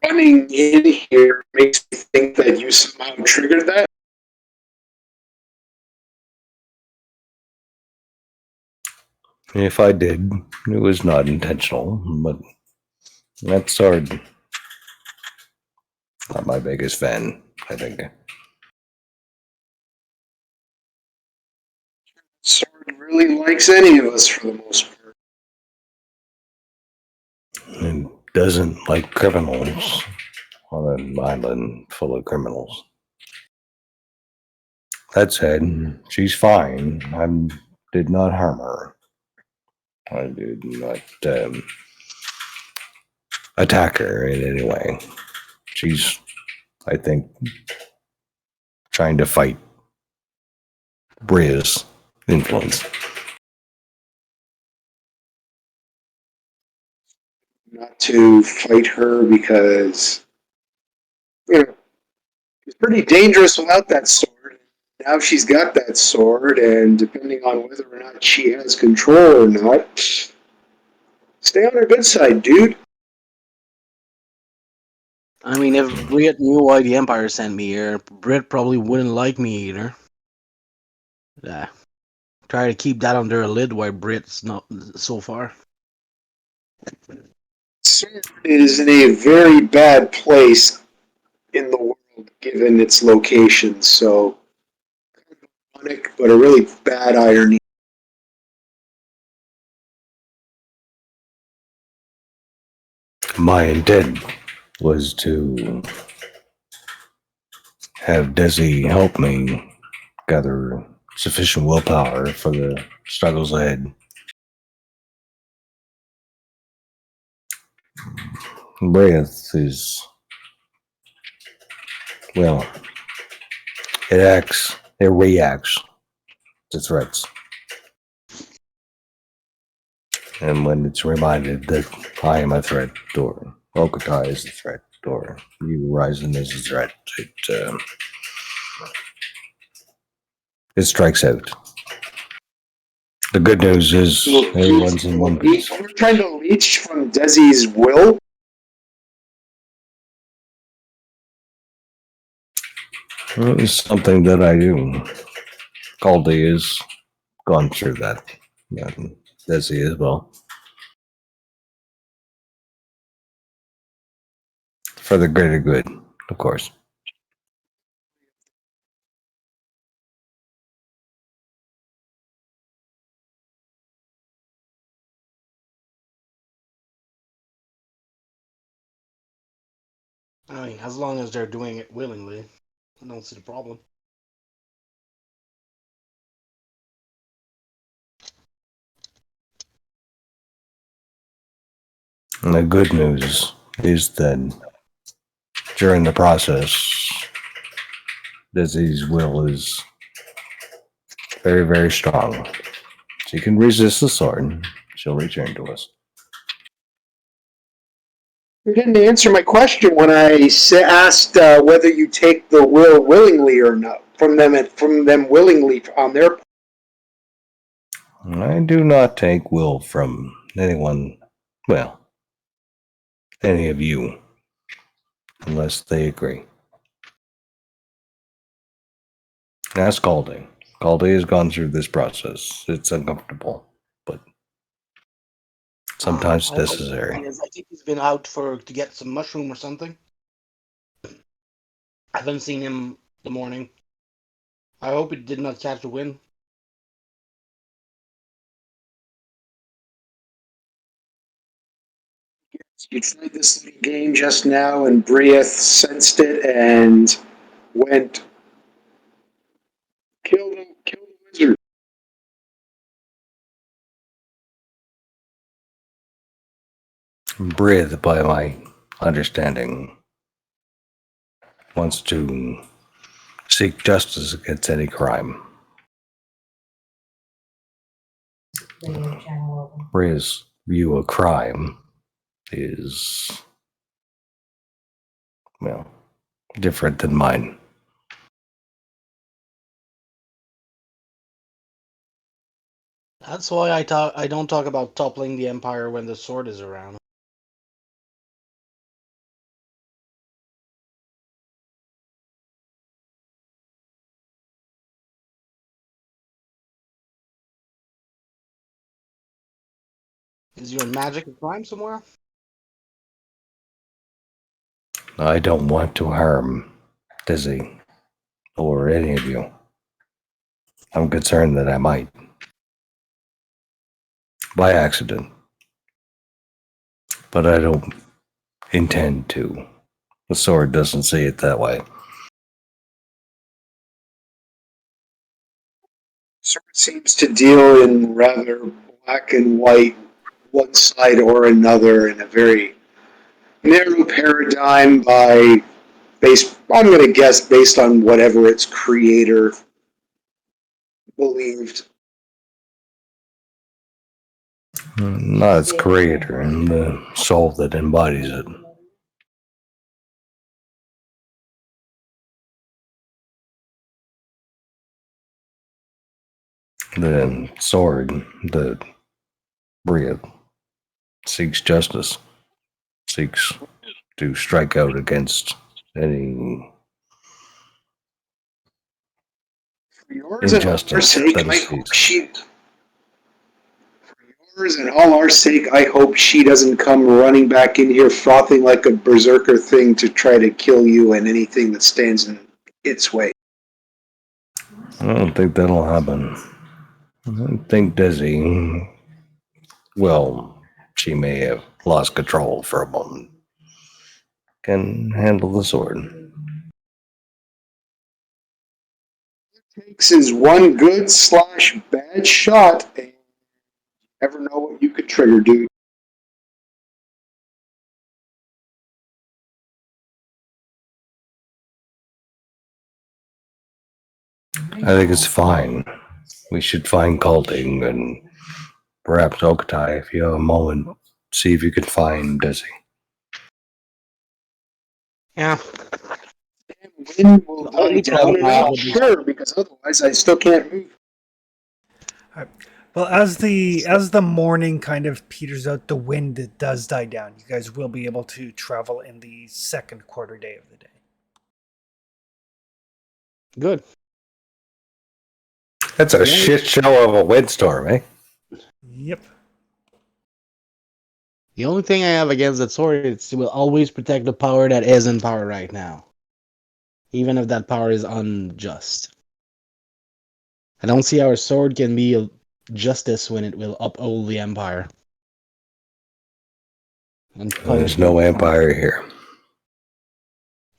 Running in here makes me think that you somehow triggered that. If I did, it was not intentional, but that sword, not my biggest fan, I think. Sword really likes any of us for the most part. And doesn't like criminals on an island full of criminals. That said, she's fine. I did not harm her. I did not attack her in any way. She's, I think, trying to fight Bria's influence. Not to fight her because, she's pretty dangerous without that sword. Now she's got that sword, and depending on whether or not she has control or not, stay on her good side, dude. I mean, if Brit knew why the Empire sent me here, Brit probably wouldn't like me either. Yeah. Try to keep that under a lid while Brit's not so far. Sword is in a very bad place in the world, given its location, so ironic, but a really bad irony. My intent was to have Desi help me gather sufficient willpower for the struggles ahead. Breath is, well, it reacts to threats. And when it's reminded that I am a threat, or Okatai is a threat, or you, Ryzen, is a threat, it strikes out. The good news is everyone's in one piece. We're trying to leech from Desi's will. Well, it's something that I do. Caldy has gone through that. And Desi as well. For the greater good, of course. I mean, as long as they're doing it willingly, I don't see the problem. And the good news is that during the process, Desi's will is very, very strong. She can resist the sword. She'll return to us. You didn't answer my question when I asked whether you take the will willingly or not from them willingly on their part. I do not take will from anyone, well, any of you, unless they agree. Ask Caldy. Caldy has gone through this process. It's uncomfortable, but sometimes necessary. I think he's been out to get some mushroom or something. I haven't seen him the morning. I hope it did not catch the wind. You tried this little game just now, and Brieth sensed it and went kill the wizard. Breathe, by my understanding, wants to seek justice against any crime. Breath's view of crime is, well, different than mine. That's why I don't talk about toppling the empire when the sword is around. Is your magic a crime somewhere? I don't want to harm Dizzy or any of you. I'm concerned that I might. By accident. But I don't intend to. The sword doesn't see it that way. Sword seems to deal in rather black and white, one side or another, in a very narrow paradigm I'm going to guess based on whatever its creator believed. Not its creator and the soul that embodies it. The sword that Bria seeks justice, seeks to strike out against any For yours and all our injustice sake, that I is hope seeks. for yours and all our sake, I hope she doesn't come running back in here frothing like a berserker thing to try to kill you and anything that stands in its way. I don't think that'll happen. I think Desi, well, she may have lost control for a moment, can handle the sword. Takes is one good / bad shot, and you never know what you could trigger, dude. I think it's fine. We should find Culting and perhaps Okatai, if you have a moment, see if you can find Desi. Yeah. wind will The die only down problem I have enough? with this- Sure, because otherwise I still can't move. Well, as the morning kind of peters out, the wind does die down. You guys will be able to travel in the second quarter day of the day. Good. That's a Yeah. shit show of a windstorm, eh? Yep. The only thing I have against that sword is it will always protect the power that is in power right now, even if that power is unjust. I don't see how a sword can be a justice when it will uphold the empire. And There's no empire here.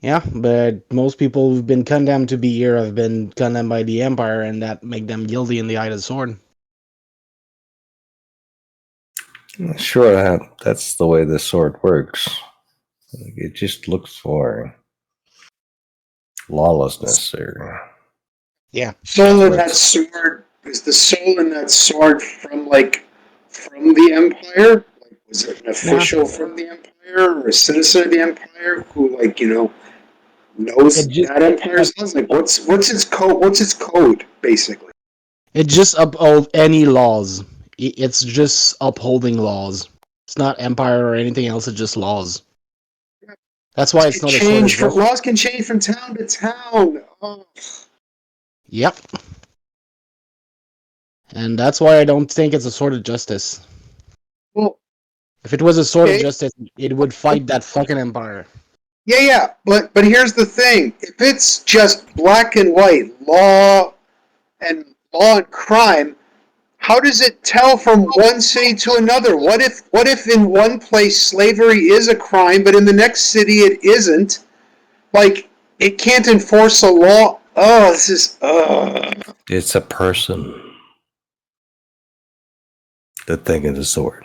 Yeah, but most people who've been condemned to be here have been condemned by the empire, and that make them guilty in the eye of the sword. Sure, that's the way the sword works. Like, it just looks for lawlessness or Yeah. Soul in that sword, is the soul in that sword from the Empire? Like, was it an official from the Empire or a citizen of the Empire who knows It just that Empire's laws? Like what's its code? What's its code, basically? it just uphold any laws. It's just upholding laws. It's not empire or anything else. It's just laws. That's why it's not a sword of justice. Laws can change from town to town. Oh. Yep. And that's why I don't think it's a sword of justice. Well, If it was a sword of okay. justice, it would fight that fucking empire. Yeah, but here's the thing: if it's just black and white, law and crime, how does it tell from one city to another? What if in one place slavery is a crime, but in the next city it isn't? Like, it can't enforce a law. Oh, this is. it's a person. The thing of the sword.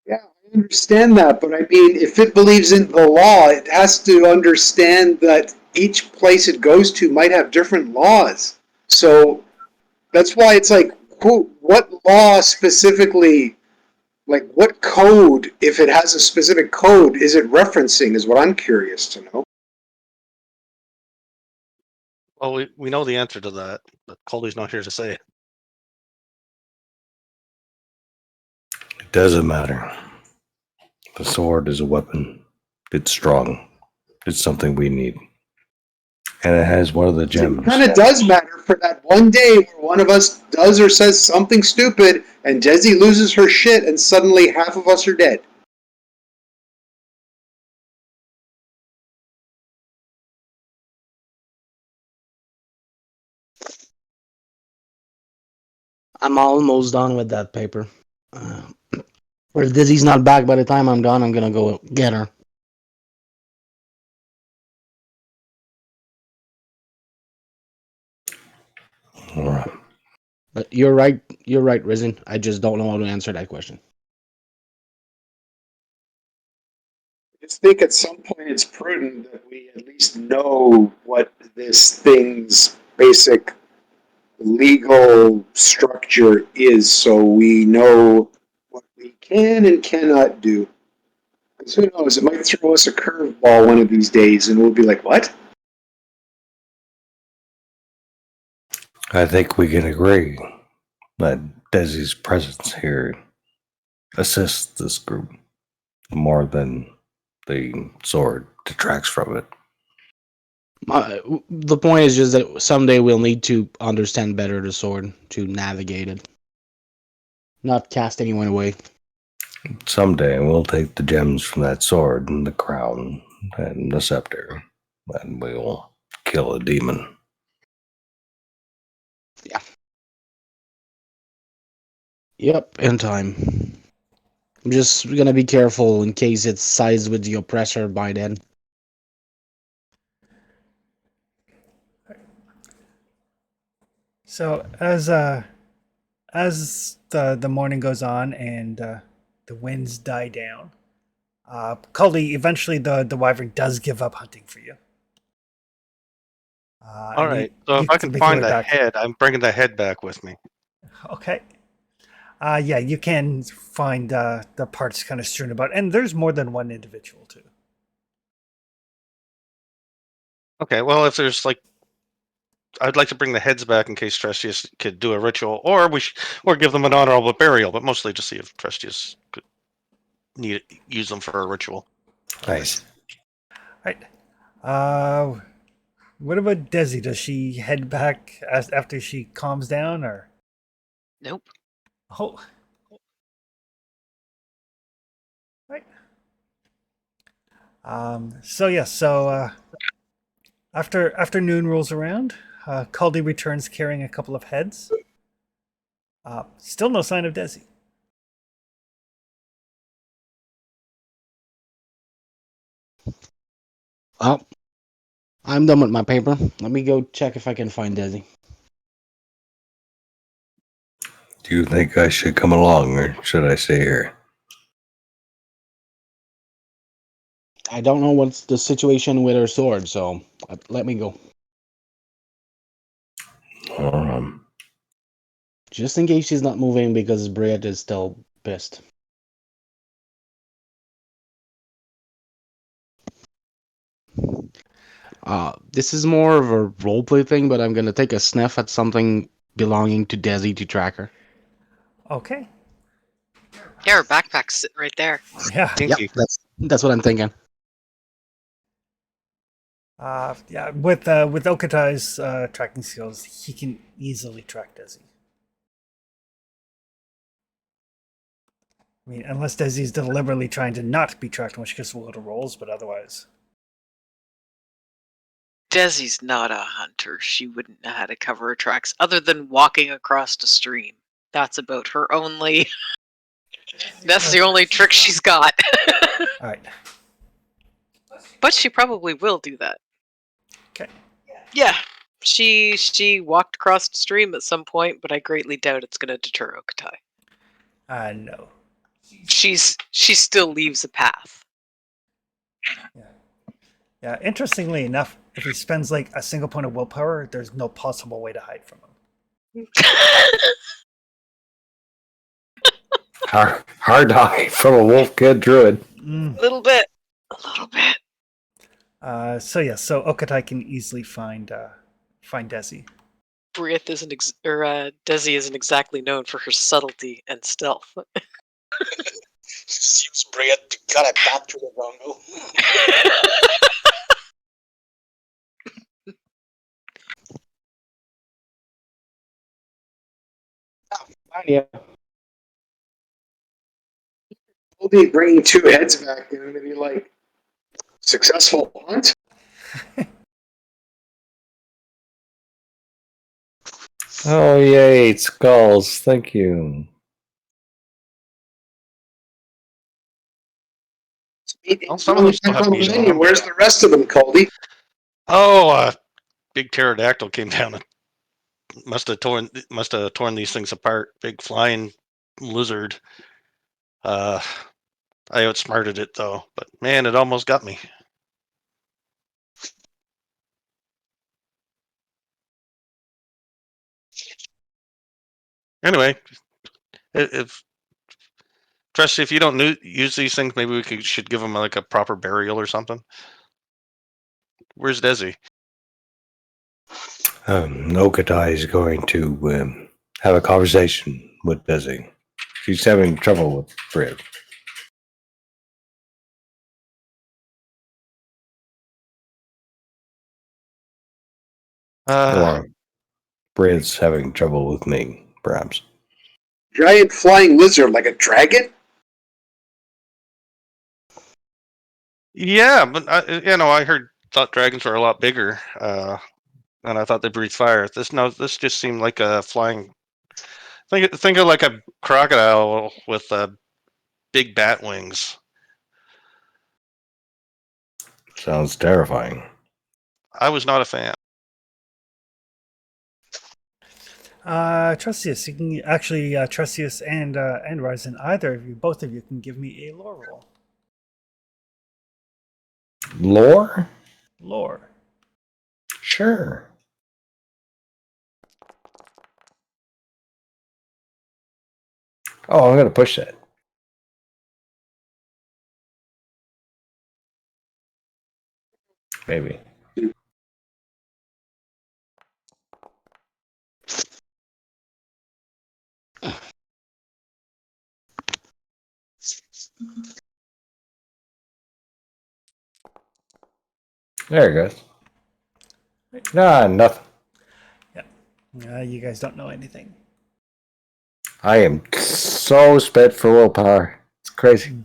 Yeah, I understand that, but I mean, if it believes in the law, it has to understand that each place it goes to might have different laws. So that's why it's like, what law specifically, like what code, if it has a specific code, is it referencing, is what I'm curious to know. Well, we know the answer to that, but Colby's not here to say it. It doesn't matter. The sword is a weapon. It's strong. It's something we need. And it has one of the gems. It kind of does matter for that one day where one of us does or says something stupid and Desi loses her shit and suddenly half of us are dead. I'm almost done with that paper. If Dizzy's not back by the time I'm done, I'm gonna go get her. All right. But you're right, Risen. I just don't know how to answer that question. I just think at some point it's prudent that we at least know what this thing's basic legal structure is so we know what we can and cannot do. Because who knows, it might throw us a curveball one of these days and we'll be like, what? I think we can agree that Desi's presence here assists this group more than the sword detracts from it. The point is just that someday we'll need to understand better the sword to navigate it, not cast anyone away. Someday we'll take the gems from that sword and the crown and the scepter, and we'll kill a demon. Yeah. Yep, in time. I'm just gonna be careful in case it sides with the oppressor by then. So as the morning goes on and the winds die down, Cully, eventually the wyvern does give up hunting for you. All right. So if I can find the head, I'm bringing the head back with me. Okay. Yeah, you can find the parts kind of strewn about, and there's more than one individual too. Okay, well, if there's like, I'd like to bring the heads back in case Trestius could do a ritual, or or give them an honorable burial, but mostly to see if Trestius could use them for a ritual. Nice. Right. What about Desi? Does she head back after she calms down, or? Nope. Oh. Right. So yeah. So after afternoon rolls around, Caldi returns carrying a couple of heads. Still no sign of Desi. Well, I'm done with my paper. Let me go check if I can find Desi. Do you think I should come along, or should I stay here? I don't know what's the situation with her sword, so let me go. Um, Just in case she's not moving because Briette is still pissed. This is more of a roleplay thing, but I'm gonna take a sniff at something belonging to Desi to track her. Okay. Yeah, her backpack's sitting right there. Yeah. Yep, Kinky. that's what I'm thinking. Yeah. With Okatai's tracking skills, he can easily track Desi. I mean, unless Desi's deliberately trying to not be tracked, in which case we'll go to rolls, but otherwise. Desi's not a hunter. She wouldn't know how to cover her tracks other than walking across a stream. That's about her only. That's the only trick she's got. All right. But she probably will do that. Okay. Yeah. She walked across the stream at some point, but I greatly doubt it's going to deter Okatai. No. She still leaves a path. Yeah. Interestingly enough, if he spends like a single point of willpower, there's no possible way to hide from him. hard to hide from a wolf kid druid. Mm. A little bit. So Okatai can easily find Desi. Briette isn't Desi isn't exactly known for her subtlety and stealth. Just use Briette to cut a path through the jungle. Yeah. We'll be bringing 2 heads back, and it'll be like successful hunt. Oh, yay, skulls. Thank you. Well, some of them still have meat on them. Where's the rest of them, Caldy? Oh, big pterodactyl came down and must have torn these things apart. Big flying lizard. I outsmarted it though, but man, it almost got me. Anyway, if Trusty, if you don't use these things, maybe we should give them like a proper burial or something. Where's Desi? Okatai is going to have a conversation with Desi. She's having trouble with Fred. Or Brad's having trouble with me, perhaps. Giant flying lizard like a dragon? Yeah, but I thought dragons were a lot bigger, and I thought they breathed fire. This just seemed like a flying. Think of like a crocodile with big bat wings. Sounds terrifying. I was not a fan. Trustius, you can actually Trustius and Ryzen, both of you can give me a lore roll. Lore? Lore. Sure. Oh, I'm going to push that. Maybe. There it goes. Nah, nothing. You guys don't know anything. I am so spent for willpower. It's crazy.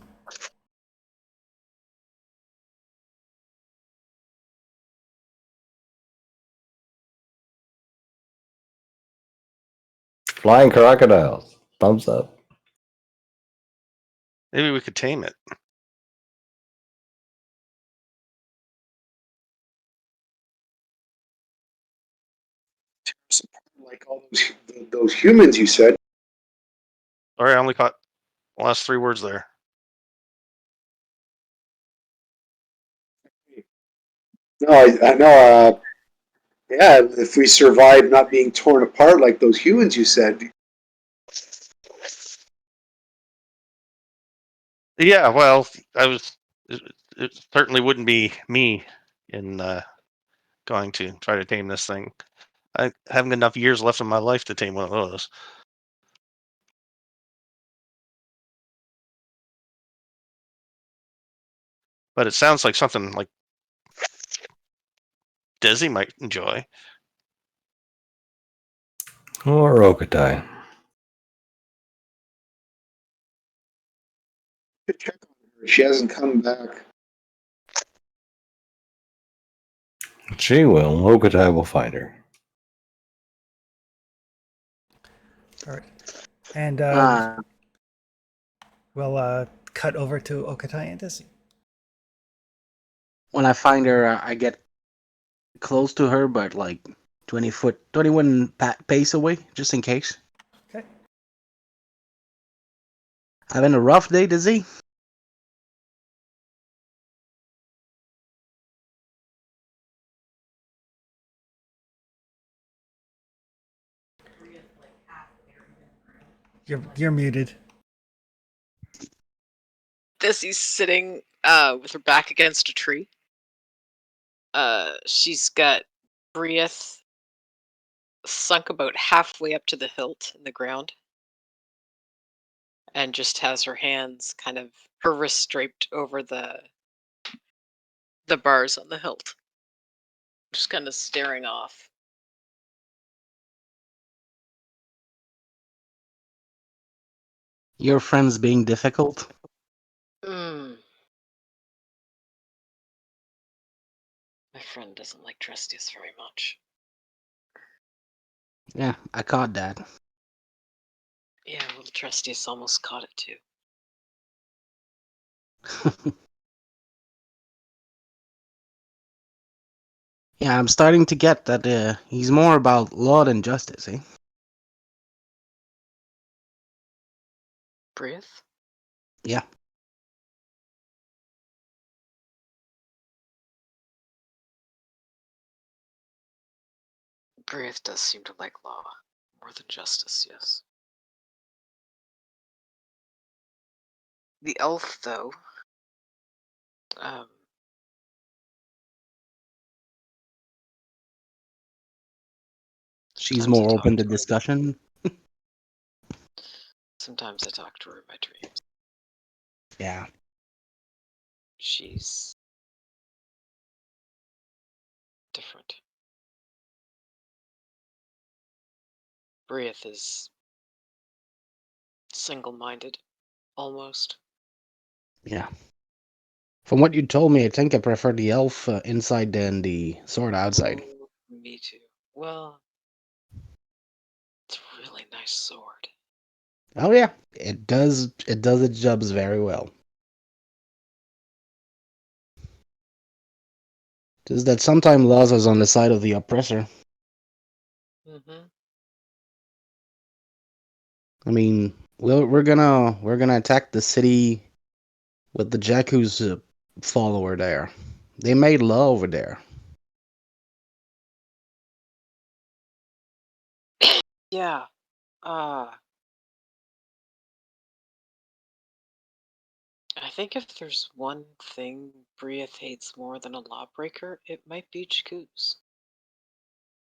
Flying crocodiles. Thumbs up. Maybe we could tame it. Like all those humans you said. Sorry, I only caught the last 3 words there. No, I know. Yeah, if we survive not being torn apart like those humans you said. Yeah, well, I was. It certainly wouldn't be me in going to try to tame this thing. I haven't enough years left in my life to tame one of those. But it sounds like something like Desi might enjoy. Or Okatai. Check on her. She hasn't come back. She will. Okatai will find her. All right. And we'll cut over to Okatai and Desi. When I find her, I get close to her, but like 21 pace away, just in case. Okay. Having a rough day, does he? You're muted. Desi's sitting with her back against a tree. She's got Brieth sunk about halfway up to the hilt in the ground, and just has her hands kind of her wrists draped over the bars on the hilt, just kind of staring off. Your friend's being difficult? My friend doesn't like Trustius very much. Yeah, I caught that. Yeah, well, Trustius almost caught it too. Yeah, I'm starting to get that he's more about law than justice, eh? Brieth? Yeah. Brieth does seem to like law more than justice, yes. The elf, though, She's sometimes I more talk open to to her. discussion. Sometimes I talk to her in my dreams. Yeah. She's different. Brieth is single-minded, almost. Yeah. From what you told me, I think I prefer the elf inside than the sword outside. Oh, me too. Well, it's a really nice sword. Oh yeah, it does its jobs very well. Just that sometimes laws is on the side of the oppressor. Mm-hmm. I mean, we're gonna attack the city with the Jakku's follower there. They made law over there. Yeah. I think if there's one thing Brieth hates more than a lawbreaker, it might be Jakkus.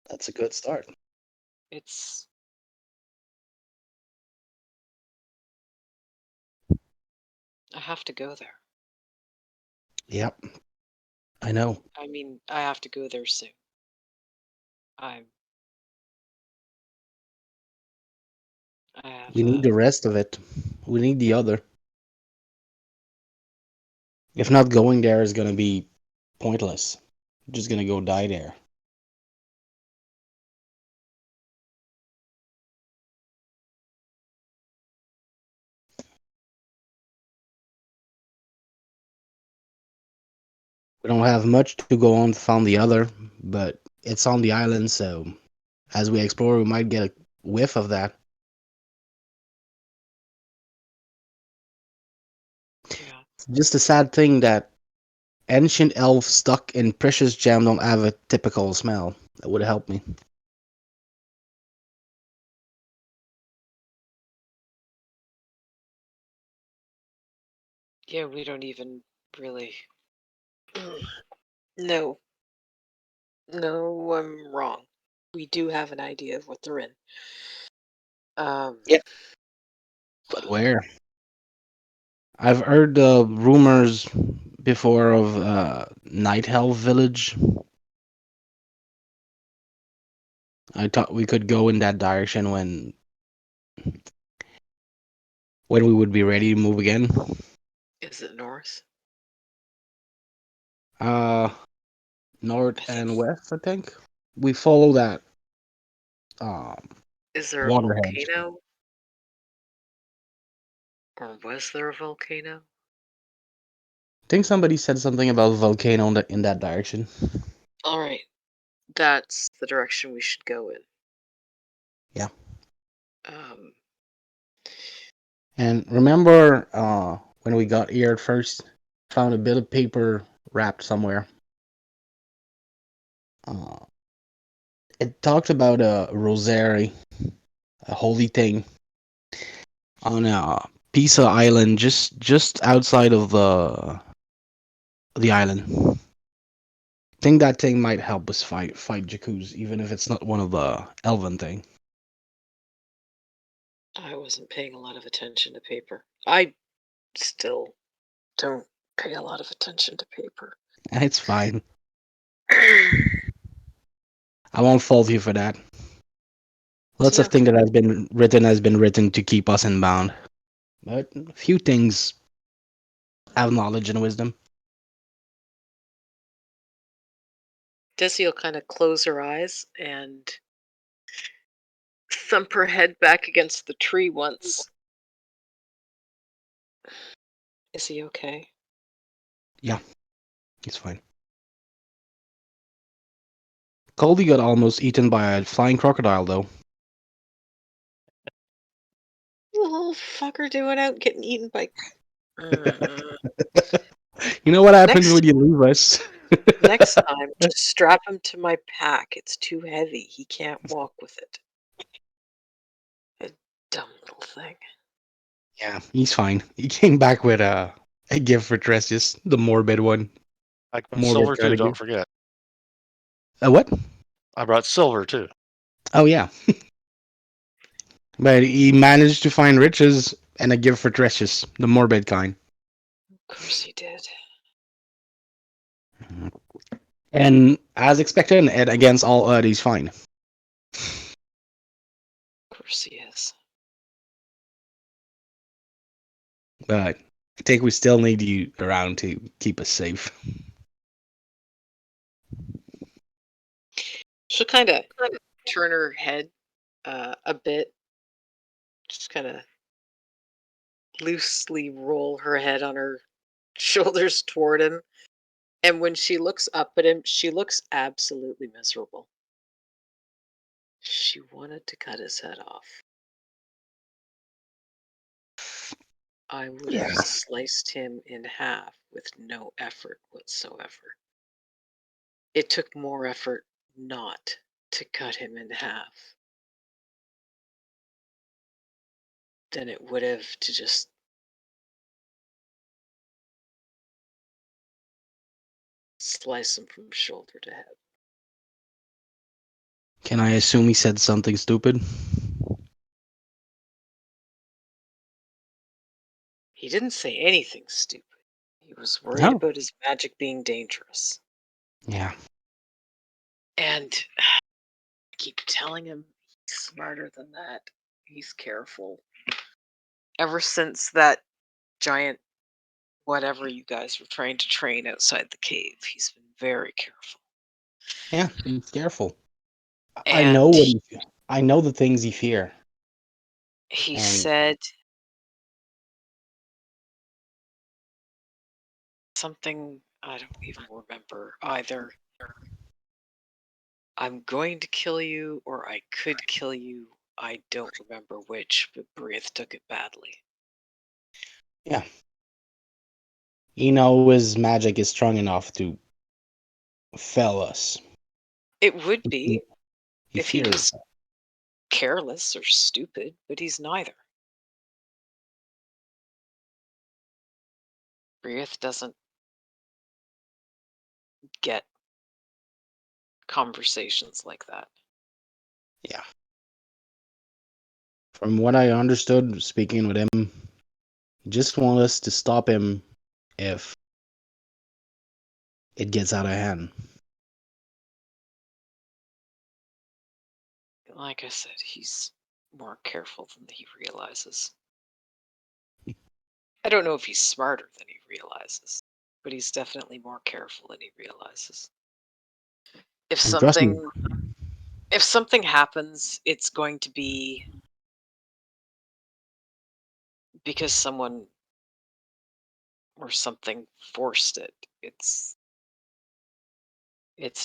That's a good start. I have to go there. Yep. I know. I mean, I have to go there soon. I'm. I have. We need the rest of it. We need the other. If not, going there is gonna be pointless. We're just gonna go die there. We don't have much to go on to find the other, but it's on the island, so as we explore, we might get a whiff of that. Yeah. Just a sad thing that ancient elves stuck in precious gem don't have a typical smell. That would help me. Yeah, we don't even really. No. No, I'm wrong. We do have an idea of what they're in. Yeah. But where? I've heard rumors before of Night Elf Village. I thought we could go in that direction when we would be ready to move again. Is it north? North I think. and west, I think. We follow that Is there a waterhead. volcano? Or was there a volcano? I think somebody said something about volcano in that direction. All right. That's the direction we should go in. Yeah. Um, And remember when we got here at first, found a bit of paper wrapped somewhere. It talked about a rosary, a holy thing, on a Pisa Island, just outside of the island. I think that thing might help us fight Jakuz, even if it's not one of the elven thing. I wasn't paying a lot of attention to paper. I still don't pay a lot of attention to paper. It's fine. I won't fault you for that. Lots of things that has been written to keep us in bound. But a few things have knowledge and wisdom. Desi will kind of close her eyes and thump her head back against the tree once. Is he okay? Yeah, he's fine. Goldie got almost eaten by a flying crocodile, though. Little fucker doing out getting eaten by. You know what happens Next- when you leave us? Next time, just strap him to my pack. It's too heavy. He can't walk with it. A dumb little thing. Yeah, he's fine. He came back with a gift for Tresius, the morbid one. I got More silver than too. Don't gift. forget. A what? I brought silver too. Oh yeah. But he managed to find riches and a gift for Tresius, the morbid kind. Of course he did. And as expected, and against all odds, he's fine. Of course he is. But I think we still need you around to keep us safe. She'll kind of turn her head a bit. Just kind of loosely roll her head on her shoulders toward him. And when she looks up at him, she looks absolutely miserable. She wanted to cut his head off. I would have sliced him in half with no effort whatsoever. It took more effort not to cut him in half than it would have to just slice him from shoulder to head. Can I assume he said something stupid? He didn't say anything stupid. He was worried No. about his magic being dangerous. Yeah. And I keep telling him he's smarter than that. He's careful. Ever since that giant whatever you guys were trying to train outside the cave, he's been very careful. Yeah. Be careful. I And know what I know the things you fear. he And said something I don't even remember either. I'm going to kill you or I could kill you. I don't remember which, but Breath took it badly. yeah, his magic is strong enough to fell us. It would be He if he fears was that. careless or stupid, but he's neither. Breath doesn't get conversations like that. Yeah. From what I understood, speaking with him, he just wants us to stop him if it gets out of hand. Like I said, he's more careful than he realizes. I don't know if he's smarter than he realizes, but he's definitely more careful than he realizes. If And trust me, something happens, it's going to be because someone or something forced it. It's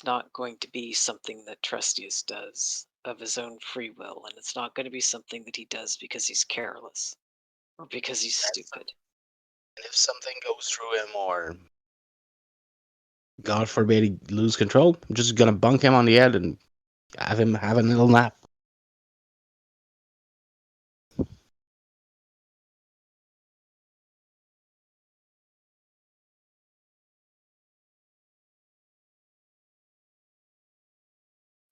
not going to be something that Trustius does of his own free will, and it's not going to be something that he does because he's careless or because he's stupid. if something goes through him or God forbid he lose control, I'm just gonna bunk him on the head and have him have a little nap.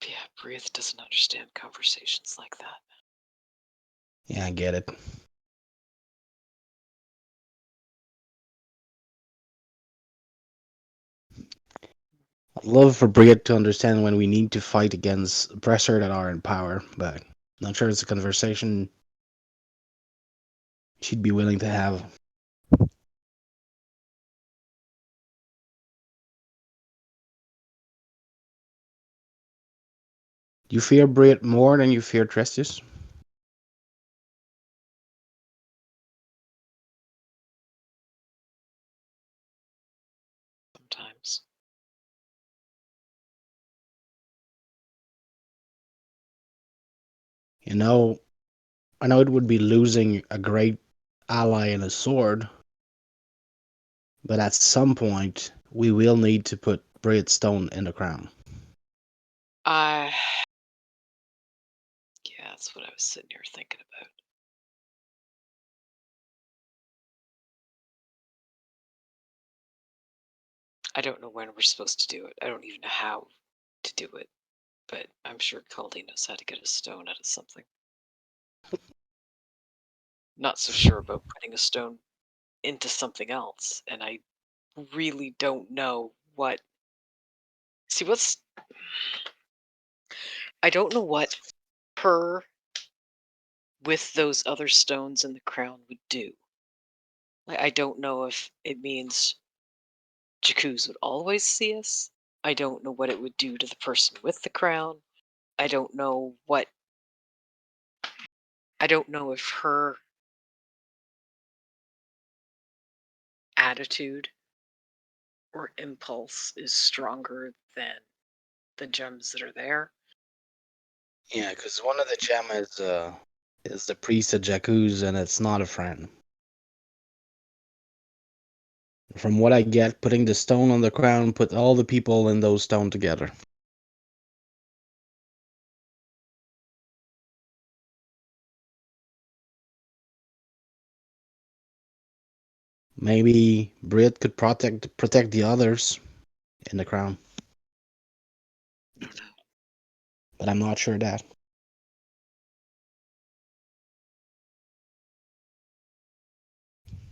Yeah, Breath doesn't understand conversations like that. Yeah, I get it. I'd love for Briette to understand when we need to fight against oppressors that are in power, but not sure it's a conversation she'd be willing to have. Do you fear Briette more than you fear Trestius? Sometimes. You know, I know it would be losing a great ally and a sword, but at some point we will need to put Briette Stone in the crown. Yeah, that's what I was sitting here thinking about. I don't know when we're supposed to do it. I don't even know how to do it, but I'm sure Caldy knows how to get a stone out of something. Not so sure about putting a stone into something else, and I really don't know what. See, I don't know what her with those other stones in the crown would do. Like, I don't know if it means Jakuz would always see us. I don't know what it would do to the person with the crown. I don't know if her attitude or impulse is stronger than the gems that are there. Yeah, because one of the gem is the priest of Jakuz, and it's not a friend. From what I get, putting the stone on the crown put all the people in those stone together. Maybe Brit could protect the others in the crown, I don't know. but I'm not sure that.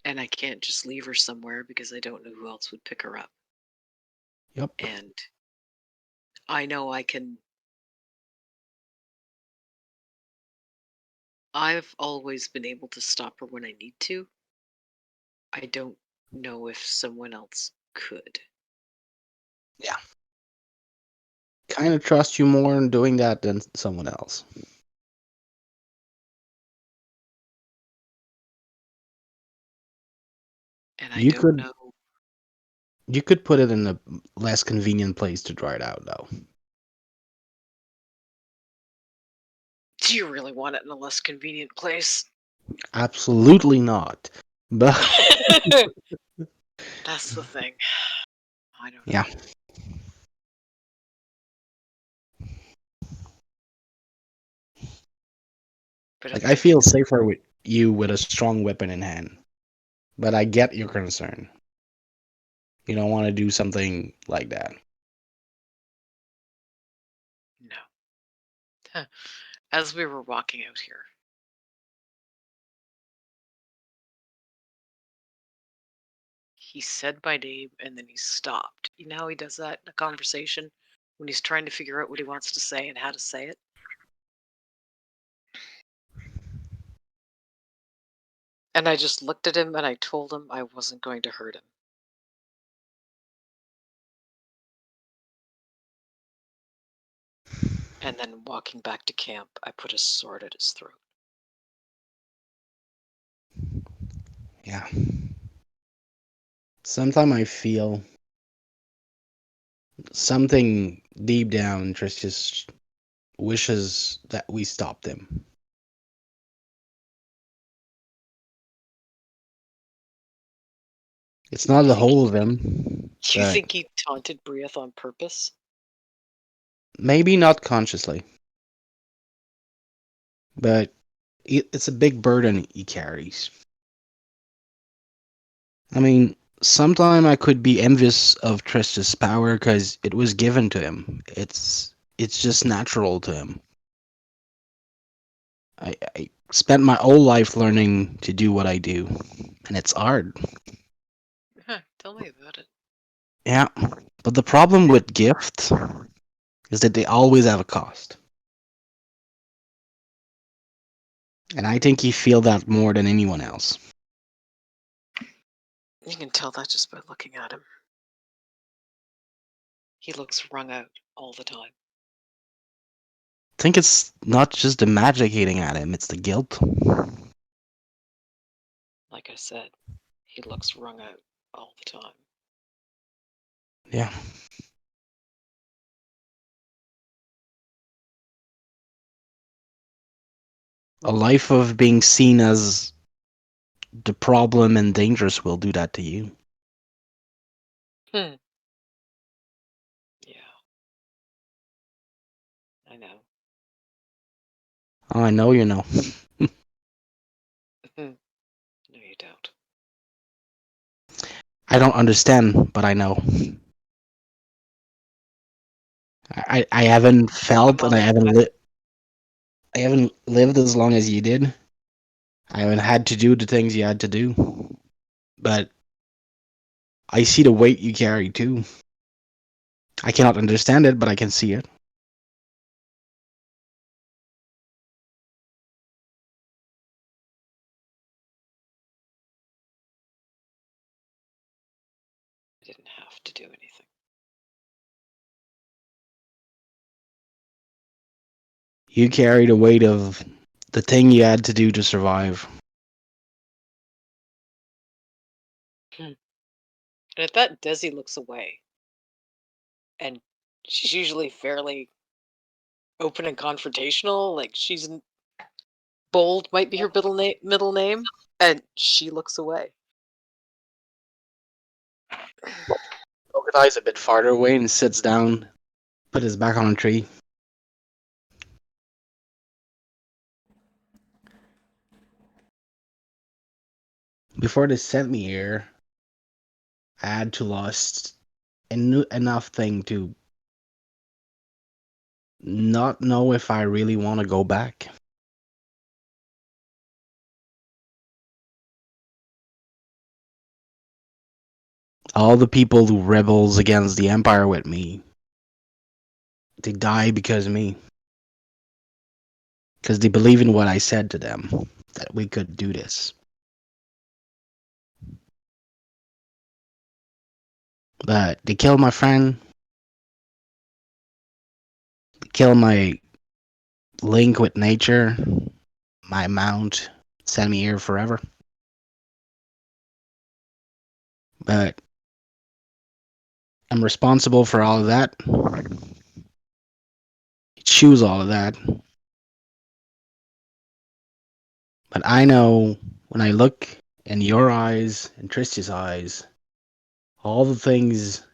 And I can't just leave her somewhere because I don't know who else would pick her up. Yep. And I know I can. I've always been able to stop her when I need to. I don't know if someone else could. Kind of trust you more in doing that than someone else. And I You don't could know. you could put it in a less convenient place to dry it out, though. Do you really want it in a less convenient place? Absolutely not. But That's the thing. I don't yeah, know. But like if I I feel can, safer with you with a strong weapon in hand. But I get your concern. You don't want to do something like that. no. As we were walking out here, he said my name and then he stopped. You know how he does that in a conversation when he's trying to figure out what he wants to say and how to say it? And I just looked at him and I told him I wasn't going to hurt him. And then walking back to camp, I put a sword at his throat. Yeah. Sometimes I feel something deep down just wishes that we stopped him. It's not the whole of him, Do you but think he taunted Brieth on purpose? maybe not consciously. But it's a big burden he carries. I mean, sometime I could be envious of Trista's power because it was given to him. It's just natural to him. I spent my whole life learning to do what I do, and it's hard. Huh, tell me about it. Yeah, but the problem with gifts is that they always have a cost. And I think he feel that more than anyone else. You can tell that just by looking at him. He looks wrung out all the time. I think it's not just the magic eating at him, it's the guilt. Like I said, he looks wrung out all the time. Yeah. A life of being seen as the problem and dangerous will do that to you. Yeah, I know. Oh, I know you know. No, you don't. I don't understand, but I know. I haven't felt and I haven't lived as long as you did. I haven't had to do the things you had to do. But I see the weight you carry too. I cannot understand it, but I can see it. I didn't have to do anything. You carry the weight of the thing you had to do to survive. And at that, Desi looks away. And she's usually fairly open and confrontational. Like she's bold, might be her middle name. And she looks away. Crocodile's a bit farther away and sits down, put his back on a tree. Before they sent me here, I had to lost enough thing to not know if I really want to go back. All the people who rebels against the Empire with me, they die because of me. Because they believe in what I said to them, that we could do this. But they killed my friend. They killed my link with nature. My mount sent me here forever. But I'm responsible for all of that. Choose all of that. But I know when I look in your eyes and Tristia's eyes, all the things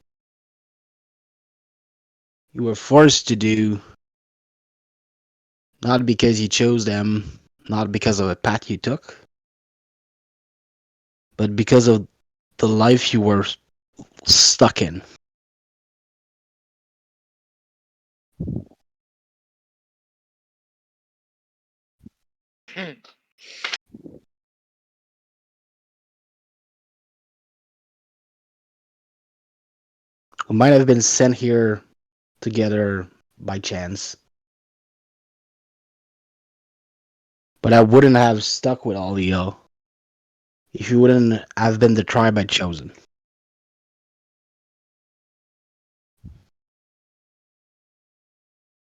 you were forced to do, not because you chose them, not because of a path you took, but because of the life you were stuck in. Hmm. We might have been sent here together by chance. But I wouldn't have stuck with Alio if you wouldn't have been the tribe I'd chosen.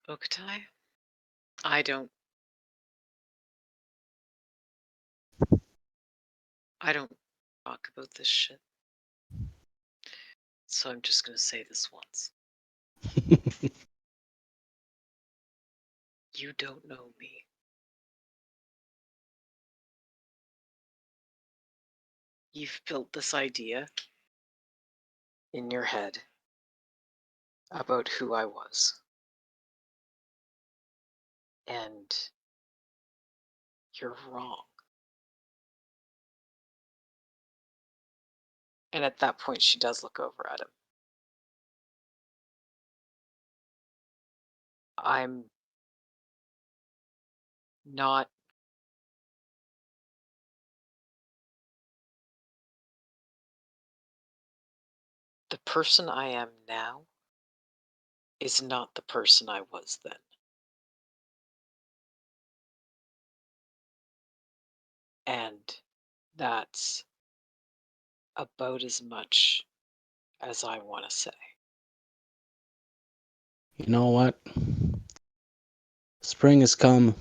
Okatai? I don't talk about this shit. So I'm just gonna say this once. You don't know me. You've built this idea in your head about who I was. And you're wrong. And at that point, she does look over at him. I'm not. The person I am now is not the person I was then. And that's about as much as I want to say. You know what? Spring has come.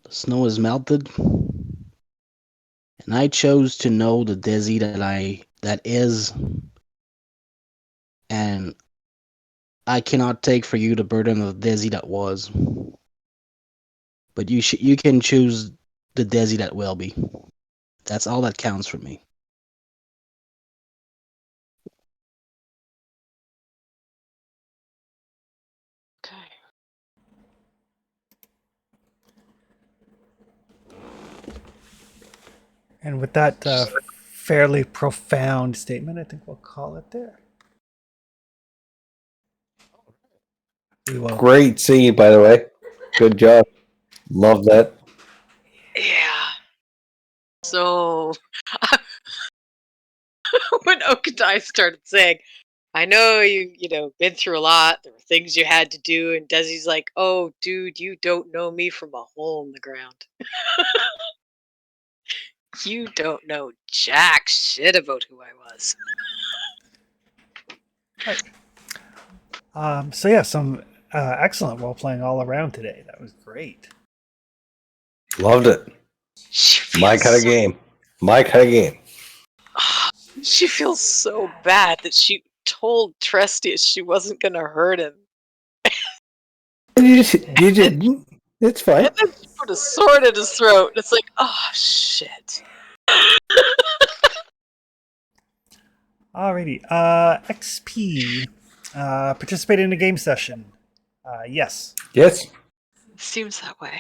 The snow has melted. And I chose to know the Desi that is. And I cannot take for you the burden of the Desi that was. But you can choose the Desi that will be. That's all that counts for me. Okay. And with that fairly profound statement, I think we'll call it there. We will. Great scene, by the way. Good job. Love that. Yeah. So when Okatai started saying, I know you been through a lot. There were things you had to do. And Desi's like, oh, dude, you don't know me from a hole in the ground. You don't know jack shit about who I was. So yeah, some excellent role playing all around today. That was great. Loved it. My kind of game. My kind of game. She feels so bad that she told Tresty she wasn't going to hurt him. You didn't. It's fine. And then she put a sword in his throat. And it's like, oh, shit. Alrighty. XP. Participate in a game session. Yes. Yes. Seems that way.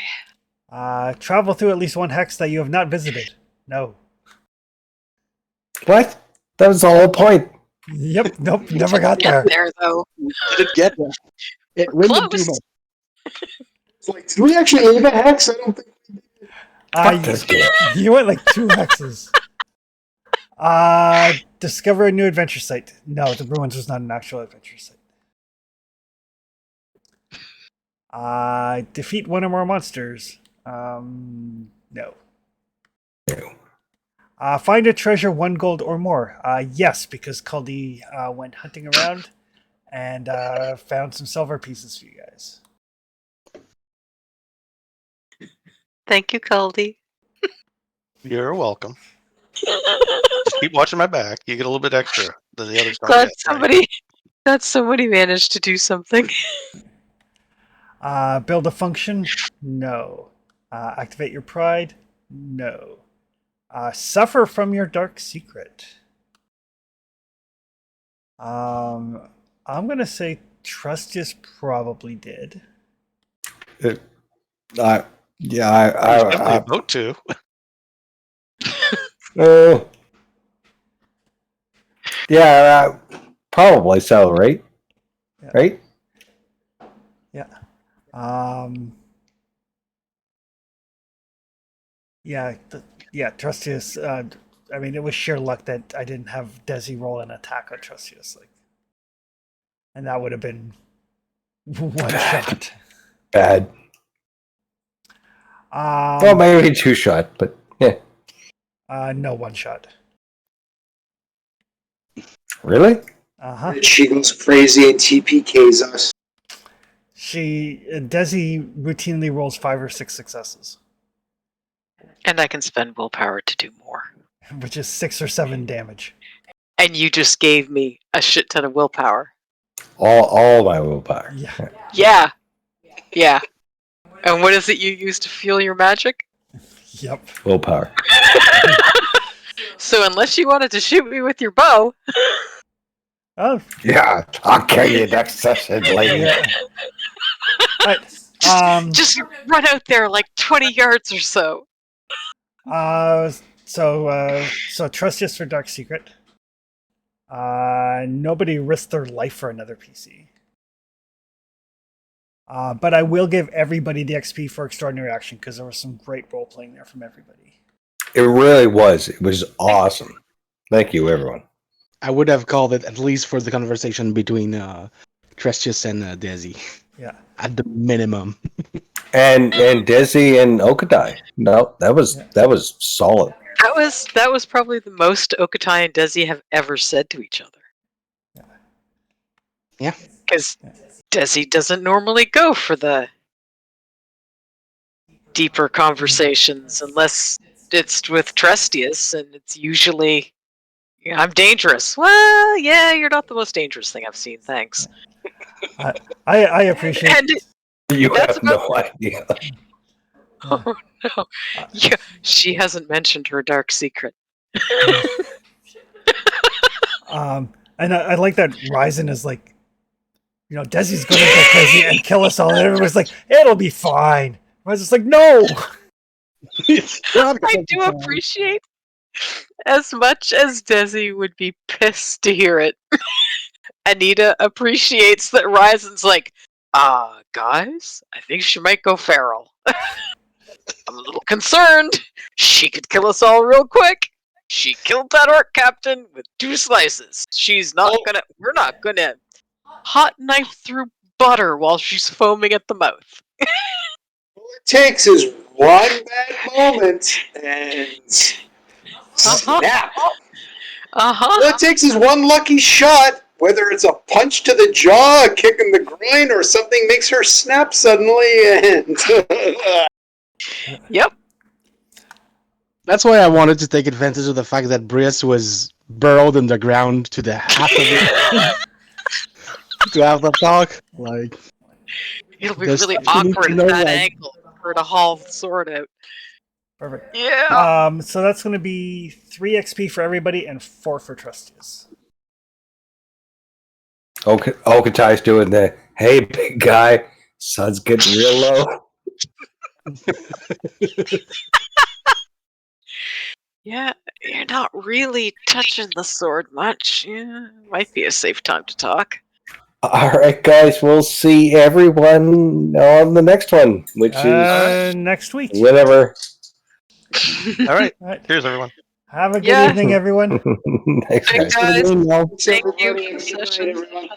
Travel through at least one hex that you have not visited. No. What? That was the whole point. Yep. Nope. Never got there. There, though. Didn't get there. It went too Close. much. It's like, did we actually aim a hex? I don't think we did. Fuck this game. You went like 2 hexes. Discover a new adventure site. No, the ruins was not an actual adventure site. Defeat one or more monsters. No. Find a treasure, 1 gold or more. Yes, because Kaldi went hunting around and found some silver pieces for you guys. Thank you, Caldy. You're welcome. Just keep watching my back. You get a little bit extra. The others don't Glad get, right? somebody managed to do something. Build a function? No. Activate your pride? No. Suffer from your dark secret. I'm gonna say Trustius probably did. Yeah, There's definitely a vote to. yeah, probably so, right? Yeah. Right? Yeah. Trustius. I mean, it was sheer luck that I didn't have Desi roll an attack on Trustius, and that would have been one shot. Bad. Well, maybe 2 shot, but yeah. No, 1 shot. Really? Uh-huh. She goes crazy and TPKs us. Desi routinely rolls 5 or 6 successes, And I can spend willpower to do more. which is 6 or 7 damage. And you just gave me a shit ton of willpower. All my willpower. Yeah. Yeah. And what is it you use to fuel your magic? Yep. Willpower. So unless you wanted to shoot me with your bow, Oh, Yeah, I'll carry you next session, lady. yeah. Right. just run out there like 20 yards or so. So Trustius for Dark Secret. Nobody risked their life for another PC. But I will give everybody the XP for Extraordinary Action because there was some great role playing there from everybody. It really was. It was awesome. Thank you, everyone. I would have called it at least for the conversation between Trustius and Desi. Yeah. At the minimum. And Desi and Okadai. No, that was solid. That was probably the most Okatai and Desi have ever said to each other. Yeah. Because Desi doesn't normally go for the deeper conversations unless it's with Trustius, and it's usually, I'm dangerous. Well, yeah, you're not the most dangerous thing I've seen, thanks. I appreciate And You That's have no idea. oh no, yeah, she hasn't mentioned her dark secret. and I like that Ryzen is like, Desi's going to go crazy and kill us all. And everyone's like, it'll be fine. Ryzen's like, no. I do appreciate, as much as Desi would be pissed to hear it, Anita appreciates that Ryzen's like, guys, I think she might go feral. I'm a little concerned. She could kill us all real quick. She killed that orc captain with 2 slices. We're not gonna hot knife through butter while she's foaming at the mouth. All it takes is one bad moment and snap. All it takes is one lucky shot, whether it's a punch to the jaw, a kick in the groin, or something makes her snap suddenly. And Yep. That's why I wanted to take advantage of the fact that Briss was burrowed in the ground to the half of it. To have the talk. Like, It'll be Does really she need awkward to at know, that like- angle for her to haul the sword out. Perfect. Yeah. So that's going to be 3 XP for everybody and 4 for Trustius. Okatai's doing the, hey, big guy, sun's getting real low. Yeah, you're not really touching the sword much. Yeah, might be a safe time to talk. All right, guys, we'll see everyone on the next one, which is Next week. whenever. All right. All right. Cheers, everyone. Have a good Yeah. evening, everyone. Thanks, Thanks, guys. guys. Well, Thank you Everybody, for the good night, session. everyone.